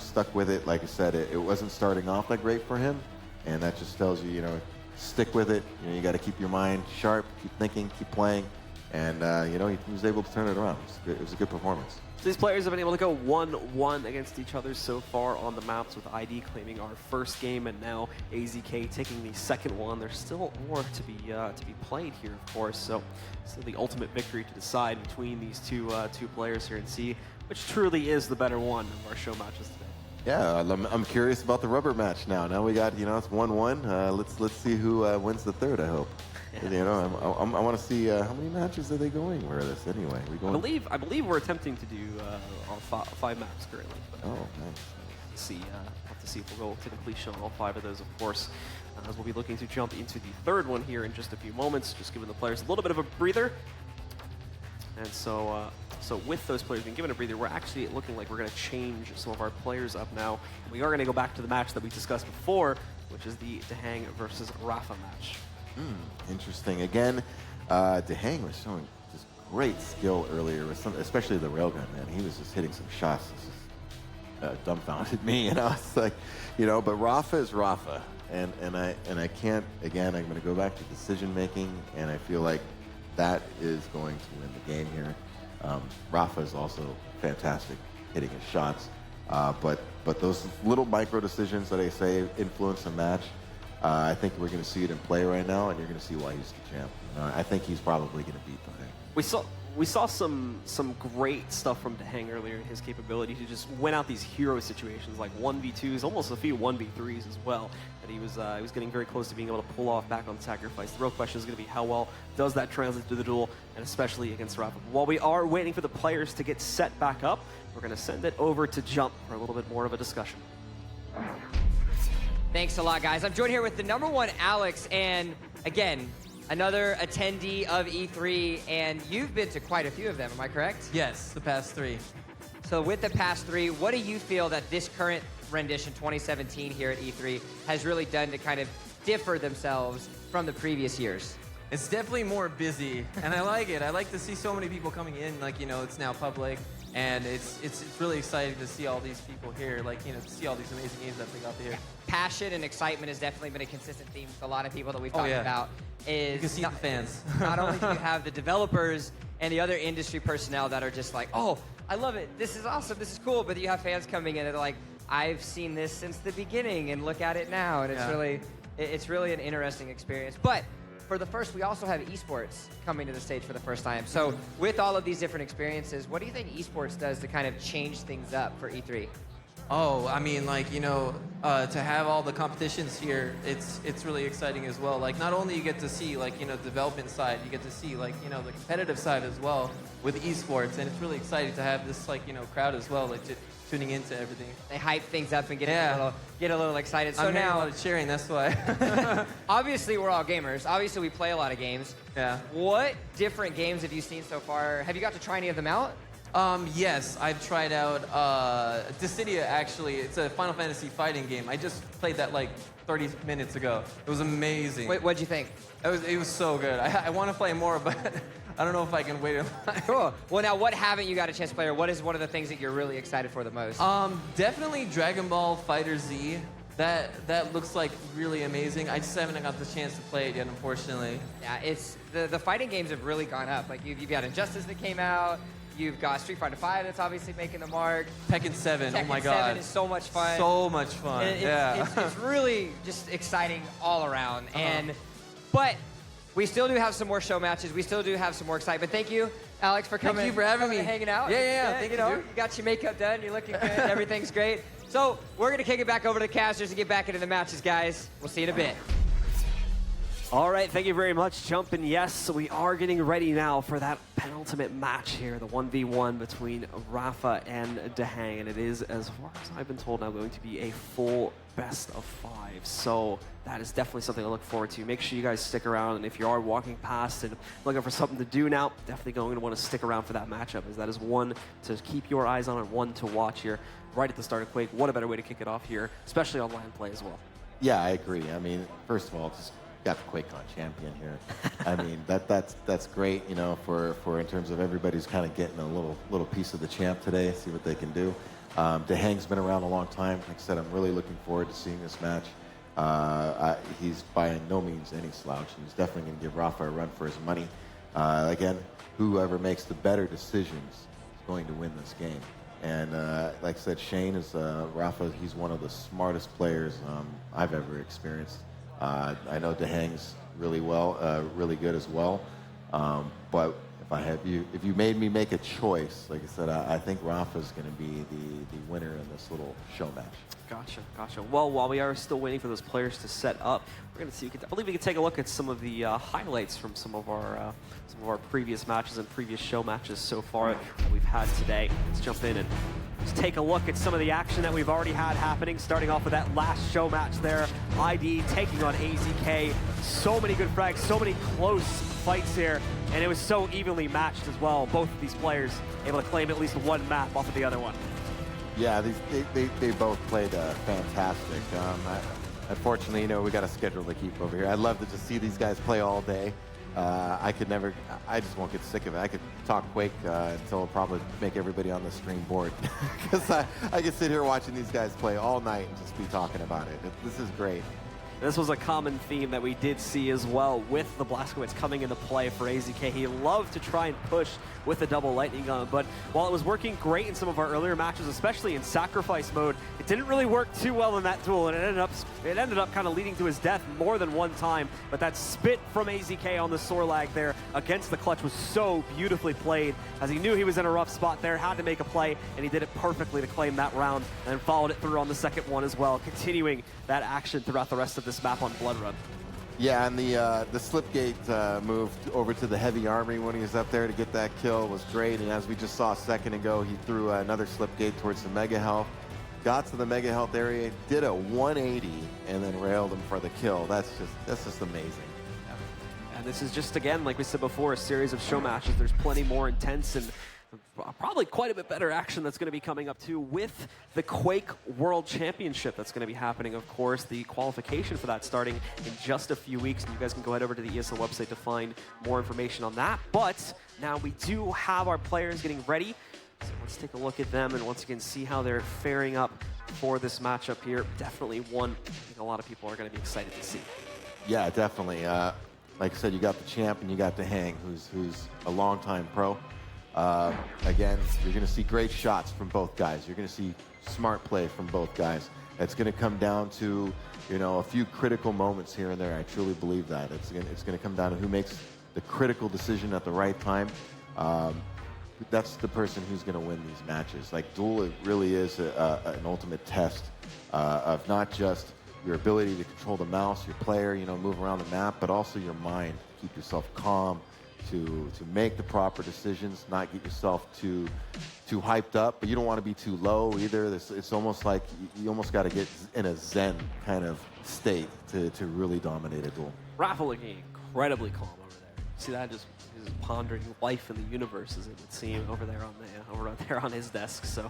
Stuck with it. Like I said, it wasn't starting off that great for him. And that just tells you, stick with it. You got to keep your mind sharp, keep thinking, keep playing. And, he was able to turn it around. It was a good performance. So these players have been able to go 1-1 against each other so far on the maps, with ID claiming our first game and now AZK taking the second one. There's still more to be played here, of course. So still the ultimate victory to decide between these two players here and see which truly is the better one of our show matches today. Yeah, I'm curious about the rubber match now. Now we got, it's 1-1. Let's see who wins the third, I hope. I want to see how many matches are they going with this anyway? I believe we're attempting to do all 5 maps currently. But oh, nice. Have to see if we'll go to completion on all 5 of those, of course, as we'll be looking to jump into the third one here in just a few moments, just giving the players a little bit of a breather. And so with those players being given a breather, we're actually looking like we're going to change some of our players up now. We are going to go back to the match that we discussed before, which is the Dehang versus Rafa match. Interesting. Again, Dehang was showing just great skill earlier, with especially the railgun, man. He was just hitting some shots. This just dumbfounded me, It's like, but Rafa is Rafa, and I can't. Again, I'm going to go back to decision making, and I feel like that is going to win the game here. Rafa is also fantastic hitting his shots, but those little micro decisions that I say influence a match. I think we're going to see it in play right now, and you're going to see why he's the champ. I think he's probably going to beat Dehang. We saw some great stuff from Dehang earlier in his capability to just win out these hero situations like 1v2s, almost a few 1v3s as well. That he was getting very close to being able to pull off back on Sacrifice. The real question is going to be how well does that translate to the duel, and especially against Rafa. While we are waiting for the players to get set back up, we're going to send it over to Jump for a little bit more of a discussion. Thanks a lot, guys. I'm joined here with the #1 Alex, and again, another attendee of E3, and you've been to quite a few of them, am I correct? Yes, the past 3. So with the past 3, what do you feel that this current rendition, 2017 here at E3, has really done to kind of differ themselves from the previous years? It's definitely more busy, and I like it. I like to see so many people coming in, like, you know, it's now public, and it's really exciting to see all these people here, like, you know, to see all these amazing games that they got here. Passion and excitement has definitely been a consistent theme with a lot of people that we've talked about. Is you can see the fans. Not only do you have the developers and the other industry personnel that are just like, oh, I love it, this is awesome, this is cool, but you have fans coming in and they're like, I've seen this since the beginning, and look at it now, and it's really an interesting experience. But for the first, we also have esports coming to the stage for the first time. So with all of these different experiences, what do you think esports does to kind of change things up for E3? Oh, I mean, like, you know, to have all the competitions here, it's really exciting as well. Like, not only you get to see, like, you know, development side, you get to see, like, you know, the competitive side as well with esports, and it's really exciting to have this, like, you know, crowd as well, like, tuning into everything. They hype things up and get a little excited. So I'm hearing now, a lot of cheering, that's why. obviously, we're all gamers. Obviously, we play a lot of games. Yeah. What different games have you seen so far? Have you got to try any of them out? Yes, I've tried out Dissidia, actually. It's a Final Fantasy fighting game. I just played that like 30 minutes ago. It was amazing. Wait, what'd you think? It was so good. I want to play more, but I don't know if I can wait. Cool. Well, now, what haven't you got a chance to play, or what is one of the things that you're really excited for the most? Definitely Dragon Ball Fighter Z. That looks like really amazing. I just haven't got the chance to play it yet, unfortunately. Yeah, it's the fighting games have really gone up. Like you've got Injustice that came out. You've got Street Fighter 5 that's obviously making the mark. Tekken 7, oh my God. Tekken 7 is so much fun. So much fun, It's really just exciting all around. But we still do have some more show matches. We still do have some more excitement. Thank you, Alex, for coming. Thank you for having me. And hanging out. Yeah. Thank you. You got your makeup done. You're looking good. Everything's great. So we're going to kick it back over to the casters to get back into the matches, guys. We'll see you in a bit. All right, thank you very much, Jump. And yes, we are getting ready now for that penultimate match here, the 1v1 between Rafa and Dehang. And it is, as far as I've been told, now going to be a full best of 5. So that is definitely something to look forward to. Make sure you guys stick around. And if you are walking past and looking for something to do now, definitely going to want to stick around for that matchup, as that is one to keep your eyes on and one to watch here right at the start of Quake. What a better way to kick it off here, especially on LAN play as well. Yeah, I agree. I mean, first of all, just got the QuakeCon champion here. I mean, that's great, you know, for in terms of everybody's kind of getting a little piece of the champ today, see what they can do. Dehang's been around a long time. Like I said, I'm really looking forward to seeing this match. He's by no means any slouch. He's definitely going to give Rafa a run for his money. Again, whoever makes the better decisions is going to win this game. And like I said, Shane is Rafa. He's one of the smartest players I've ever experienced. I know Dehang's really really good as well. But if you made me make a choice, like I said, I think Rafa's going to be the winner in this little show match. Gotcha. Well, while we are still waiting for those players to set up, we're going to see. I believe we can take a look at some of the highlights from some of our previous matches and previous show matches so far that we've had today. Let's jump in and just take a look at some of the action that we've already had happening. Starting off with that last show match there, ID taking on AZK. So many good frags, so many close fights here, and it was so evenly matched as well. Both of these players able to claim at least one map off of the other one. Yeah, they both played fantastic. Unfortunately, you know, we got a schedule to keep over here. I'd love to just see these guys play all day. I just won't get sick of it. I could talk Quake until it'll probably make everybody on the stream bored. Because I could sit here watching these guys play all night and just be talking about it. This is great. This was a common theme that we did see as well with the Blazkowicz coming into play for AZK. He loved to try and push with the double lightning gun, but while it was working great in some of our earlier matches, especially in sacrifice mode, it didn't really work too well in that duel, and it ended up kind of leading to his death more than one time. But that spit from AZK on the Sorlag there against the clutch was so beautifully played, as he knew he was in a rough spot there, had to make a play, and he did it perfectly to claim that round, and then followed it through on the second one as well, continuing that action throughout the rest of this map on Blood Run. Yeah, and the Slipgate moved over to the Heavy Armory when he was up there to get that kill was great. And as we just saw a second ago, he threw another Slipgate towards the Mega Health, got to the Mega Health area, did a 180, and then railed him for the kill. That's just amazing. And this is just, again, like we said before, a series of show matches. There's plenty more intense and Probably quite a bit better action that's going to be coming up too with the Quake World Championship that's going to be happening, of course. The qualification for that starting in just a few weeks, and you guys can go head over to the ESL website to find more information on that. But now we do have our players getting ready, so let's take a look at them and once again see how they're faring up for this matchup here. Definitely one I think a lot of people are going to be excited to see. Yeah, definitely. Like I said, you got the champ and you got the Hang, who's a longtime pro. Again, you're going to see great shots from both guys. You're going to see smart play from both guys. It's going to come down to, a few critical moments here and there. I truly believe that. It's going to come down to who makes the critical decision at the right time. That's the person who's going to win these matches. Like, Duel, it really is an ultimate test of not just your ability to control the mouse, your player, move around the map, but also your mind. Keep yourself calm, to make the proper decisions, not get yourself too hyped up, but you don't want to be too low either. It's almost like you almost got to get in a zen kind of state to really dominate a duel. Rafa looking incredibly calm over there. See that? Just pondering life in the universe, as it would seem, over there on his desk. So.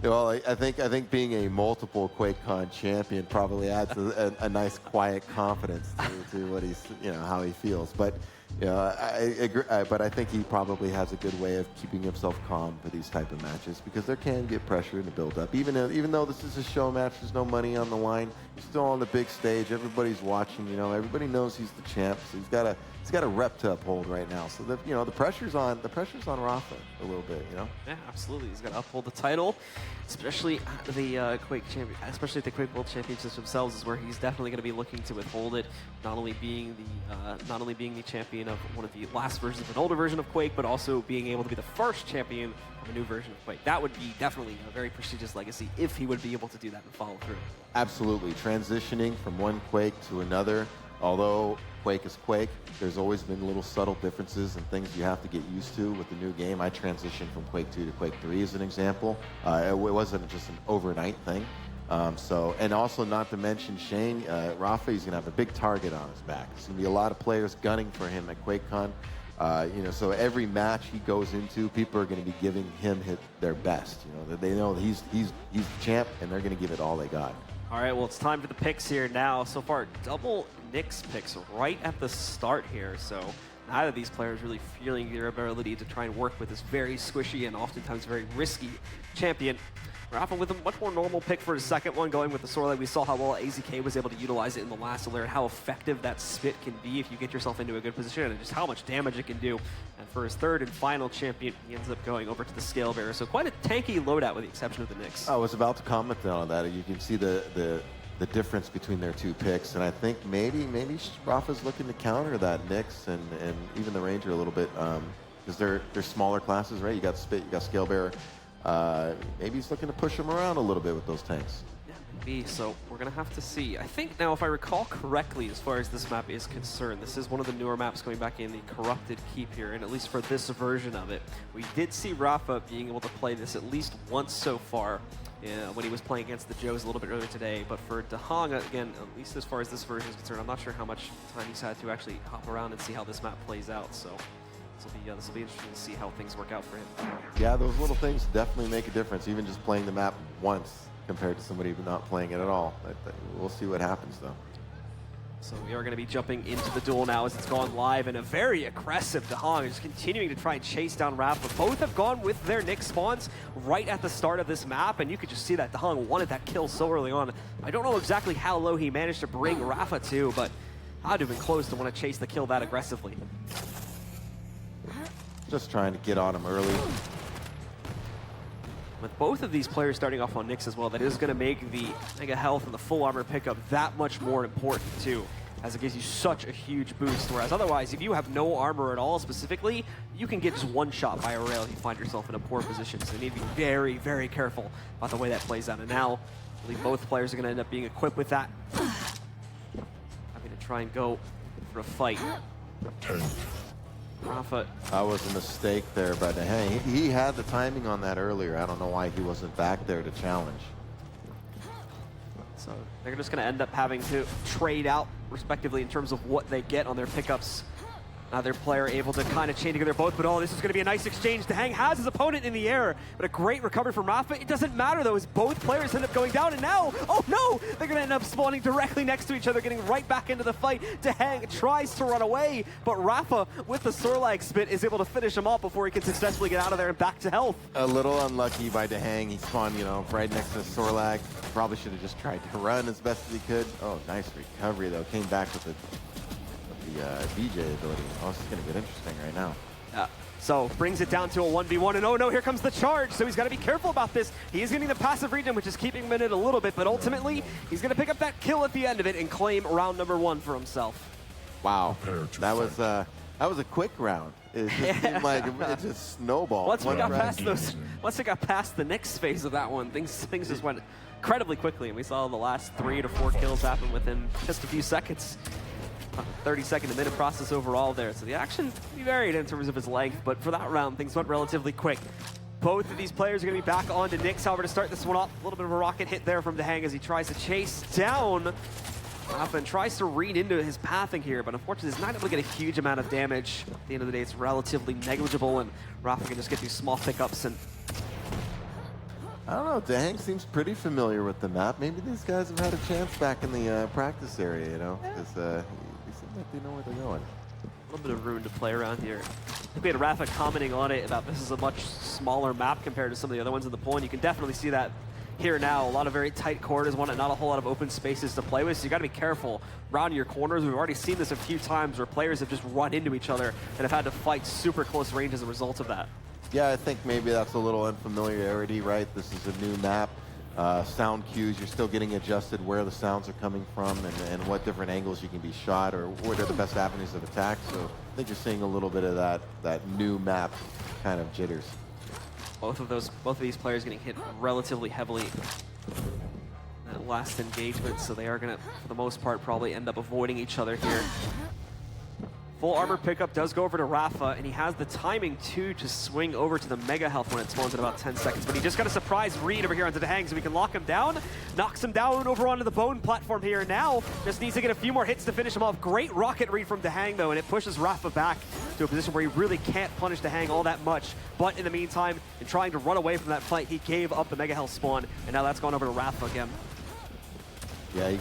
Well, I think being a multiple QuakeCon champion probably adds a nice quiet confidence to what he's, how he feels. But I agree, but I think he probably has a good way of keeping himself calm for these type of matches, because there can get pressure in the build-up. Even though this is a show match, there's no money on the line. He's still on the big stage. Everybody's watching. Everybody knows he's the champ. So he's got a rep to uphold right now. So that the pressure's on Rafa a little bit. Yeah, absolutely. He's got to uphold the title, especially at the Quake World Championships themselves, is where he's definitely going to be looking to withhold it. Not only being the champion of one of the last versions of an older version of Quake, but also being able to be the first champion of a new version of Quake. That would be definitely a very prestigious legacy if he would be able to do that and follow through. Absolutely. Transitioning from one Quake to another, although Quake is Quake, there's always been little subtle differences and things you have to get used to with the new game. I transitioned from Quake 2 to Quake 3 as an example. It wasn't just an overnight thing. And also not to mention Shane, Rafa, he's going to have a big target on his back. There's going to be a lot of players gunning for him at QuakeCon. So every match he goes into, people are going to be giving him their best. They know he's the champ, and they're going to give it all they got. All right, well, it's time for the picks here now. So far, double Nyx picks right at the start here. So neither of these players really feeling their ability to try and work with this very squishy and oftentimes very risky champion. Rafa with a much more normal pick for his second one, going with the Sorlite. We saw how well AZK was able to utilize it in the last layer, and how effective that spit can be if you get yourself into a good position, and just how much damage it can do. And for his third and final champion, he ends up going over to the Scale Bearer. So quite a tanky loadout with the exception of the Nyx. I was about to comment on that. You can see the difference between their two picks, and I think maybe Rafa's looking to counter that Nyx and even the Ranger a little bit, because they're smaller classes, right? You got Spit, you got Scale Bearer. Maybe he's looking to push him around a little bit with those tanks. Yeah, maybe. So we're going to have to see. I think now, if I recall correctly, as far as this map is concerned, this is one of the newer maps going back in the Corrupted Keep here, and at least for this version of it. We did see Rafa being able to play this at least once so far, when he was playing against the Joes a little bit earlier today. But for Dahong, again, at least as far as this version is concerned, I'm not sure how much time he's had to actually hop around and see how this map plays out. So this will be interesting to see how things work out for him. Yeah, those little things definitely make a difference, even just playing the map once compared to somebody not playing it at all. We'll see what happens, though. So we are going to be jumping into the duel now as it's gone live, and a very aggressive Dahong is continuing to try and chase down Rafa. Both have gone with their Nyx spawns right at the start of this map, and you could just see that Dahong wanted that kill so early on. I don't know exactly how low he managed to bring Rafa to, but I'd have been close to want to chase the kill that aggressively. Just trying to get on him early. With both of these players starting off on Nyx as well, that is going to make the Mega Health and the full armor pickup that much more important too, as it gives you such a huge boost. Whereas otherwise, if you have no armor at all specifically, you can get just one shot by a rail if you find yourself in a poor position. So you need to be very, very careful about the way that plays out. And now, I believe both players are going to end up being equipped with that. Having to try and go for a fight. Rafa. That was a mistake there by the Hang. He had the timing on that earlier. I don't know why he wasn't back there to challenge. So they're just going to end up having to trade out, respectively, in terms of what they get on their pickups. Another player able to kind of chain together both, but this is going to be a nice exchange. Dehang has his opponent in the air, but a great recovery from Rafa. It doesn't matter though, as both players end up going down, and now, oh no, they're going to end up spawning directly next to each other, getting right back into the fight. Dehang tries to run away, but Rafa, with the Sorlag spit, is able to finish him off before he can successfully get out of there and back to health. A little unlucky by Dehang. He spawned, right next to Sorlag. Probably should have just tried to run as best as he could. Oh, nice recovery though. Came back with the DJ ability. Oh, this is going to get interesting right now. Yeah. So brings it down to a 1v1, and oh no, here comes the charge. So he's got to be careful about this. He is getting the passive regen, which is keeping him in it a little bit, but ultimately he's going to pick up that kill at the end of it and claim round number 1 for himself. Wow, that was a quick round. It just seemed like it just snowballed. Once we got past the next phase of that one, things just went incredibly quickly, and we saw the last 3 to 4 kills happen within just a few seconds. 30-second to minute process overall there. So the action varied in terms of its length, but for that round, things went relatively quick. Both of these players are going to be back on to Nyx, however, to start this one off. A little bit of a rocket hit there from Dehang as he tries to chase down Rafa and tries to read into his pathing here, but unfortunately he's not able to get a huge amount of damage. At the end of the day, it's relatively negligible, and Rafa can just get these small pickups. And I don't know, Dehang seems pretty familiar with the map. Maybe these guys have had a chance back in the practice area, because they seem like they know where they're going. A little bit of room to play around here. I think we had Rafa commenting on it about this is a much smaller map compared to some of the other ones in the pool, and you can definitely see that here now. A lot of very tight corners, not a whole lot of open spaces to play with, so you got to be careful around your corners. We've already seen this a few times where players have just run into each other and have had to fight super close range as a result of that. Yeah, I think maybe that's a little unfamiliarity, right? This is a new map. Sound cues, you're still getting adjusted where the sounds are coming from and what different angles you can be shot or what are the best avenues of attack. So I think you're seeing a little bit of that new map kind of jitters. Both of these players getting hit relatively heavily in that last engagement, so they are going to, for the most part, probably end up avoiding each other here. Full armor pickup does go over to Rafa, and he has the timing, too, to swing over to the Mega Health when it spawns in about 10 seconds. But he just got a surprise read over here onto Dehang, so we can lock him down. Knocks him down over onto the bone platform here. Now, just needs to get a few more hits to finish him off. Great rocket read from Dehang, though, and it pushes Rafa back to a position where he really can't punish Dehang all that much. But in the meantime, in trying to run away from that fight, he gave up the Mega Health spawn, and now that's gone over to Rafa again. Yeah, he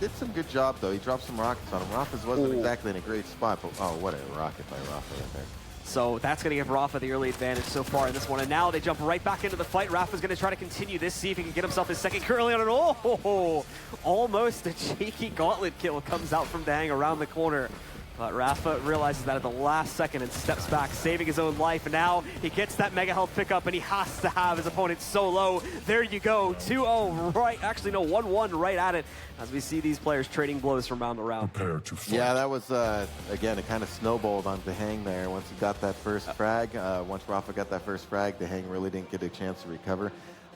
did some good job, though. He dropped some rockets on him. Rafa's wasn't exactly in a great spot, but oh, what a rocket by Rafa right there. So that's going to give Rafa the early advantage so far in this one. And now they jump right back into the fight. Rafa's going to try to continue this, see if he can get himself his second currently on it. Oh, almost a cheeky gauntlet kill comes out from Dehang around the corner. But Rafa realizes that at the last second and steps back, saving his own life. And now he gets that Mega Health pickup, and he has to have his opponent so low. There you go, 2-0 right, actually no, 1-1 right at it, as we see these players trading blows from round to round. Yeah, that was, again, it kind of snowballed on Dehang there. Once he got that first frag, once Rafa got that first frag, Dehang really didn't get a chance to recover.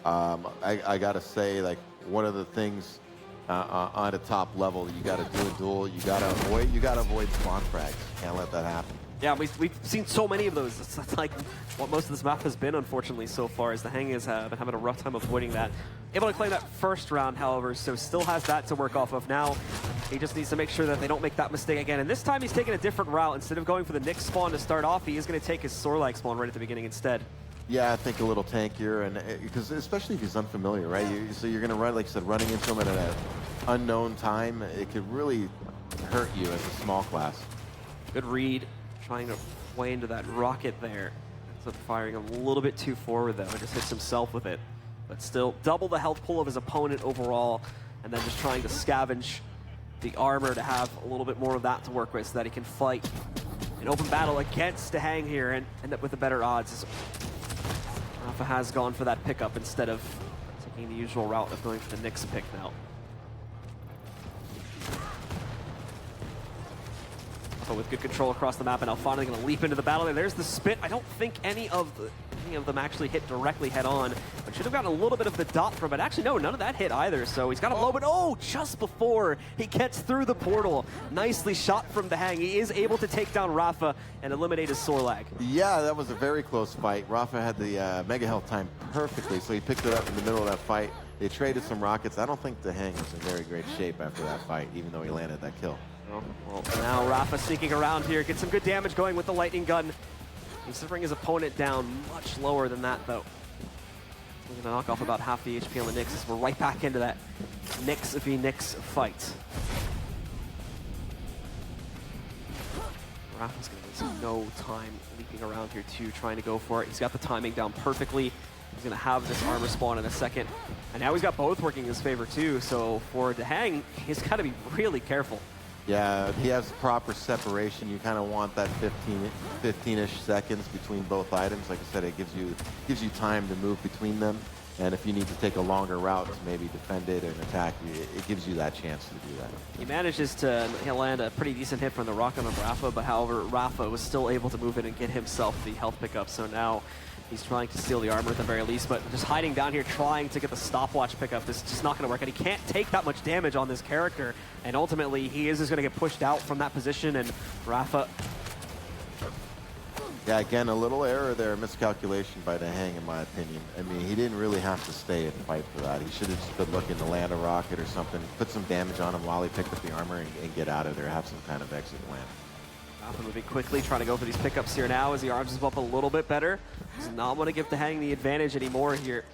I got to say, like, one of the things on a top level, you got to do a duel. You got to avoid spawn frags. Can't let that happen. Yeah, we've seen so many of those. It's like what most of this map has been, unfortunately, so far, as Dehang has been having a rough time avoiding that. Able to claim that first round, however, so still has that to work off of. Now, he just needs to make sure that they don't make that mistake again. And this time, he's taking a different route. Instead of going for the Nyx spawn to start off, he is going to take his Sorlag spawn right at the beginning instead. Yeah, I think a little tankier, and because especially if he's unfamiliar, right? So you're going to run, like you said, running into him at an unknown time. It could really hurt you as a small class. Good read, trying to play into that rocket there. Ends up firing a little bit too forward, though. Just hits himself with it. But still, double the health pool of his opponent overall, and then just trying to scavenge the armor to have a little bit more of that to work with so that he can fight an open battle against Dehang here and end up with the better odds. Rafa has gone for that pickup instead of taking the usual route of going for the Nyx pick now. But with good control across the map, and now finally going to leap into the battle. There's the spit. I don't think any of them actually hit directly head on, but should have gotten a little bit of the dot from it. Actually, no, none of that hit either. So he's got a low, but oh, just before he gets through the portal. Nicely shot from Dehang. He is able to take down Rafa and eliminate his Sorlag. Yeah, that was a very close fight. Rafa had the Mega Health time perfectly, so he picked it up in the middle of that fight. They traded some rockets. I don't think Dehang was in very great shape after that fight, even though he landed that kill. Oh, well, now Rafa sneaking around here, gets some good damage going with the lightning gun. He's to bring his opponent down much lower than that, though. We're going to knock off about half the HP on the Nyx as we're right back into that Nyx v Nyx fight. Rafa's going to waste no time leaping around here, too, trying to go for it. He's got the timing down perfectly. He's going to have this armor spawn in a second. And now he's got both working in his favor, too. So for Dehang, he's got to be really careful. Yeah, he has proper separation. You kind of want that 15-ish seconds between both items. Like I said, it gives you time to move between them. And if you need to take a longer route to maybe defend it and attack, it gives you that chance to do that. He manages to land a pretty decent hit from the rocket on Rafa, but however, Rafa was still able to move in and get himself the health pickup. So now he's trying to steal the armor at the very least, but just hiding down here, trying to get the stopwatch pickup. This is just not going to work, and he can't take that much damage on this character. And ultimately, he is just going to get pushed out from that position, and Rafa... Yeah, again, a little error there, miscalculation by Dehang, in my opinion. I mean, he didn't really have to stay and fight for that. He should have just been looking to land a rocket or something, put some damage on him while he picked up the armor and get out of there, have some kind of exit plan. Rafa moving quickly, trying to go for these pickups here now as he arms himself up a little bit better. Does not want to give Dehang the advantage anymore here.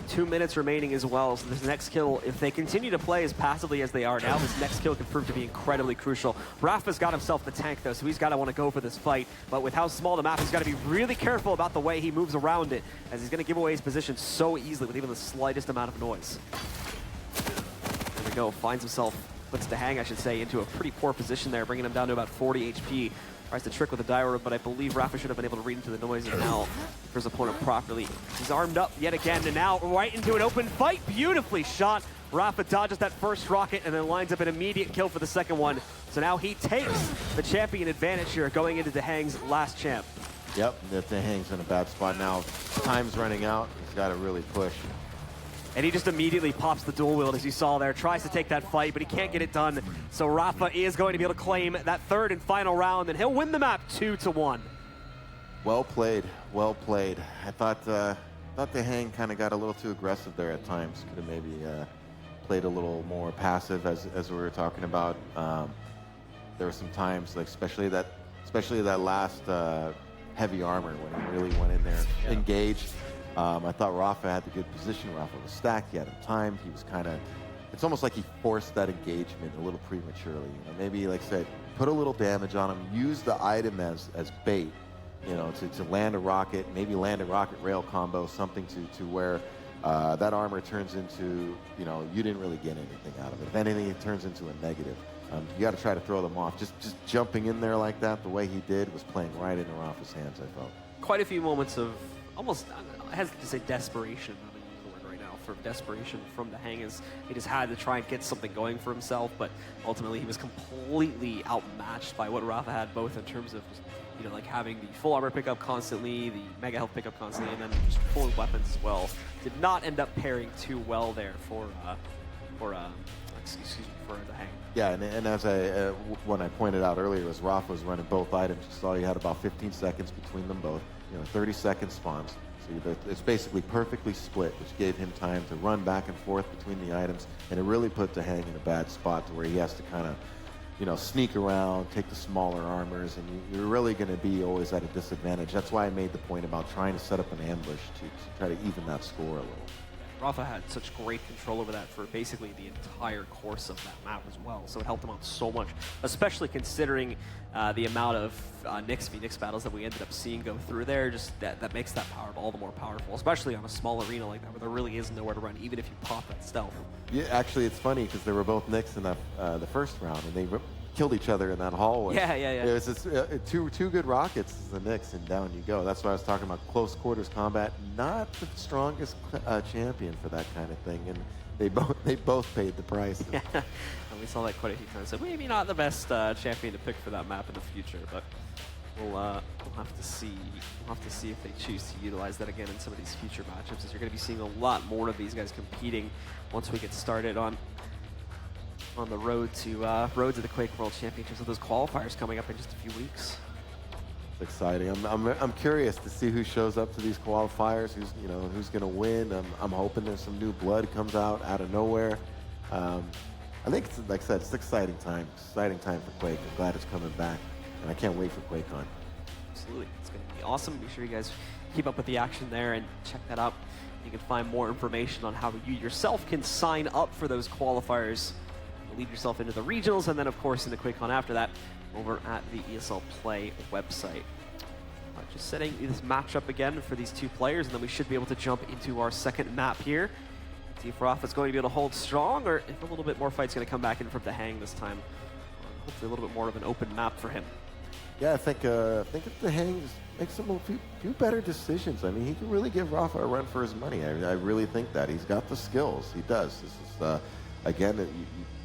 2 minutes remaining as well, so this next kill, if they continue to play as passively as they are now, this next kill can prove to be incredibly crucial. Rafa's got himself the tank, though, so he's got to want to go for this fight. But with how small the map, he's got to be really careful about the way he moves around it, as he's going to give away his position so easily with even the slightest amount of noise. There we go, finds himself, puts Dehang, I should say, into a pretty poor position there, bringing him down to about 40 HP. Tries to trick with the Dire, but I believe Rafa should have been able to read into the noise and now for his opponent properly. He's armed up yet again, and now right into an open fight. Beautifully shot. Rafa dodges that first rocket and then lines up an immediate kill for the second one. So now he takes the champion advantage here going into Dehang's last champ. Yep, Dehang's in a bad spot now. Time's running out. He's got to really push. And he just immediately pops the dual wield, as you saw there, tries to take that fight, but he can't get it done. So Rafa is going to be able to claim that third and final round, and he'll win the map 2-1. Well played, well played. I thought Dehang kind of got a little too aggressive there at times. Could have maybe played a little more passive, as we were talking about. There were some times, like especially that last heavy armor when he really went in there, engaged. I thought Rafa had the good position. Rafa was stacked. He had him timed. He was kind of, it's almost like he forced that engagement a little prematurely. You know, maybe, like I said, put a little damage on him. Use the item as bait, you know, to land a rocket, maybe land a rocket rail combo, something to where that armor turns into, you know, you didn't really get anything out of it. If anything, it turns into a negative. You got to try to throw them off. Just jumping in there like that, the way he did, was playing right into Rafa's hands, I felt. Quite a few moments of almost, I hesitate to say desperation, I'm going to use the word right now, for desperation from Dehang, as he just had to try and get something going for himself, but ultimately he was completely outmatched by what Rafa had, both in terms of just, you know, like having the full armor pickup constantly, the mega health pickup constantly, and then just full weapons as well. Did not end up pairing too well there for Dehang. Yeah, and as when I pointed out earlier, as Rafa was running both items, you saw you had about 15 seconds between them both. You know, 30-second spawns. So it's basically perfectly split, which gave him time to run back and forth between the items, and it really put Dehang in a bad spot to where he has to kind of, you know, sneak around, take the smaller armors, and you're really going to be always at a disadvantage. That's why I made the point about trying to set up an ambush to try to even that score a little. Rafa had such great control over that for basically the entire course of that map as well, so it helped him out so much, especially considering the amount of Nyx v Nyx battles that we ended up seeing go through there. Just that makes that power all the more powerful, especially on a small arena like that where there really is nowhere to run, even if you pop that stealth. Yeah, actually, it's funny because they were both Nyx in that, the first round, and they killed each other in that hallway. Yeah. It was just, two good rockets as the Nyx, and down you go. That's why I was talking about close quarters combat. Not the strongest champion for that kind of thing, and they both paid the price. Yeah, and we saw that quite a few times. So maybe not the best champion to pick for that map in the future, but we'll have to see. We'll have to see if they choose to utilize that again in some of these future matchups, as you're going to be seeing a lot more of these guys competing once we get started on the road to the Quake World Championships, with those qualifiers coming up in just a few weeks. It's exciting. I'm curious to see who shows up to these qualifiers. Who's going to win. I'm hoping there's some new blood comes out of nowhere. I think, it's, like I said, it's an exciting time for Quake. I'm glad it's coming back, and I can't wait for QuakeCon. Absolutely. It's going to be awesome. Be sure you guys keep up with the action there and check that out. You can find more information on how you yourself can sign up for those qualifiers, lead yourself into the regionals, and then, of course, into QuakeCon after that over at the ESL Play website. Just setting this matchup again for these two players, and then we should be able to jump into our second map here. See if Rafa's going to be able to hold strong, or if a little bit more fight's going to come back in from the hang this time. Hopefully a little bit more of an open map for him. Yeah, I think if the hang makes a few better decisions. I mean, he can really give Rafa a run for his money. I really think that. He's got the skills. He does. This is, again,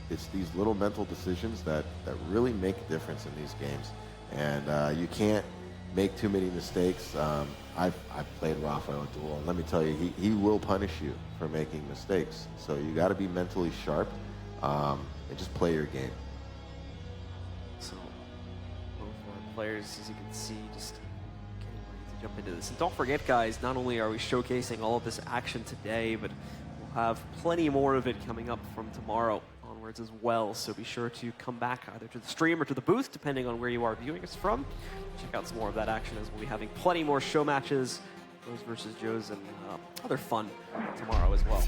it's these little mental decisions that really make a difference in these games. And you can't make too many mistakes. I've played Rafa a duel, and let me tell you, he will punish you for making mistakes. So you got to be mentally sharp and just play your game. So both our players, as you can see, just getting ready to jump into this. And don't forget, guys, not only are we showcasing all of this action today, but we'll have plenty more of it coming up from tomorrow onwards as well. So be sure to come back either to the stream or to the booth, depending on where you are viewing us from. Check out some more of that action, as we'll be having plenty more show matches, Joes versus Joes, and other fun tomorrow as well.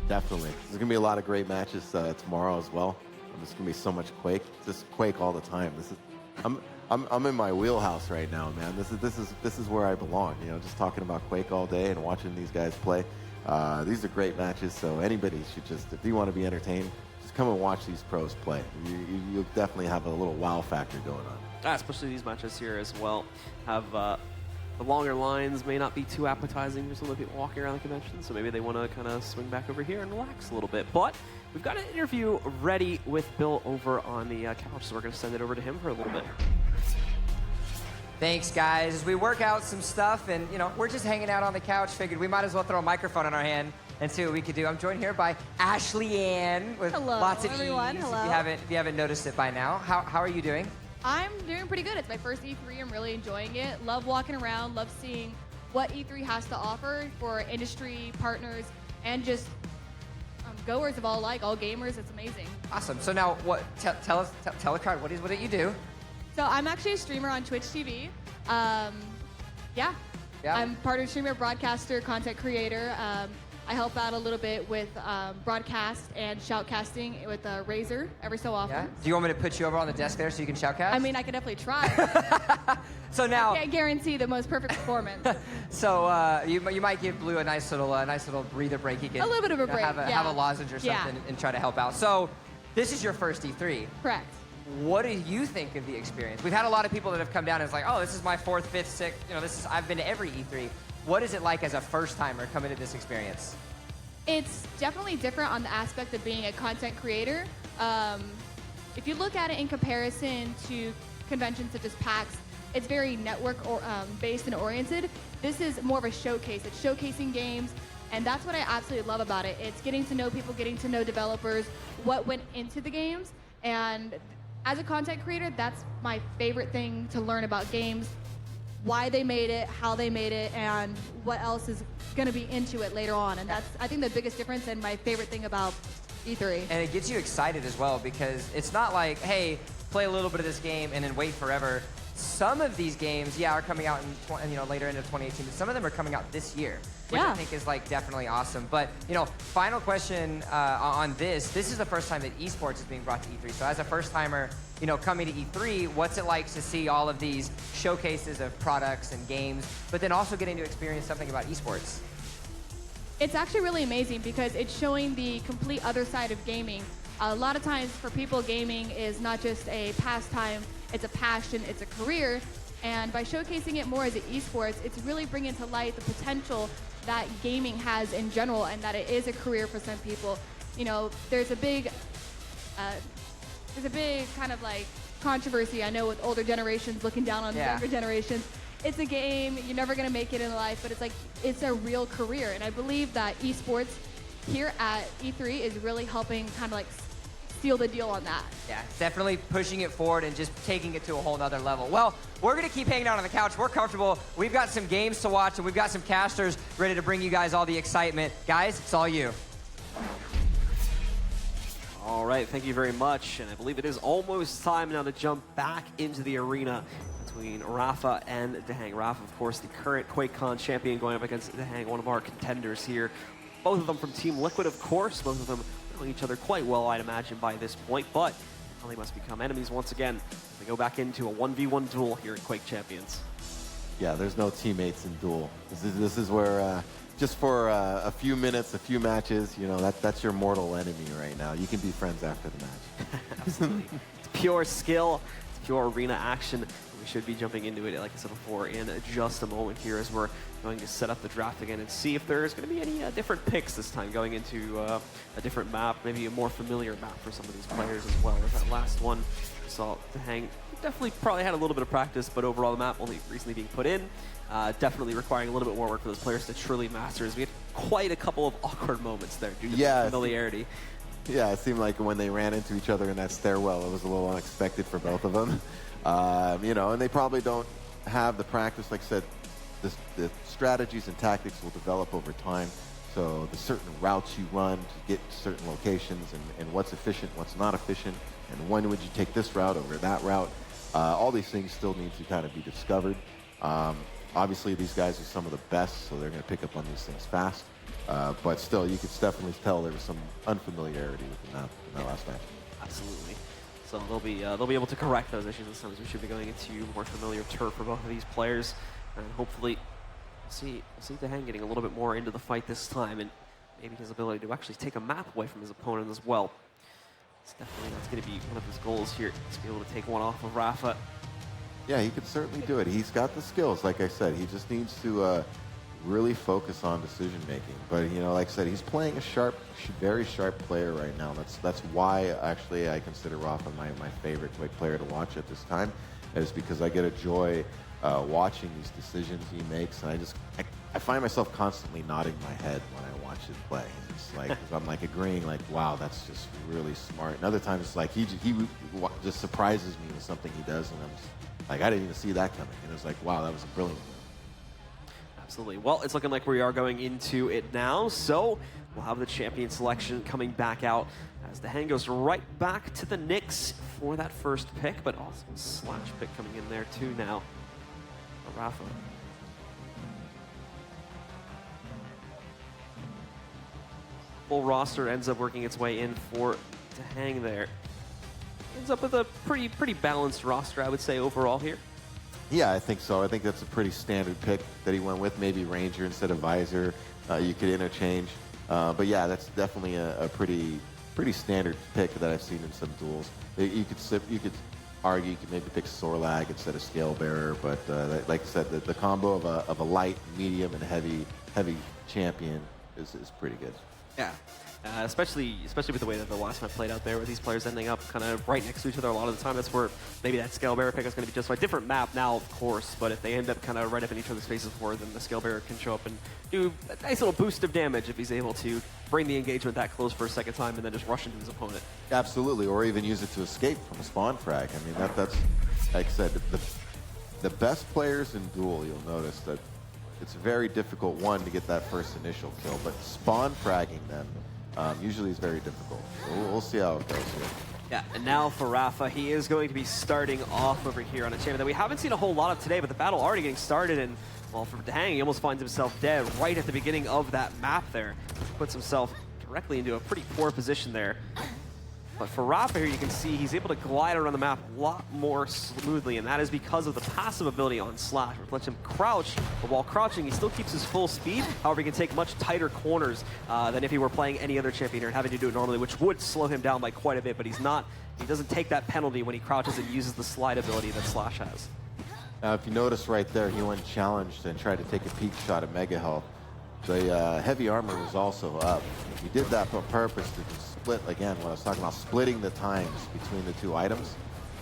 Definitely. There's going to be a lot of great matches tomorrow as well. There's going to be so much Quake. Just Quake all the time. This is, I'm in my wheelhouse right now, man. This is where I belong. You know, just talking about Quake all day and watching these guys play. These are great matches, so anybody should just, if you want to be entertained, just come and watch these pros play. You'll definitely have a little wow factor going on. Especially these matches here as well. Have the longer lines may not be too appetizing for some of the people walking around the convention, so maybe they want to kind of swing back over here and relax a little bit. But we've got an interview ready with Bill over on the couch, so we're going to send it over to him for a little bit. Thanks, guys. As we work out some stuff, and we're just hanging out on the couch, figured we might as well throw a microphone in our hand and see what we could do. I'm joined here by Ashley Ann with lots of everyone. E's. Hello. If you haven't noticed it by now, how are you doing? I'm doing pretty good. It's my first E3. I'm really enjoying it. Love walking around. Love seeing what E3 has to offer for industry partners and just goers of all alike, all gamers. It's amazing. Awesome. So now, tell the crowd what do you do? So I'm actually a streamer on Twitch TV. Yeah. I'm part of streamer, broadcaster, content creator. I help out a little bit with broadcast and shoutcasting with Razor every so often. Yeah. Do you want me to put you over on the desk there so you can shoutcast? I mean, I could definitely try. So now, I can't guarantee the most perfect performance. So you might give Blue a nice little breather break. He can a little bit of a break. Have a lozenge or something and try to help out. So this is your first E3. Correct. What do you think of the experience? We've had a lot of people that have come down and it's like, oh, this is my 4th, 5th, 6th. I've been to every E3. What is it like as a first-timer coming to this experience? It's definitely different on the aspect of being a content creator. If you look at it in comparison to conventions such as PAX, it's very network based and oriented. This is more of a showcase. It's showcasing games, and that's what I absolutely love about it. It's getting to know people, getting to know developers, what went into the games, and as a content creator, that's my favorite thing to learn about games. Why they made it, how they made it, and what else is going to be into it later on. And that's, I think, the biggest difference and my favorite thing about E3. And it gets you excited as well because it's not like, hey, play a little bit of this game and then wait forever. Some of these games, are coming out in later into 2018, but some of them are coming out this year, which I think is definitely awesome. But final question on this. This is the first time that esports is being brought to E3. So as a first timer, coming to E3, what's it like to see all of these showcases of products and games, but then also getting to experience something about esports? It's actually really amazing because it's showing the complete other side of gaming. A lot of times for people, gaming is not just a pastime, it's a passion, it's a career. And by showcasing it more as an esports, it's really bringing to light the potential that gaming has in general and that it is a career for some people. There's a big kind of controversy, I know, with older generations looking down on younger generations. It's a game, you're never gonna make it in life, but it's a real career. And I believe that esports here at E3 is really helping kind of seal the deal on that. Yeah, definitely pushing it forward and just taking it to a whole nother level. Well, we're gonna keep hanging out on the couch. We're comfortable. We've got some games to watch and we've got some casters ready to bring you guys all the excitement. Guys, it's all you. All right, thank you very much. And I believe it is almost time now to jump back into the arena between Rafa and Dehang. Rafa, of course, the current QuakeCon champion, going up against Dehang, one of our contenders here. Both of them from Team Liquid, of course. Both of them knowing each other quite well, I'd imagine, by this point. But now they must become enemies once again. They go back into a 1v1 duel here at Quake Champions. Yeah, there's no teammates in duel. This is where just for a few minutes, a few matches, you know, that's your mortal enemy right now. You can be friends after the match. Absolutely. It's pure skill. It's pure arena action. We should be jumping into it, like I said before, in just a moment here as we're going to set up the draft again and see if there's going to be any different picks this time, going into a different map, maybe a more familiar map for some of these players as well. As that last one we saw Dehang definitely probably had a little bit of practice, but overall the map only recently being put in. Definitely requiring a little bit more work for those players to truly master. We had quite a couple of awkward moments there due to the familiarity. Yeah, it seemed like when they ran into each other in that stairwell, it was a little unexpected for both of them. You know, and they probably don't have the practice. Like I said, the strategies and tactics will develop over time. So the certain routes you run to get to certain locations and what's efficient, what's not efficient, and when would you take this route over that route. All these things still need to kind of be discovered. Obviously, these guys are some of the best, so they're going to pick up on these things fast. But still, you could definitely tell there was some unfamiliarity with in that last match. Absolutely. So they'll be able to correct those issues this time, as we should be going into more familiar turf for both of these players, and hopefully we'll see Dehang getting a little bit more into the fight this time, and maybe his ability to actually take a map away from his opponent as well. It's definitely that's going to be one of his goals here, to be able to take one off of Rafa. Yeah, he could certainly do it. He's got the skills, like I said. He just needs to really focus on decision making. But you know, like I said, he's playing a very sharp player right now. That's why actually I consider Rafa my favorite Quake player to watch at this time, is because I get a joy watching these decisions he makes, and I find myself constantly nodding my head when I watch him play. It's like I'm like agreeing, like, wow, that's just really smart. And other times it's like he just surprises me with something he does, and I'm just like, I didn't even see that coming. And it's like, wow, that was a brilliant move. Absolutely. Well, it's looking like we are going into it now, so we'll have the champion selection coming back out as Dehang goes right back to the Knicks for that first pick, but also a Slash pick coming in there too now. Rafa. Full roster ends up working its way in for Dehang there. Ends up with a pretty balanced roster, I would say, overall here. Yeah, I think so. I think that's a pretty standard pick that he went with. Maybe Ranger instead of Visor. You could interchange. But yeah, that's definitely a pretty standard pick that I've seen in some duels. You could argue you could maybe pick Sorlag instead of Scale Bearer, but like I said, the combo of a light, medium, and heavy champion is pretty good. Yeah. Especially with the way that the last map played out there, with these players ending up kind of right next to each other a lot of the time. That's where maybe that Scale Bearer pick is going to be just right. Different map now, of course, but if they end up kind of right up in each other's faces more, then the Scale Bearer can show up and do a nice little boost of damage if he's able to bring the engagement that close for a second time and then just rush into his opponent. Absolutely, or even use it to escape from a spawn frag. I mean, that's like I said, the best players in duel, you'll notice that it's very difficult, one, to get that first initial kill, but spawn fragging them usually is very difficult. So we'll see how it goes here. Yeah, and now for Rafa, he is going to be starting off over here on a champion that we haven't seen a whole lot of today, but the battle already getting started, and well, for Dehang, he almost finds himself dead right at the beginning of that map there. Puts himself directly into a pretty poor position there. But for Rafa here, you can see he's able to glide around the map a lot more smoothly, and that is because of the passive ability on Slash, which lets him crouch, but while crouching, he still keeps his full speed. However, he can take much tighter corners than if he were playing any other champion here and having to do it normally, which would slow him down by quite a bit, but he's not. He doesn't take that penalty when he crouches and uses the slide ability that Slash has. Now, if you notice right there, he went challenged and tried to take a peek shot at Mega Health. The heavy armor was also up. He did that on purpose to split, again, what I was talking about, splitting the times between the two items.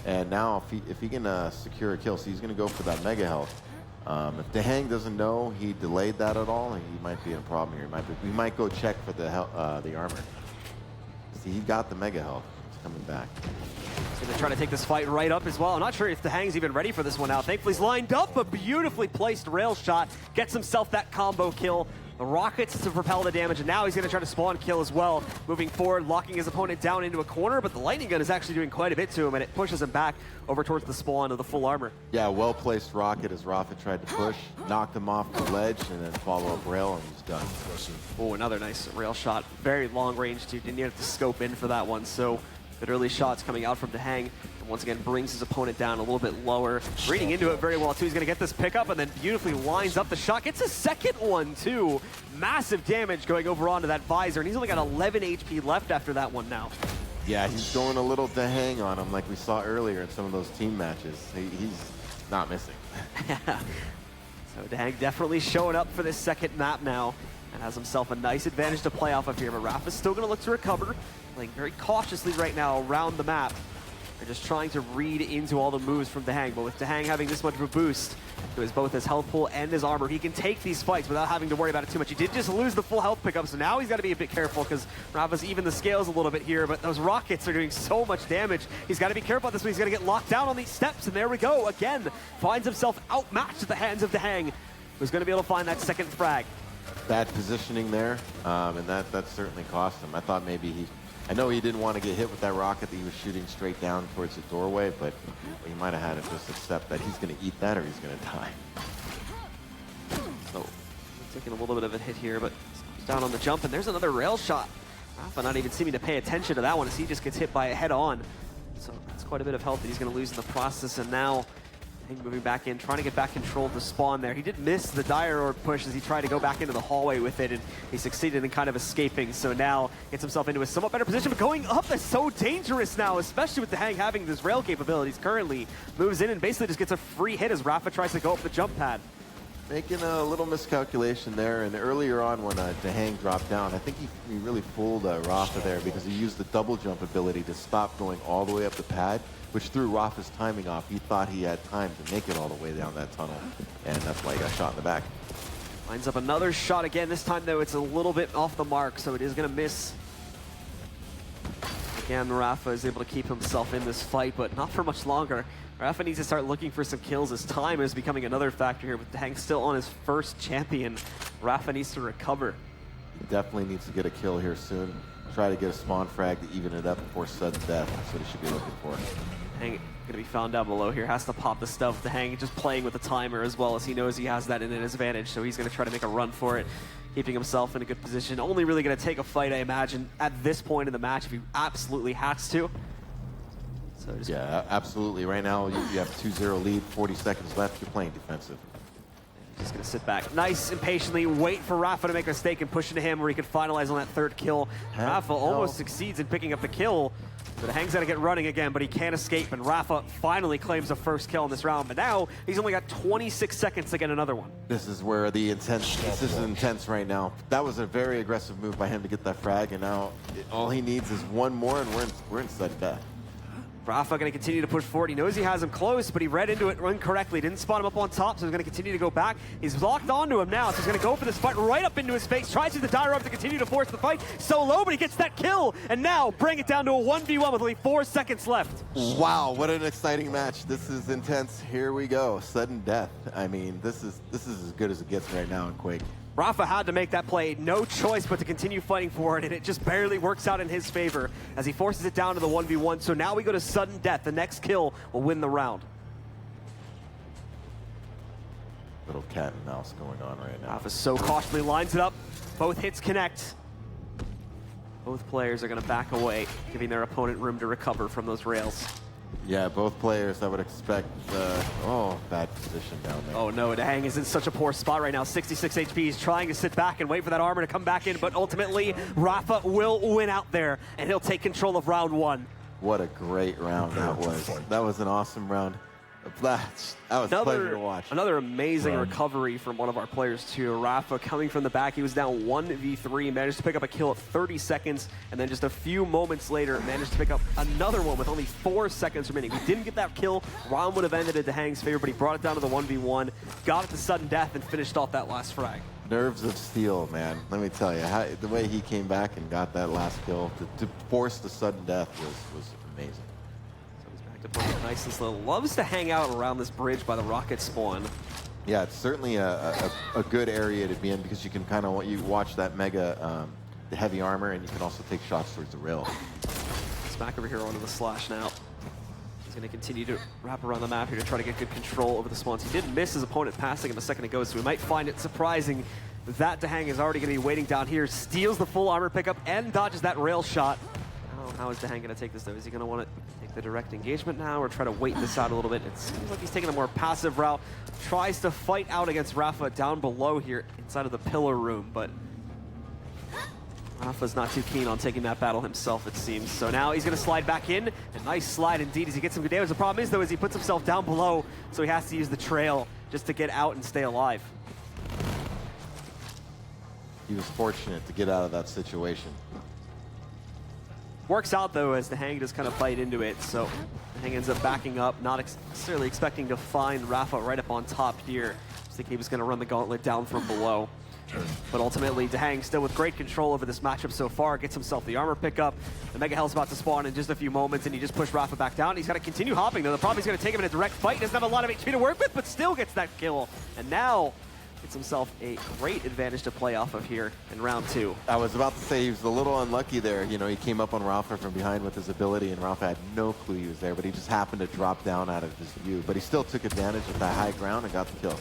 And now if he can secure a kill, so he's going to go for that Mega Health. If Dehang doesn't know he delayed that at all, he might be in a problem here. We might go check for the armor. See, he got the Mega Health. He's coming back. He's going to try to take this fight right up as well. I'm not sure if Dehang's even ready for this one now. Thankfully, he's lined up, a beautifully placed rail shot. Gets himself that combo kill. the rockets to propel the damage, and now he's going to try to spawn kill as well. Moving forward, locking his opponent down into a corner, but the lightning gun is actually doing quite a bit to him, and it pushes him back over towards the spawn of the full armor. Yeah, well-placed rocket as Rafa tried to push, knocked him off the ledge, and then follow-up rail, and he's done. Oh, another nice rail shot. Very long range, too. Didn't have to scope in for that one, so good early shots coming out from Dehang. Once again, brings his opponent down a little bit lower. Reading into it very well, too. He's going to get this pickup and then beautifully lines up the shot. Gets a second one, too. Massive damage going over onto that visor, and he's only got 11 HP left after that one now. Yeah, he's going a little Dehang on him like we saw earlier in some of those team matches. He's not missing. So Dehang definitely showing up for this second map now and has himself a nice advantage to play off of here. But Rafa's still going to look to recover, playing very cautiously right now around the map. They're just trying to read into all the moves from Dehang, but with Dehang having this much of a boost to both his health pool and his armor, he can take these fights without having to worry about it too much. He did just lose the full health pickup, so now he's got to be a bit careful because Rafa's even the scales a little bit here, but those rockets are doing so much damage. He's got to be careful about this one. He's going to get locked down on these steps, and there we go. Again, finds himself outmatched at the hands of Dehang, who's going to be able to find that second frag. Bad positioning there, and that certainly cost him. I thought maybe I know he didn't want to get hit with that rocket that he was shooting straight down towards the doorway, but he might have had to just accept that he's going to eat that or he's going to die. So, taking a little bit of a hit here, but he's down on the jump, and there's another rail shot. Rafa not even seeming to pay attention to that one as he just gets hit by it head on. So that's quite a bit of health that he's going to lose in the process, and now moving back in, trying to get back control of the spawn there. He did miss the Dire Orb push as he tried to go back into the hallway with it, and he succeeded in kind of escaping. So now gets himself into a somewhat better position, but going up is so dangerous now, especially with Dehang having his rail capabilities currently. Moves in and basically just gets a free hit as Rafa tries to go up the jump pad. Making a little miscalculation there, and earlier on when Dehang dropped down, I think he really fooled Rafa there because he used the double jump ability to stop going all the way up the pad, which threw Rafa's timing off. He thought he had time to make it all the way down that tunnel, and that's why he got shot in the back. Lines up another shot again. This time, though, it's a little bit off the mark, so it is going to miss. Again, Rafa is able to keep himself in this fight, but not for much longer. Rafa needs to start looking for some kills as time is becoming another factor here. With Dehang still on his first champion, Rafa needs to recover. He definitely needs to get a kill here soon. Try to get a spawn frag to even it up before sudden death. That's what he should be looking for. Dehang gonna be found down below here. Has to pop the stuff. Dehang just playing with the timer as well, as he knows he has that in his advantage. So he's gonna try to make a run for it, keeping himself in a good position. Only really gonna take a fight, I imagine, at this point in the match if he absolutely has to. So yeah, absolutely. Right now you have 2-0 lead, 40 seconds left. You're playing defensive. Just gonna sit back nice and patiently wait for Rafa to make a mistake and push into him where he can finalize on that third kill. Rafa almost succeeds in picking up the kill, but Dehang's gotta get running again, but he can't escape, and Rafa finally claims the first kill in this round, but now he's only got 26 seconds to get another one. This is where this is intense right now. That was a very aggressive move by him to get that frag, and now all he needs is one more, and we're in sudden death. Rafa going to continue to push forward. He knows he has him close, but he read into it incorrectly. Didn't spot him up on top, so he's going to continue to go back. He's locked onto him now, so he's going to go for this fight right up into his face. Tries to the Dire Orb to continue to force the fight. So low, but he gets that kill. And now bring it down to a 1v1 with only 4 seconds left. Wow, what an exciting match. This is intense. Here we go. Sudden death. I mean, this is as good as it gets right now in Quake. Rafa had to make that play, no choice but to continue fighting for it, and it just barely works out in his favor as he forces it down to the 1v1. So now we go to sudden death. The next kill will win the round. Little cat and mouse going on right now. Rafa so cautiously lines it up. Both hits connect. Both players are going to back away, giving their opponent room to recover from those rails. Yeah, both players I would expect, bad position down there. Oh no, Dehang is in such a poor spot right now. 66 HP, he's trying to sit back and wait for that armor to come back in, but ultimately, Rafa will win out there, and he'll take control of round one. What a great round that was. That was an awesome round. That was a pleasure to watch. Another amazing recovery from one of our players too. Rafa coming from the back, he was down 1v3, managed to pick up a kill at 30 seconds, and then just a few moments later, managed to pick up another one with only 4 seconds remaining. We didn't get that kill. Round would have ended in Dehang's favor, but he brought it down to the 1v1, got it to sudden death, and finished off that last frag. Nerves of steel, man. Let me tell you, the way he came back and got that last kill to force the sudden death was amazing. To play it nice and slow. Loves to hang out around this bridge by the rocket spawn. Yeah, it's certainly a good area to be in because you can kind of watch that mega, the heavy armor, and you can also take shots towards the rail. He's back over here onto the slash now. He's going to continue to wrap around the map here to try to get good control over the spawns. He did miss his opponent passing him a second ago, so we might find it surprising that Dahang is already going to be waiting down here, steals the full armor pickup, and dodges that rail shot. How is Dahang going to take this, though? Is he going to want to take the direct engagement now or try to wait this out a little bit? It seems like he's taking a more passive route. Tries to fight out against Rafa down below here inside of the pillar room, but Rafa's not too keen on taking that battle himself, it seems. So now he's going to slide back in. A nice slide indeed as he gets some good damage. The problem is, though, is he puts himself down below, so he has to use the trail just to get out and stay alive. He was fortunate to get out of that situation. Works out, though, as Dahang just kind of bite into it. So Dahang ends up backing up, not necessarily expecting to find Rafa right up on top here. Just thinking he was going to run the gauntlet down from below. But ultimately, Dahang still with great control over this matchup so far, gets himself the armor pickup. The Mega Hell's about to spawn in just a few moments, and he just pushed Rafa back down. He's got to continue hopping, though. The problem is going to take him in a direct fight. He doesn't have a lot of HP to work with, but still gets that kill. And now gets himself a great advantage to play off of here in round 2. I was about to say he was a little unlucky there. You know, he came up on Rafa from behind with his ability, and Rafa had no clue he was there, but he just happened to drop down out of his view. But he still took advantage of that high ground and got the kill.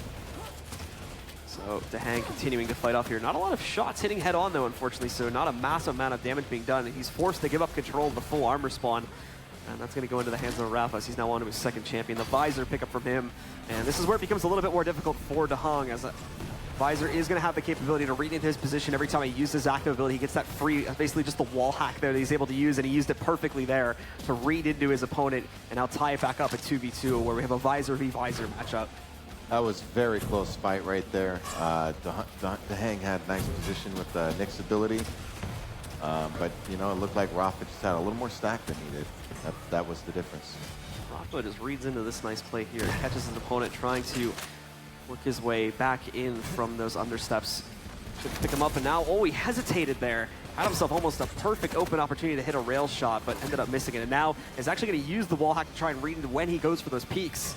So Dahang continuing to fight off here. Not a lot of shots hitting head on, though, unfortunately, so not a massive amount of damage being done. And he's forced to give up control of the full armor spawn. And that's going to go into the hands of Rafa as he's now on to his second champion. The Visor pickup from him. And this is where it becomes a little bit more difficult for Dahang, as Visor is going to have the capability to read into his position every time he uses his active ability. He gets that free, basically just the wall hack there that he's able to use, and he used it perfectly there to read into his opponent and now tie it back up at 2v2, where we have a Visor v Visor matchup. That was very close fight right there. Dahang had nice position with Nick's ability, but you know, it looked like Rafa just had a little more stack than he did. That was the difference. Rafa just reads into this nice play here, catches his opponent trying to work his way back in from those understeps. Should pick him up, and now, oh, he hesitated there. Had himself almost a perfect open opportunity to hit a rail shot, but ended up missing it. And now is actually going to use the wall hack to try and read into when he goes for those peaks.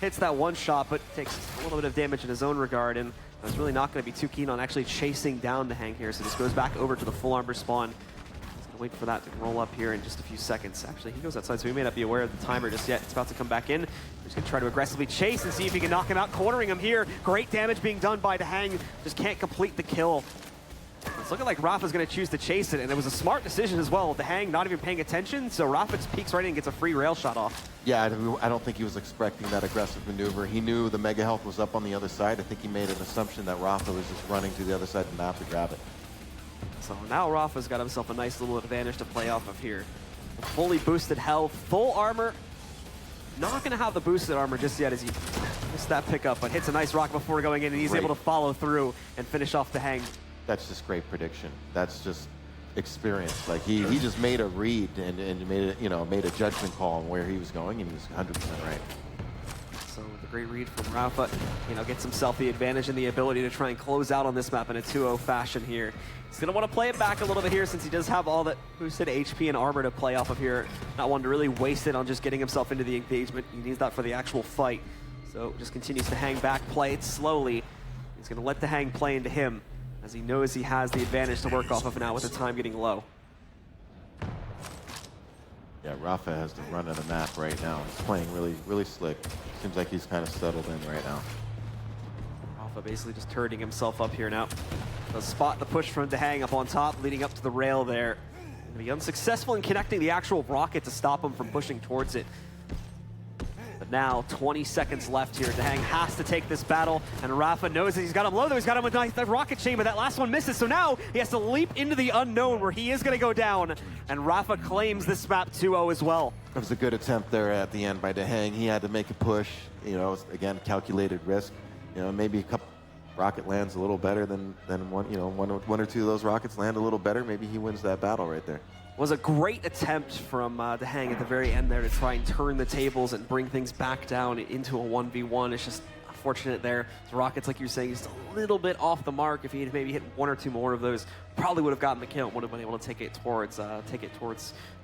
Hits that one shot, but takes a little bit of damage in his own regard, and was really not going to be too keen on actually chasing down Dahang here, so just goes back over to the full armor spawn. He's going to wait for that to roll up here in just a few seconds. Actually, he goes outside, so he may not be aware of the timer just yet. It's about to come back in. He's going to try to aggressively chase and see if he can knock him out, cornering him here. Great damage being done by Dahang, just can't complete the kill. It's looking like Rafa's going to choose to chase it, and it was a smart decision as well. Dahang not even paying attention, so Rafa just peeks right in and gets a free rail shot off. Yeah, I don't think he was expecting that aggressive maneuver. He knew the Mega Health was up on the other side. I think he made an assumption that Rafa was just running to the other side of the map to grab it. So now Rafa's got himself a nice little advantage to play off of here. Fully boosted health, full armor. Not going to have the boosted armor just yet as he missed that pickup, but hits a nice rock before going in, and he's able to follow through and finish off Dahang. That's just great prediction. That's just experience. Like he just made a read and made a judgment call on where he was going, and he was 100% right. So the great read from Rafa, gets himself the advantage and the ability to try and close out on this map in a 2-0 fashion here. He's going to want to play it back a little bit here since he does have all that boosted HP and armor to play off of here. Not one to really waste it on just getting himself into the engagement. He needs that for the actual fight. So just continues to hang back, play it slowly. He's going to let Dahang play into him, as he knows he has the advantage to work off of now with the time getting low. Yeah, Rafa has the run of the map right now. He's playing really, really slick. Seems like he's kind of settled in right now. Rafa basically just turning himself up here now. Does spot the push from Dahang up on top, leading up to the rail there. Gonna be unsuccessful in connecting the actual rocket to stop him from pushing towards it. But now, 20 seconds left here. Dahang has to take this battle, and Rafa knows that he's got him low, though. He's got him with that rocket chain, but that last one misses, so now he has to leap into the unknown where he is going to go down, and Rafa claims this map 2-0 as well. It was a good attempt there at the end by Dahang. He had to make a push, again, calculated risk. Maybe a couple rocket lands a little better than one or two of those rockets land a little better. Maybe he wins that battle right there. Was a great attempt from Dahang at the very end there to try and turn the tables and bring things back down into a 1v1. It's just unfortunate there. So Rockets, like you're saying, just a little bit off the mark. If he had maybe hit 1 or 2 more of those, probably would have gotten the kill and would have been able to take it towards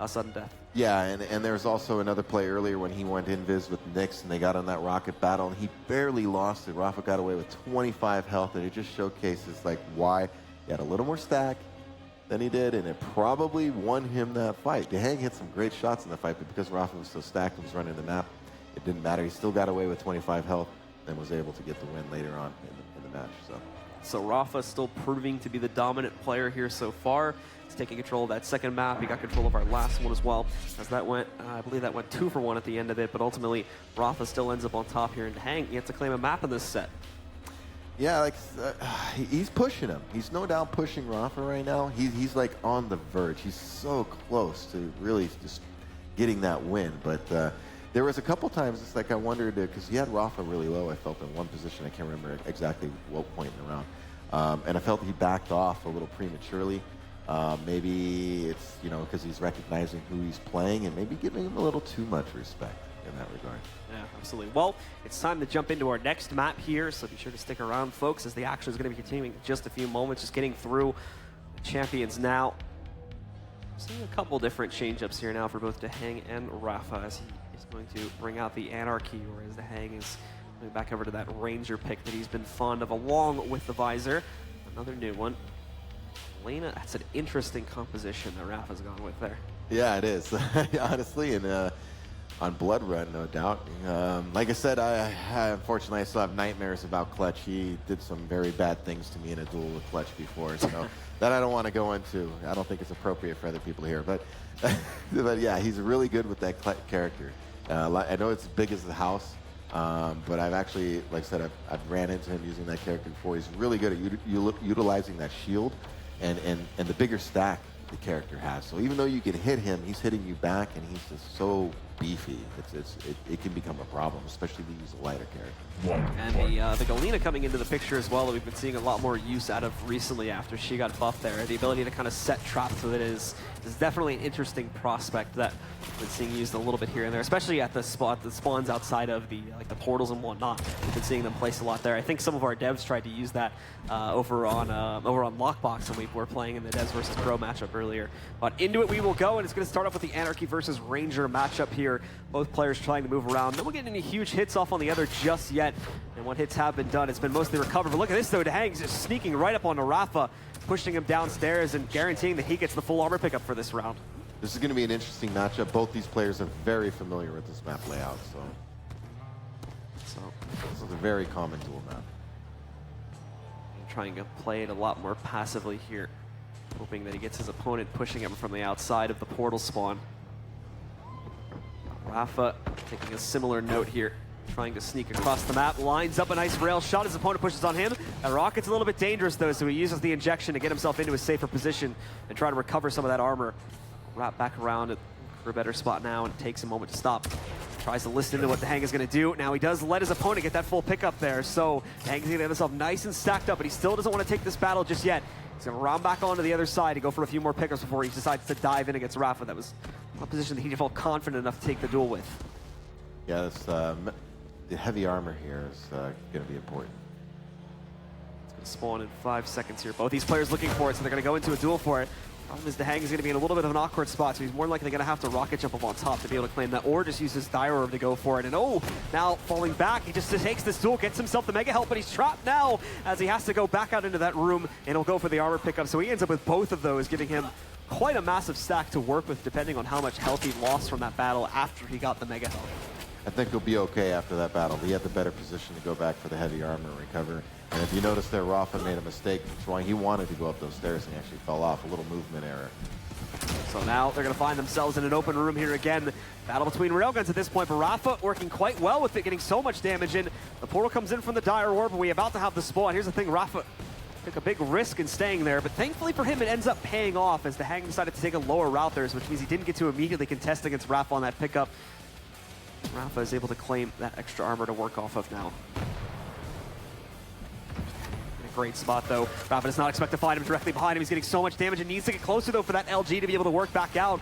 sudden death. Yeah, and there was also another play earlier when he went invis with Nyx and they got on that rocket battle and he barely lost it. Rafa got away with 25 health, and it just showcases like why he had a little more stack than he did, and it probably won him that fight. Dehang hit some great shots in the fight, but because Rafa was so stacked and was running the map, it didn't matter. He still got away with 25 health and was able to get the win later on in the match. So Rafa still proving to be the dominant player here so far. He's taking control of that second map. He got control of our last one as well. As that went, I believe that went 2 for 1 at the end of it, but ultimately Rafa still ends up on top here, and Dehang gets to claim a map in this set. Yeah, like he's pushing him. He's no doubt pushing Rafa right now. He's like on the verge. He's so close to really just getting that win. But there was a couple times it's like I wondered, because he had Rafa really low, I felt, in one position. I can't remember exactly what point in the round. And I felt he backed off a little prematurely. Maybe it's, because he's recognizing who he's playing and maybe giving him a little too much respect in that regard. Yeah, absolutely. Well, it's time to jump into our next map here, so be sure to stick around, folks, as the action is going to be continuing in just a few moments, just getting through the champions now. Seeing a couple different change-ups here now for both Dehang and Rafa, as he is going to bring out the Anarchy, whereas Dehang is going back over to that Ranger pick that he's been fond of, along with the Visor. Another new one. Lena, that's an interesting composition that Rafa's gone with there. Yeah, it is, honestly, and on Blood Run, no doubt. Like I said, unfortunately, I still have nightmares about Clutch. He did some very bad things to me in a duel with Clutch before, so that I don't want to go into. I don't think it's appropriate for other people to hear, but yeah, he's really good with that character. I know it's as big as the house, but I've actually, like I said, I've ran into him using that character before. He's really good at utilizing that shield and the bigger stack the character has. So even though you can hit him, he's hitting you back, and he's just so beefy. It can become a problem, especially if you use a lighter character. And the Galena coming into the picture as well, that we've been seeing a lot more use out of recently after she got buffed there. The ability to kind of set traps with it is definitely an interesting prospect that we've been seeing used a little bit here and there, especially at the spawns outside of the the portals and whatnot. We've been seeing them placed a lot there. I think some of our devs tried to use that over on Lockbox when we were playing in the devs versus pro matchup earlier. But into it we will go, and it's going to start off with the Anarchy versus Ranger matchup here. Both players trying to move around. No one getting any huge hits off on the other just yet. And when hits have been done, it's been mostly recovered. But look at this though, Dehang's just sneaking right up onto Rafa, pushing him downstairs and guaranteeing that he gets the full armor pickup for this round. This is going to be an interesting matchup. Both these players are very familiar with this map layout, so this is a very common duel map. Trying to play it a lot more passively here, hoping that he gets his opponent pushing him from the outside of the portal spawn. Rafa taking a similar note here, trying to sneak across the map, lines up a nice rail shot. His opponent pushes on him. And Rocket's a little bit dangerous though, so he uses the injection to get himself into a safer position and try to recover some of that armor. Wrap back around for a better spot now, and takes a moment to stop. Tries to listen to what Dehang is going to do. Now he does let his opponent get that full pickup there, so Dehang's going to get himself nice and stacked up, but he still doesn't want to take this battle just yet. He's going to round back onto the other side to go for a few more pickups before he decides to dive in against Rafa. That was a position that he felt confident enough to take the duel with. Yeah, the heavy armor here is going to be important. It's going to spawn in 5 seconds here. Both these players looking for it, so they're going to go into a duel for it. Problem is Dehang is going to be in a little bit of an awkward spot, so he's more likely going to have to rocket jump up on top to be able to claim that, or just use his Dire Orb to go for it. And oh, now falling back, he just takes this duel, gets himself the Mega Help, but he's trapped now as he has to go back out into that room, and he'll go for the armor pickup. So he ends up with both of those, giving him quite a massive stack to work with, depending on how much health he lost from that battle after he got the Mega Help. I think he'll be okay after that battle. He had the better position to go back for the heavy armor and recover. And if you notice there, Rafa made a mistake. He wanted to go up those stairs and he actually fell off. A little movement error. So now they're going to find themselves in an open room here again. Battle between railguns at this point, but Rafa working quite well with it, getting so much damage in. The portal comes in from the Dire Orb, and we're about to have the spawn. Here's the thing, Rafa took a big risk in staying there, but thankfully for him, it ends up paying off as Dehang decided to take a lower route there, which means he didn't get to immediately contest against Rafa on that pickup. Rafa is able to claim that extra armor to work off of now. Great spot though. Rafa does not expect to find him directly behind him. He's getting so much damage and needs to get closer though for that LG to be able to work back out.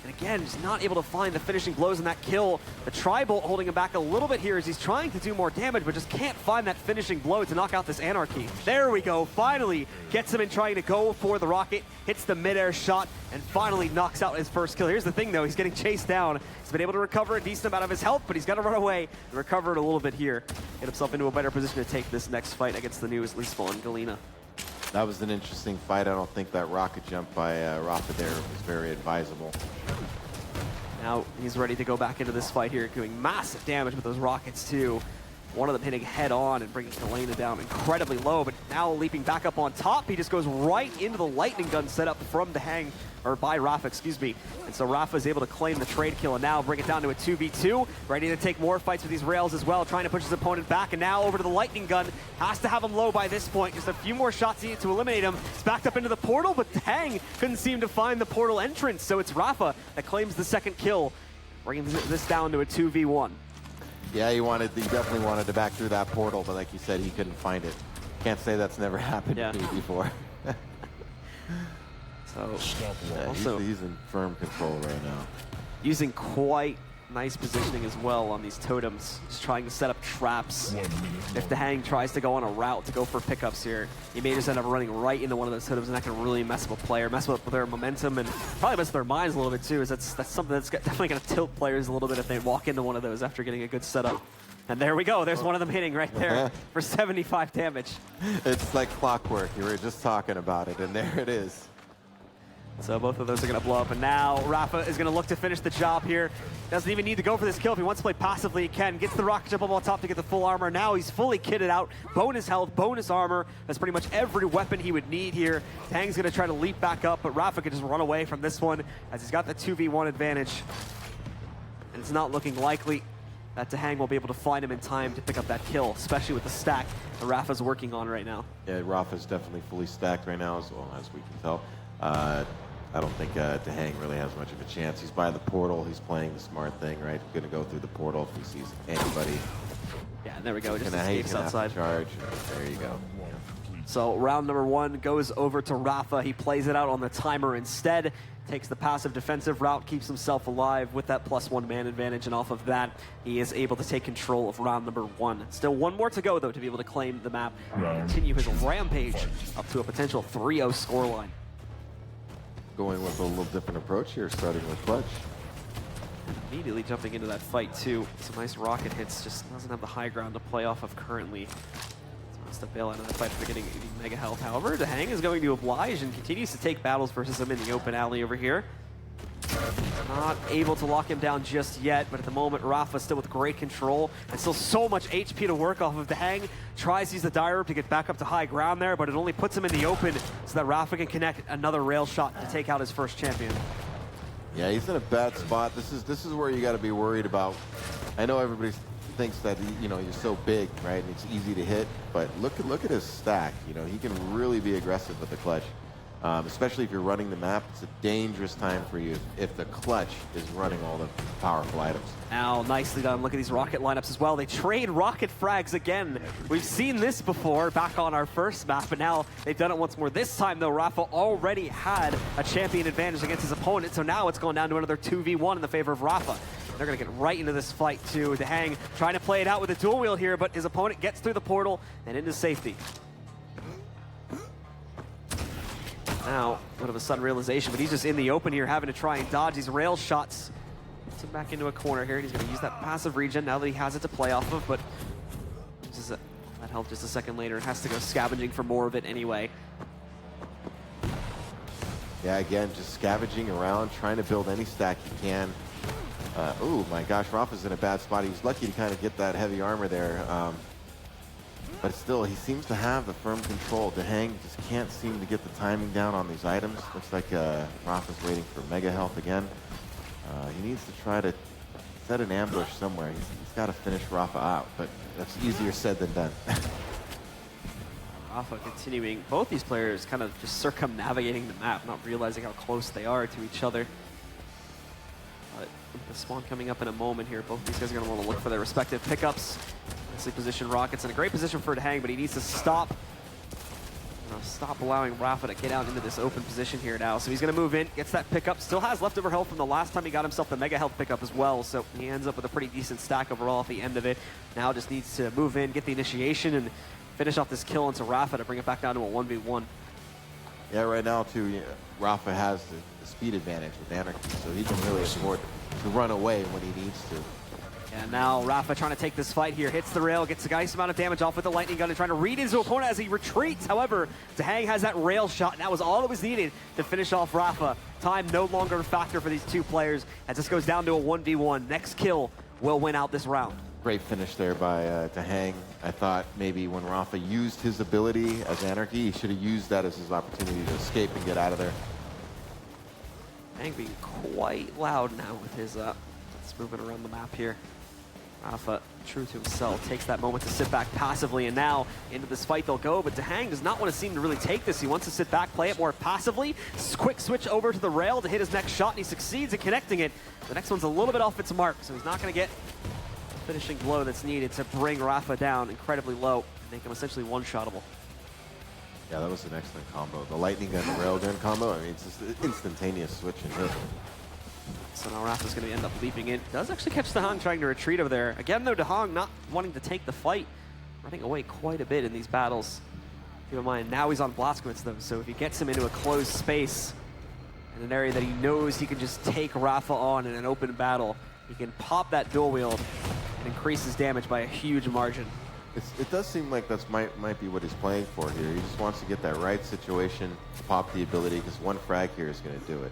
And again, just not able to find the finishing blows in that kill. The Tri-Bolt holding him back a little bit here as he's trying to do more damage, but just can't find that finishing blow to knock out this Anarchy. There we go, finally gets him in trying to go for the rocket, hits the mid-air shot, and finally knocks out his first kill. Here's the thing though, he's getting chased down. He's been able to recover a decent amount of his health, but he's got to run away and recover it a little bit here. Get himself into a better position to take this next fight against the newest Lisbon Galena. That was an interesting fight. I don't think that rocket jump by Rafa there was very advisable. Now he's ready to go back into this fight here, doing massive damage with those rockets too. One of them hitting head on and bringing Galena down incredibly low, but now leaping back up on top, he just goes right into the lightning gun setup from the hang, or by Rafa, excuse me. And so Rafa is able to claim the trade kill and now bring it down to a 2v2. Ready to take more fights with these rails as well, trying to push his opponent back, and now over to the lightning gun. Has to have him low by this point. Just a few more shots needed to eliminate him. He's backed up into the portal, but Hang couldn't seem to find the portal entrance, so it's Rafa that claims the second kill, bringing this down to a 2v1. Yeah, he definitely wanted to back through that portal, but like you said, he couldn't find it. Can't say that's never happened to me before. So, yeah, also he's in firm control right now. Using quite nice positioning as well on these totems, just trying to set up traps. If the Hang tries to go on a route to go for pickups here, he may just end up running right into one of those totems, and that can really mess up a player, mess up their momentum, and probably mess up their minds a little bit too, as that's something that's definitely going to tilt players a little bit if they walk into one of those after getting a good setup. And there we go, there's one of them hitting right there for 75 damage. It's like clockwork, you were just talking about it, and there it is. So both of those are going to blow up, and now Rafa is going to look to finish the job here. Doesn't even need to go for this kill. If he wants to play passively, he can. Gets the rocket jump up on top to get the full armor. Now he's fully kitted out. Bonus health, bonus armor. That's pretty much every weapon he would need here. Tang's going to try to leap back up, but Rafa can just run away from this one as he's got the 2v1 advantage. And it's not looking likely that Tahang will be able to find him in time to pick up that kill, especially with the stack that Rafa's working on right now. Yeah, Rafa's definitely fully stacked right now, as well as we can tell. I don't think Tahang really has much of a chance. He's by the portal. He's playing the smart thing, right? Going to go through the portal if he sees anybody. Yeah, there we go. Just escapes outside. Charge. There you go. So round number one goes over to Rafa. He plays it out on the timer instead. Takes the passive defensive route, keeps himself alive with that +1 man advantage, and off of that, he is able to take control of round number one. Still one more to go, though, to be able to claim the map and continue his rampage up to a potential 3-0 scoreline. Going with a little different approach here, starting with Clutch. Immediately jumping into that fight, too. Some nice rocket hits, just doesn't have the high ground to play off of currently. Wants to bail out of the fight for getting mega health. However, Tahang is going to oblige and continues to take battles versus him in the open alley over here. Not able to lock him down just yet, but at the moment, Rafa still with great control and still so much HP to work off of. Tahang tries to use the dire to get back up to high ground there, but it only puts him in the open so that Rafa can connect another rail shot to take out his first champion. Yeah, he's in a bad spot. This is where you got to be worried about. I know everybody thinks that you're so big, right, and it's easy to hit, but look at his stack. He can really be aggressive with the clutch, especially if you're running the map. It's a dangerous time for you if the clutch is running all the powerful items. Now, nicely done. Look at these rocket lineups as well. They trade rocket frags again. We've seen this before back on our first map, but now they've done it once more. This time, though, Rafa already had a champion advantage against his opponent, so now it's going down to another 2v1 in the favor of Rafa. They're going to get right into this fight, too. Tahang trying to play it out with a dual wheel here, but his opponent gets through the portal and into safety. Now, a bit of a sudden realization, but he's just in the open here, having to try and dodge these rail shots. Puts him back into a corner here, and he's going to use that passive regen now that he has it to play off of, but uses that health just a second later and has to go scavenging for more of it anyway. Yeah, again, just scavenging around, trying to build any stack he can. Oh my gosh, Rafa's in a bad spot. He was lucky to kind of get that heavy armor there. But still, he seems to have the firm control. Tahang just can't seem to get the timing down on these items. Looks like Rafa's waiting for mega health again. He needs to try to set an ambush somewhere. He's got to finish Rafa out, but that's easier said than done. Rafa continuing, both these players kind of just circumnavigating the map, not realizing how close they are to each other. But with the spawn coming up in a moment here, both these guys are going to want to look for their respective pickups. Nicely positioned rockets in a great position for Tahang, but he needs to stop Stop allowing Rafa to get out into this open position here now. So he's going to move in, gets that pickup, still has leftover health from the last time he got himself the mega health pickup as well. So he ends up with a pretty decent stack overall at the end of it. Now just needs to move in, get the initiation, and finish off this kill onto Rafa to bring it back down to a 1v1. Yeah, right now, too, Rafa has the speed advantage with Anarchy, so he can really afford to run away when he needs to. And now Rafa trying to take this fight here, hits the rail, gets a nice amount of damage off with the lightning gun and trying to read his opponent as he retreats. However, Dahang has that rail shot, and that was all that was needed to finish off Rafa. Time no longer a factor for these two players as this goes down to a 1v1. Next kill will win out this round. Great finish there by Dahang. I thought maybe when Rafa used his ability as Anarchy, he should have used that as his opportunity to escape and get out of there. Dahang being quite loud now with his movement around the map here. Rafa, true to himself, takes that moment to sit back passively, and now into this fight they'll go, but Dahang does not want to seem to really take this. He wants to sit back, play it more passively. Quick switch over to the rail to hit his next shot, and he succeeds in connecting it. The next one's a little bit off its mark, so he's not going to get the finishing blow that's needed to bring Rafa down incredibly low and make him essentially one-shottable. Yeah, that was an excellent combo. The lightning gun, the rail gun combo, I mean, it's just an instantaneous switch and hit. So now Rafa's going to end up leaping in. Does actually catch Dahang trying to retreat over there. Again, though, Dahang not wanting to take the fight, running away quite a bit in these battles. Keep in mind, now he's on Blazkowicz, though, so if he gets him into a closed space in an area that he knows he can just take Rafa on in an open battle, he can pop that dual wield and increase his damage by a huge margin. It does seem like that's might be what he's playing for here. He just wants to get that right situation, pop the ability, because one frag here is going to do it.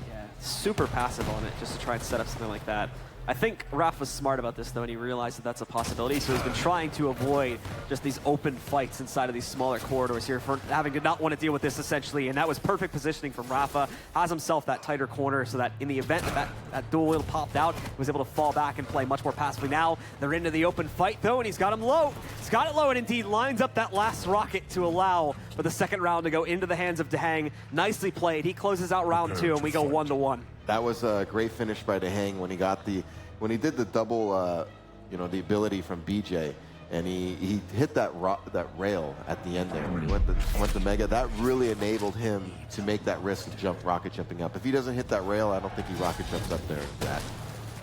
Yeah, super passive on it just to try and set up something like that. I think Raph was smart about this, though, and he realized that that's a possibility, so he's been trying to avoid just these open fights inside of these smaller corridors here for having to not want to deal with this, essentially, and that was perfect positioning from Rafa. Has himself that tighter corner so that in the event that dual wield popped out, he was able to fall back and play much more passively. Now they're into the open fight, though, and he's got him low. He's got it low and indeed lines up that last rocket to allow for the second round to go into the hands of Dahang. Nicely played. He closes out round 2, and we go 1-1. That was a great finish by Dahang when he did the double, the ability from BJ, and he hit that rail at the end there when he went to Mega. That really enabled him to make that risk of rocket jumping up. If he doesn't hit that rail, I don't think he rocket jumps up there.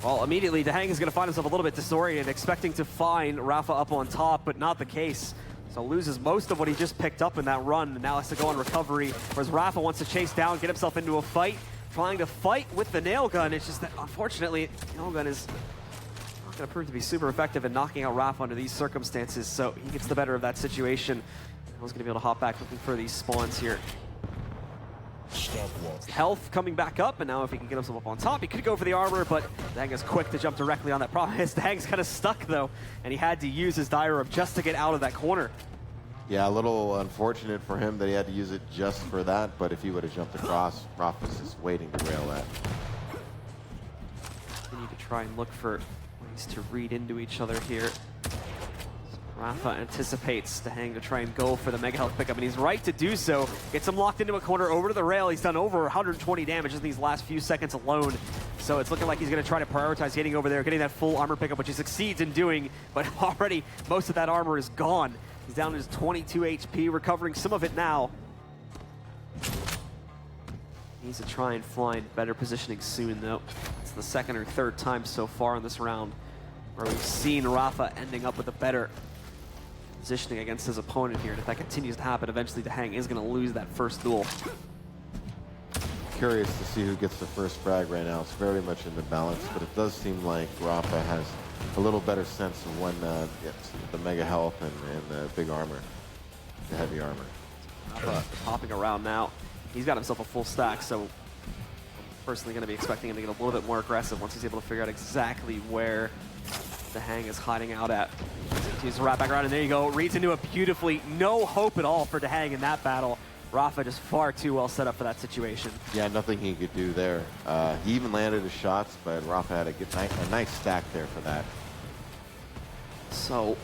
Well, immediately Dahang is going to find himself a little bit disoriented, expecting to find Rafa up on top, but not the case. So loses most of what he just picked up in that run, and now has to go on recovery, whereas Rafa wants to chase down, get himself into a fight, trying to fight with the nail gun. It's just that, unfortunately, the nail gun is not going to prove to be super effective in knocking out Rafa under these circumstances, so he gets the better of that situation. He's going to be able to hop back looking for these spawns here. Health coming back up, and now if he can get himself up on top, he could go for the armor, but Dahang is quick to jump directly on that. Problem is Dahang's kind of stuck, though, and he had to use his dire up just to get out of that corner. Yeah, a little unfortunate for him that he had to use it just for that, but if he would have jumped across, Rafa's just waiting to rail that. We need to try and look for ways to read into each other here. Rafa anticipates Dahang to try and go for the mega health pickup, and he's right to do so. Gets him locked into a corner over to the rail. He's done over 120 damage in these last few seconds alone. So it's looking like he's going to try to prioritize getting over there, getting that full armor pickup, which he succeeds in doing, but already most of that armor is gone. He's down to his 22 HP, recovering some of it now. Needs to try and find better positioning soon, though. It's the second or third time so far in this round where we've seen Rafa ending up with a better positioning against his opponent here. And if that continues to happen, eventually Dahang is going to lose that first duel. Curious to see who gets the first frag right now. It's very much in the balance, but it does seem like Rafa has a little better sense of when gets the mega health and the big armor, the heavy armor. Rafa popping around now. He's got himself a full stack, so I'm personally going to be expecting him to get a little bit more aggressive once he's able to figure out exactly where Dahang is hiding out at. He's to wrap back around, and there you go. Reads into it beautifully. No hope at all for Dahang in that battle. Rafa just far too well set up for that situation. Yeah, nothing he could do there. He even landed his shots, but Rafa had a nice stack there for that. So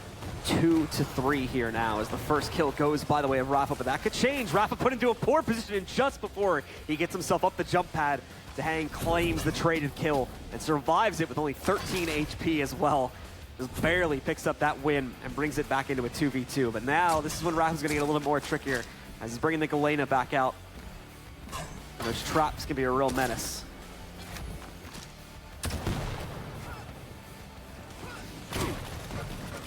2-3 here now as the first kill goes by the way of Rafa, but that could change. Rafa put into a poor position just before he gets himself up the jump pad. Dahang claims the traded kill and survives it with only 13 HP as well. just barely picks up that win and brings it back into a 2v2. But now this is when Rafa's going to get a little bit more trickier as he's bringing the Galena back out. And those traps can be a real menace.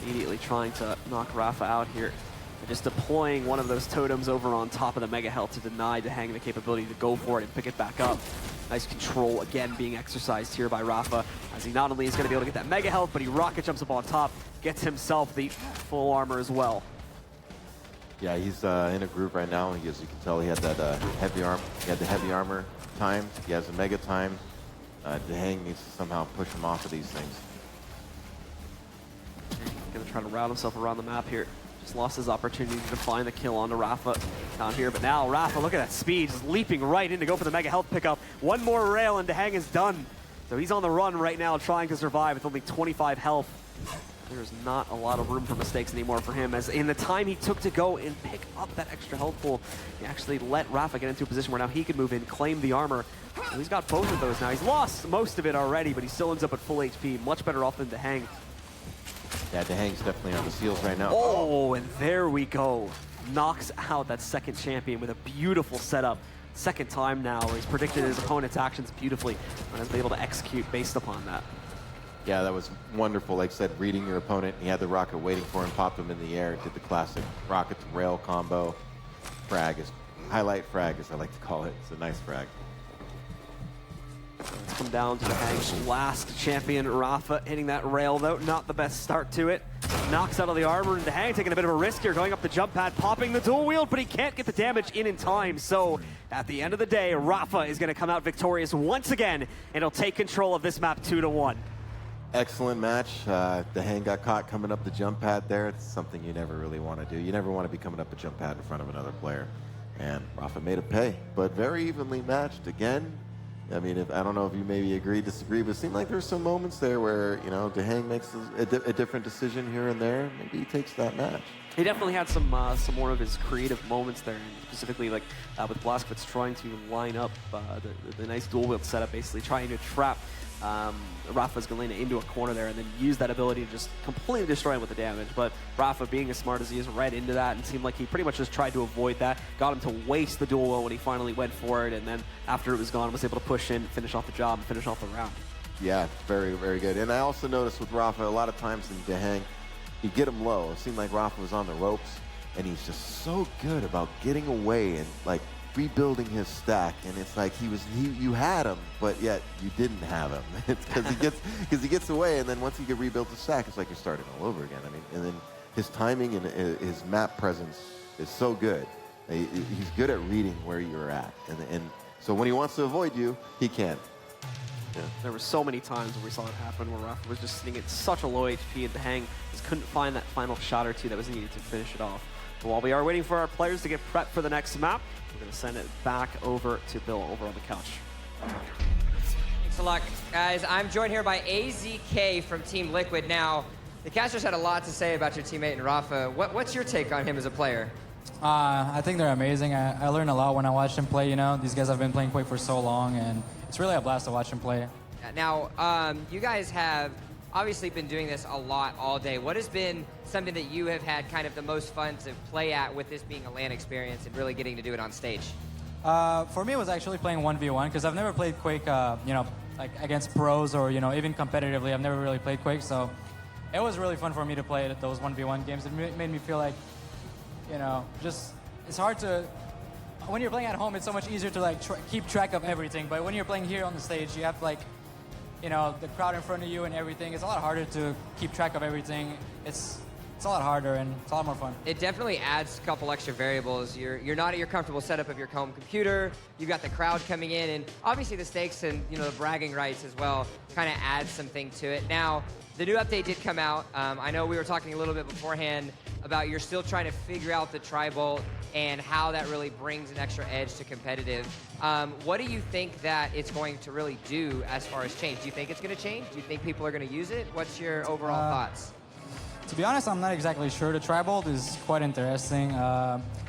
Immediately trying to knock Rafa out here. And just deploying one of those totems over on top of the Mega Health to deny Dehang the capability to go for it and pick it back up. Nice control again being exercised here by Rafa, as he not only is going to be able to get that Mega Health, but he rocket jumps up on top, gets himself the full armor as well. Yeah, he's in a groove right now. As you can tell, he had that heavy arm. He had the heavy armor time. He has the Mega time. Dehang needs to somehow push him off of these things. Going to try to route himself around the map here. Just lost his opportunity to find the kill onto Rafa down here. But now Rafa, look at that speed, just leaping right in to go for the Mega Health pickup. One more rail and Dehang is done. So he's on the run right now trying to survive with only 25 health. There's not a lot of room for mistakes anymore for him, as in the time he took to go and pick up that extra health pool, he actually let Rafa get into a position where now he could move in, claim the armor. So he's got both of those now. He's lost most of it already, but he still ends up at full HP. Much better off than Dehang. Yeah, Dehang's definitely on the seals right now. Oh, and there we go. Knocks out that second champion with a beautiful setup. Second time now where he's predicted his opponent's actions beautifully and has been able to execute based upon that. Yeah, that was wonderful. Like I said, reading your opponent. He had the rocket waiting for him, popped him in the air, did the classic rocket to rail combo. Frag is, highlight frag as I like to call it. It's a nice frag. Let's come down to Dehang's last champion, Rafa, hitting that rail though. Not the best start to it. Knocks out of the armor, and Dehang taking a bit of a risk here, going up the jump pad, popping the dual wield, but he can't get the damage in time. So at the end of the day, Rafa is going to come out victorious once again, and he'll take control of this map 2-1. Excellent match. Dehang got caught coming up the jump pad there. It's something you never really want to do. You never want to be coming up a jump pad in front of another player. And Rafa made it pay, but very evenly matched again. I mean, I don't know if you maybe agree, disagree, but it seemed like there's some moments there where, you know, Dehang makes a different decision here and there. Maybe he takes that match. He definitely had some more of his creative moments there, and specifically like with Blazkowicz trying to line up the nice dual wield setup, basically trying to trap Rafa's Galena into a corner there and then use that ability to just completely destroy him with the damage. But Rafa, being as smart as he is, read into that and seemed like he pretty much just tried to avoid that, got him to waste the dual wield when he finally went for it, and then after it was gone was able to push in, finish off the job, and finish off the round. Yeah, very, very good. And I also noticed with Rafa, a lot of times in Dehang, he'd get him low. It seemed like Rafa was on the ropes, and he's just so good about getting away and like rebuilding his stack. And it's like you had him, but yet you didn't have him. It's because he gets away, and then once he rebuilds the stack, it's like you're starting all over again. I mean, and then his timing and his map presence is so good. He's good at reading where you're at, and so when he wants to avoid you, he can. Yeah. There were so many times where we saw it happen where Rafa was just sitting at such a low HP, and Dehang just couldn't find that final shot or two that was needed to finish it off. But while we are waiting for our players to get prepped for the next map, we're going to send it back over to Bill over on the couch. Thanks a lot, guys. I'm joined here by AZK from Team Liquid. Now, the casters had a lot to say about your teammate and Rafa. What's your take on him as a player? I think they're amazing. I learned a lot when I watched them play. You know, these guys have been playing Quake for so long, and it's really a blast to watch them play. Now, you guys have obviously been doing this a lot all day. What has been something that you have had kind of the most fun to play at with this being a LAN experience and really getting to do it on stage? For me, it was actually playing 1v1 because I've never played Quake, you know, like against pros or, you know, even competitively. I've never really played Quake, so it was really fun for me to play at those 1v1 games. It made me feel like, you know, just it's hard to. When you're playing at home, it's so much easier to like keep track of everything. But when you're playing here on the stage, you have like, you know, the crowd in front of you and everything. It's a lot harder to keep track of everything. It's a lot harder and it's a lot more fun. It definitely adds a couple extra variables. You're not at your comfortable setup of your home computer. You've got the crowd coming in, and obviously the stakes and, you know, the bragging rights as well kind of adds something to it. Now, the new update did come out. I know we were talking a little bit beforehand about you're still trying to figure out the tri-bolt and how that really brings an extra edge to competitive. What do you think that it's going to really do as far as change? Do you think it's going to change? Do you think people are going to use it? What's your overall thoughts? To be honest, I'm not exactly sure. The tri-bolt is quite interesting.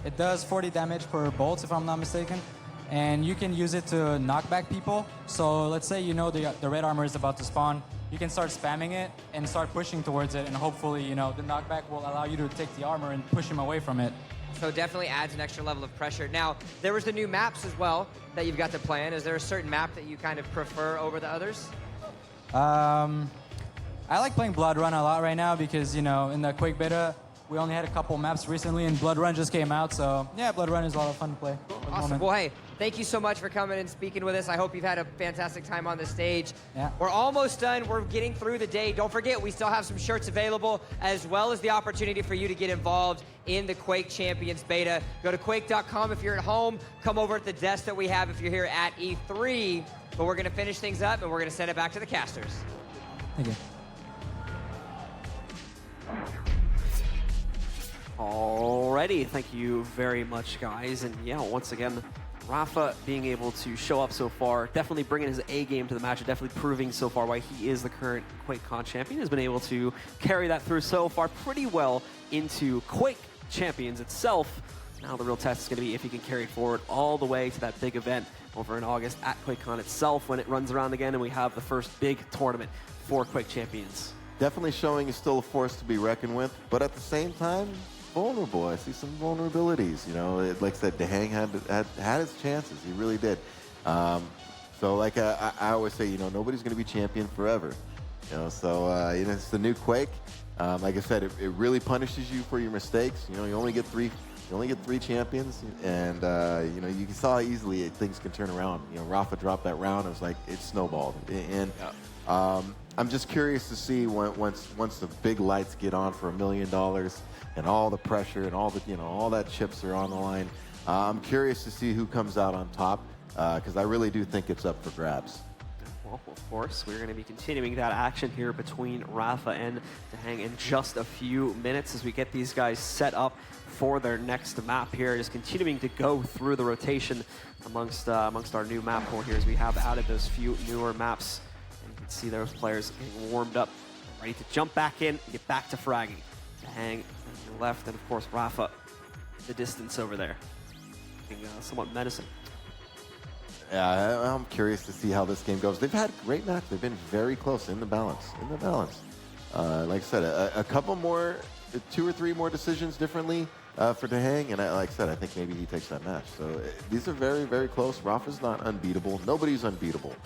It does 40 damage per bolt, if I'm not mistaken. And you can use it to knock back people. So let's say you know the red armor is about to spawn. you can start spamming it and start pushing towards it, and hopefully, you know, the knockback will allow you to take the armor and push him away from it. So it definitely adds an extra level of pressure. Now, there was the new maps as well that you've got to play in. Is there a certain map that you kind of prefer over the others? I like playing Blood Run a lot right now because, you know, in the Quake beta, we only had a couple maps recently, and Blood Run just came out, so yeah, Blood Run is a lot of fun to play. Awesome. Well, hey, thank you so much for coming and speaking with us. I hope you've had a fantastic time on the stage. Yeah. We're almost done. We're getting through the day. Don't forget, we still have some shirts available, as well as the opportunity for you to get involved in the Quake Champions beta. Go to quake.com if you're at home. Come over at the desk that we have if you're here at E3. But we're going to finish things up, and we're going to send it back to the casters. Thank you. Alrighty, thank you very much, guys. And yeah, once again, Rafa being able to show up so far, definitely bringing his A game to the match, and definitely proving so far why he is the current QuakeCon champion, has been able to carry that through so far pretty well into Quake Champions itself. Now the real test is going to be if he can carry it forward all the way to that big event over in August at QuakeCon itself when it runs around again and we have the first big tournament for Quake Champions. Definitely showing he's still a force to be reckoned with, but at the same time, vulnerable. I see some vulnerabilities. You know, like I said, Dehang had his chances. He really did. So like I always say, you know, nobody's going to be champion forever. You know, so you know, it's the new Quake. Like I said, it really punishes you for your mistakes. You know, you only get three champions, and you know, you saw easily things can turn around. You know, Rafa dropped that round. It was like it snowballed, and I'm just curious to see once the big lights get on for $1 million and all the pressure and all the, you know, all that chips are on the line. I'm curious to see who comes out on top because I really do think it's up for grabs. Well, of course, we're going to be continuing that action here between Rafa and Dehang in just a few minutes as we get these guys set up for their next map here. Just continuing to go through the rotation amongst our new map pool here as we have added those few newer maps. And you can see those players getting warmed up, ready to jump back in, get back to fragging. Dehang on your left, and of course Rafa in the distance over there, looking somewhat menacing. Yeah, I'm curious to see how this game goes. They've had great matches. They've been very close in the balance. Like I said, a couple more, 2 or 3 more decisions differently for Dehang, and like I said, I think maybe he takes that match. So these are very, very close. Rafa's not unbeatable. Nobody's unbeatable.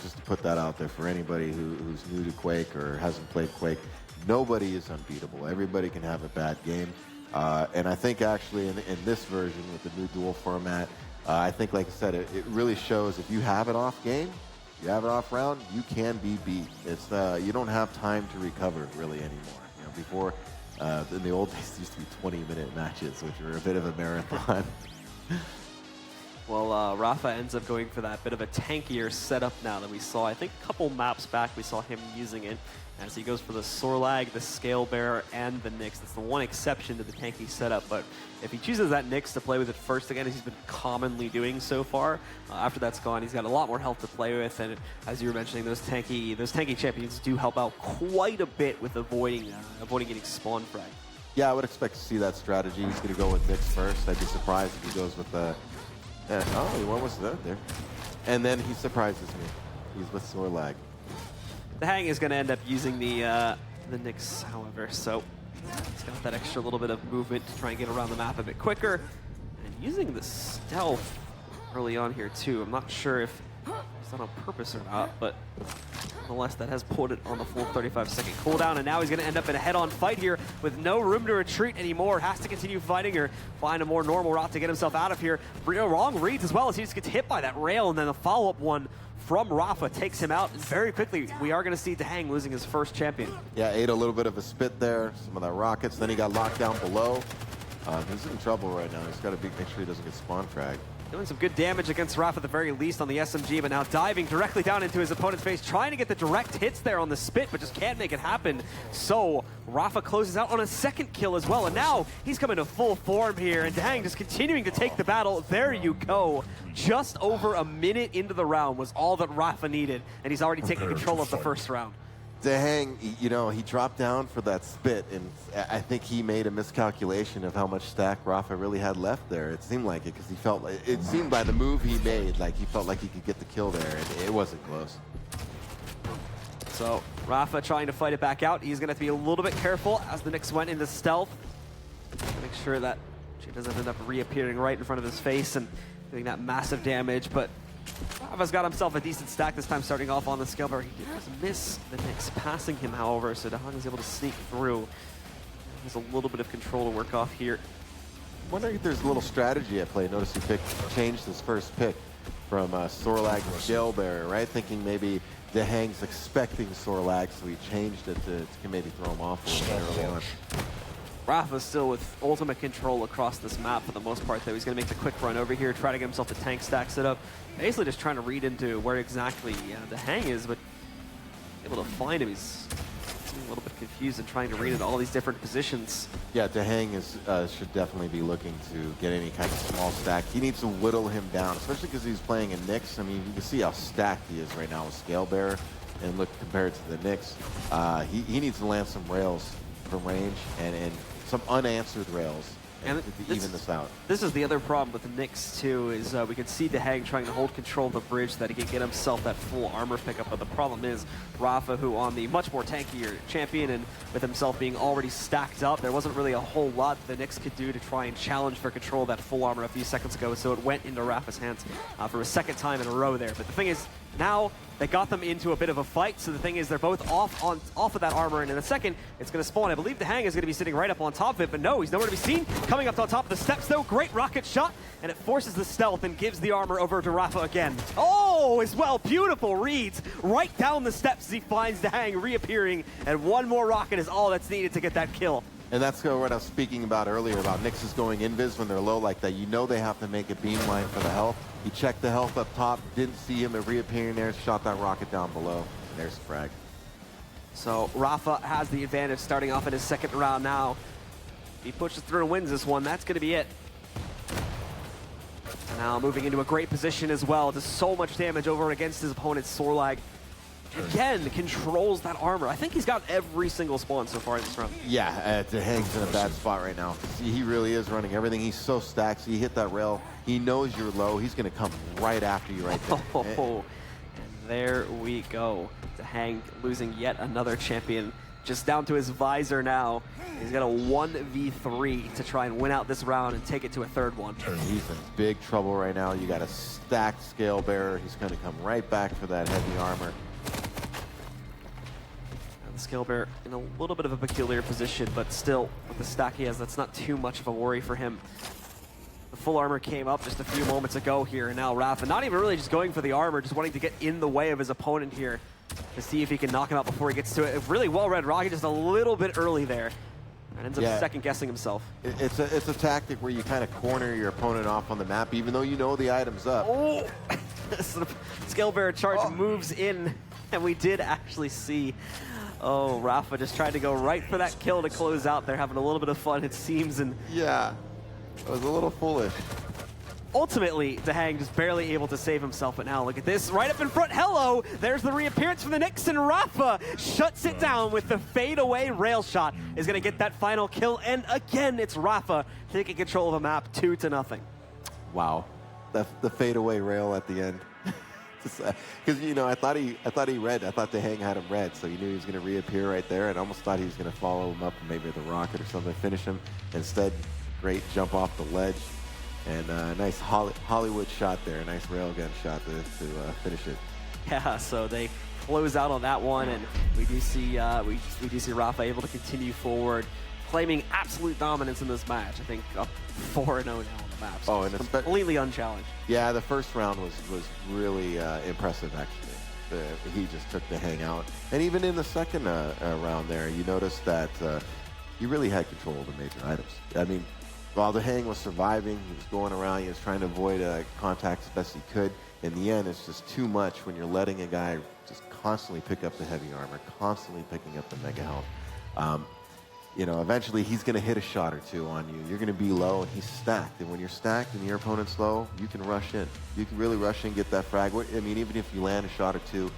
Just to put that out there for anybody who's new to Quake or hasn't played Quake, nobody is unbeatable. Everybody can have a bad game. And I think actually in this version with the new duel format, I think, like I said, it really shows if you have an off game, you have an off round, you can be beat. It's you don't have time to recover really anymore. You know, before in the old days, it used to be 20-minute matches, which were a bit of a marathon. Well, Rafa ends up going for that bit of a tankier setup now that we saw. I think a couple maps back we saw him using it as he goes for the Sorlag, the Scale Bearer, and the Nyx. That's the one exception to the tanky setup, but if he chooses that Nyx to play with it first again, as he's been commonly doing so far, after that's gone, he's got a lot more health to play with, and as you were mentioning, those tanky champions do help out quite a bit with avoiding getting spawn frag. Yeah, I would expect to see that strategy. He's going to go with Nyx first. I'd be surprised if he goes with the... oh, what was that there? And then he surprises me. He's with Sorlag. Dehang is going to end up using the Nyx, however, so he's got that extra little bit of movement to try and get around the map a bit quicker. And using the stealth early on here, too. I'm not sure if it's done on purpose or not, but nonetheless, that has put it on the full 35-second cooldown, and now he's going to end up in a head-on fight here with no room to retreat anymore. Has to continue fighting or find a more normal route to get himself out of here. Wrong reads as well as he just gets hit by that rail, and then the follow-up one from Rafa takes him out. And very quickly, we are going to see Dehang losing his first champion. Yeah, ate a little bit of a spit there, some of that rockets. Then he got locked down below. He's in trouble right now. He's got to make sure he doesn't get spawn fragged. Doing some good damage against Rafa at the very least on the SMG, but now diving directly down into his opponent's face, trying to get the direct hits there on the spit, but just can't make it happen. So Rafa closes out on a second kill as well, and now he's coming to full form here, and Dehang just continuing to take the battle. There you go. Just over a minute into the round was all that Rafa needed, and he's already taken control of the first round. Dehang, you know, he dropped down for that spit, and I think he made a miscalculation of how much stack Rafa really had left there. It seemed like it, because he felt, it seemed by the move he made, like he felt like he could get the kill there, and it wasn't close. So Rafa trying to fight it back out. He's going to have to be a little bit careful as the Nyx went into stealth. Make sure that she doesn't end up reappearing right in front of his face and doing that massive damage. But Rafa's got himself a decent stack this time, starting off on the scale bar. He did just miss the Nyx passing him, however, so Dahang is able to sneak through. There's a little bit of control to work off here. I'm wondering if there's a little strategy at play. Notice he changed his first pick from Sorlag to Scale Bearer, right? Thinking maybe Dahang's expecting Sorlag, so he changed it to maybe throw him off a little bit early on. Rafa's still with ultimate control across this map for the most part, though. He's going to make the quick run over here, try to get himself a tank stack set up. Basically just trying to read into where exactly Dahang is, but able to find him. He's a little bit confused and trying to read into all these different positions. Yeah, Dahang should definitely be looking to get any kind of small stack. He needs to whittle him down, especially because he's playing in Nyx. I mean, you can see how stacked he is right now with Scale Bearer, and look compared to the Nyx. He needs to land some rails from range and some unanswered rails and to even this out. This is the other problem with the Nyx too, is we can see Dahang trying to hold control of the bridge so that he can get himself that full armor pickup, but the problem is Rafa, who on the much more tankier champion and with himself being already stacked up, there wasn't really a whole lot the Nyx could do to try and challenge for control of that full armor a few seconds ago, so it went into Rafa's hands for a second time in a row there. But the thing is, now they got them into a bit of a fight, so the thing is they're both off of that armor, and in a second it's going to spawn. I believe Dahang is going to be sitting right up on top of it, but no, he's nowhere to be seen. Coming up on top of the steps though, great rocket shot, and it forces the stealth and gives the armor over to Rafa again. Oh, as well, beautiful reads right down the steps as he finds Dahang reappearing, and one more rocket is all that's needed to get that kill. And that's what I was speaking about earlier, about Nyx's going invis when they're low like that. You know they have to make a beamline for the health. He checked the health up top, didn't see him reappearing there, shot that rocket down below, and there's the frag. So Rafa has the advantage starting off in his second round now. If he pushes through and wins this one, that's going to be it. Now moving into a great position as well. Does so much damage over against his opponent, Sorlag. Again, controls that armor. I think he's got every single spawn so far in this round. Yeah, Dahang's in a bad spot right now. He really is running everything. He's so stacked. So you hit that rail. He knows you're low. He's going to come right after you right there. Oh, and there we go. Dahang losing yet another champion. Just down to his visor now. He's got a 1v3 to try and win out this round and take it to a third one. He's in big trouble right now. You got a stacked Scale Bearer. He's going to come right back for that heavy armor. Scale Bearer in a little bit of a peculiar position, but still, with the stack he has, that's not too much of a worry for him. The full armor came up just a few moments ago here, and now Rafa, not even really just going for the armor, just wanting to get in the way of his opponent here to see if he can knock him out before he gets to it. A really well-read rocket, just a little bit early there, and ends up second-guessing himself. It's a tactic where you kind of corner your opponent off on the map, even though you know the item's up. Oh! Scale Bearer charge moves in, and we did actually see Rafa just tried to go right for that kill to close out. They're having a little bit of fun, it seems, and yeah, it was a little foolish. Ultimately, Dahang just barely able to save himself, but now look at this, right up in front. Hello, there's the reappearance from the Nyx, and Rafa shuts it down with the fadeaway rail shot. Is going to get that final kill, and again, it's Rafa taking control of the map, 2-0. Wow, the fadeaway rail at the end. Because you know, I thought Dahang had him red, so you knew he was going to reappear right there, and almost thought he was going to follow him up and maybe the rocket or something to finish him. Instead, great jump off the ledge, and a nice Hollywood shot there, a nice railgun shot to finish it. Yeah, so they close out on that one, and we do see Rafa able to continue forward, claiming absolute dominance in this match. I think up 4-0 now on the map. So and completely unchallenged. Yeah, the first round was really impressive, actually. He just took Dahang out. And even in the second round there, you noticed that he really had control of the major items. I mean, while Dahang was surviving, he was going around, he was trying to avoid contact as best he could. In the end, it's just too much when you're letting a guy just constantly pick up the heavy armor, constantly picking up the mega health. You know, eventually he's going to hit a shot or two on you. You're going to be low, and he's stacked. And when you're stacked and your opponent's low, you can rush in. You can really rush in, get that frag. I mean, even if you land a shot or two,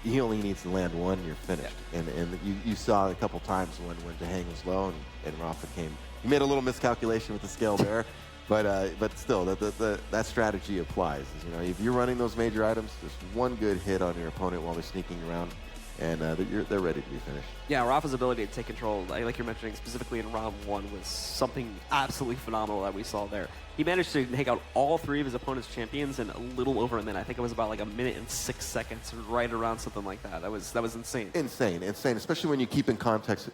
he only needs to land one, and you're finished. Yeah. And you saw a couple times when Dahang was low and Rafa came. He made a little miscalculation with the Scale Bearer, but still, that strategy applies. You know, if you're running those major items, just one good hit on your opponent while they're sneaking around, and they're ready to be finished. Yeah, Rafa's ability to take control, like you're mentioning specifically in round 1, was something absolutely phenomenal that we saw there. He managed to take out all 3 of his opponent's champions in a little over a minute. I think it was about like 1 minute and 6 seconds, right around something like that. That was insane. Insane, especially when you keep in context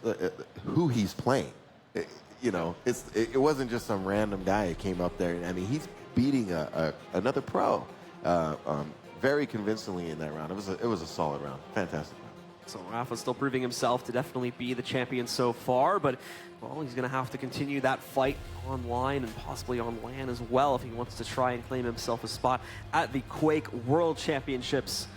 who he's playing. It wasn't just some random guy who came up there. I mean, he's beating another pro very convincingly in that round. It was a solid round. Fantastic. So Rafa's still proving himself to definitely be the champion so far, but well, he's going to have to continue that fight online and possibly on LAN as well if he wants to try and claim himself a spot at the Quake World Championships.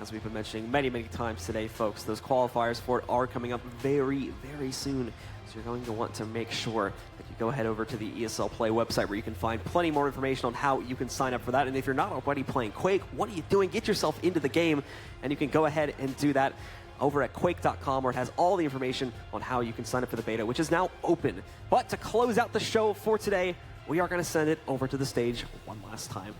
As we've been mentioning many, many times today, folks, those qualifiers for it are coming up very, very soon. So you're going to want to make sure that you go ahead over to the ESL Play website where you can find plenty more information on how you can sign up for that. And if you're not already playing Quake, what are you doing? Get yourself into the game, and you can go ahead and do that over at Quake.com, where it has all the information on how you can sign up for the beta, which is now open. But to close out the show for today, we are going to send it over to the stage one last time.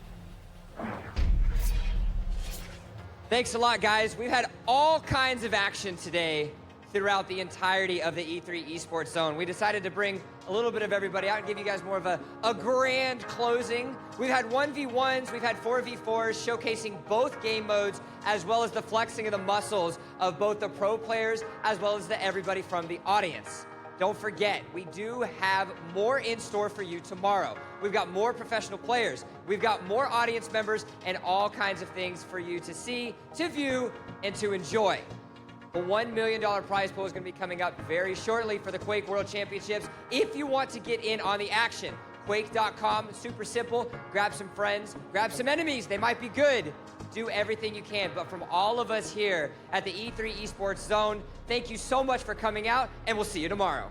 Thanks a lot, guys. We've had all kinds of action today throughout the entirety of the E3 Esports Zone. We decided to bring a little bit of everybody out and give you guys more of a grand closing. We've had 1v1s, we've had 4v4s, showcasing both game modes, as well as the flexing of the muscles of both the pro players, as well as everybody from the audience. Don't forget, we do have more in store for you tomorrow. We've got more professional players, we've got more audience members, and all kinds of things for you to see, to view, and to enjoy. The $1 million prize pool is going to be coming up very shortly for the Quake World Championships. If you want to get in on the action, Quake.com, super simple. Grab some friends, grab some enemies. They might be good. Do everything you can. But from all of us here at the E3 Esports Zone, thank you so much for coming out, and we'll see you tomorrow.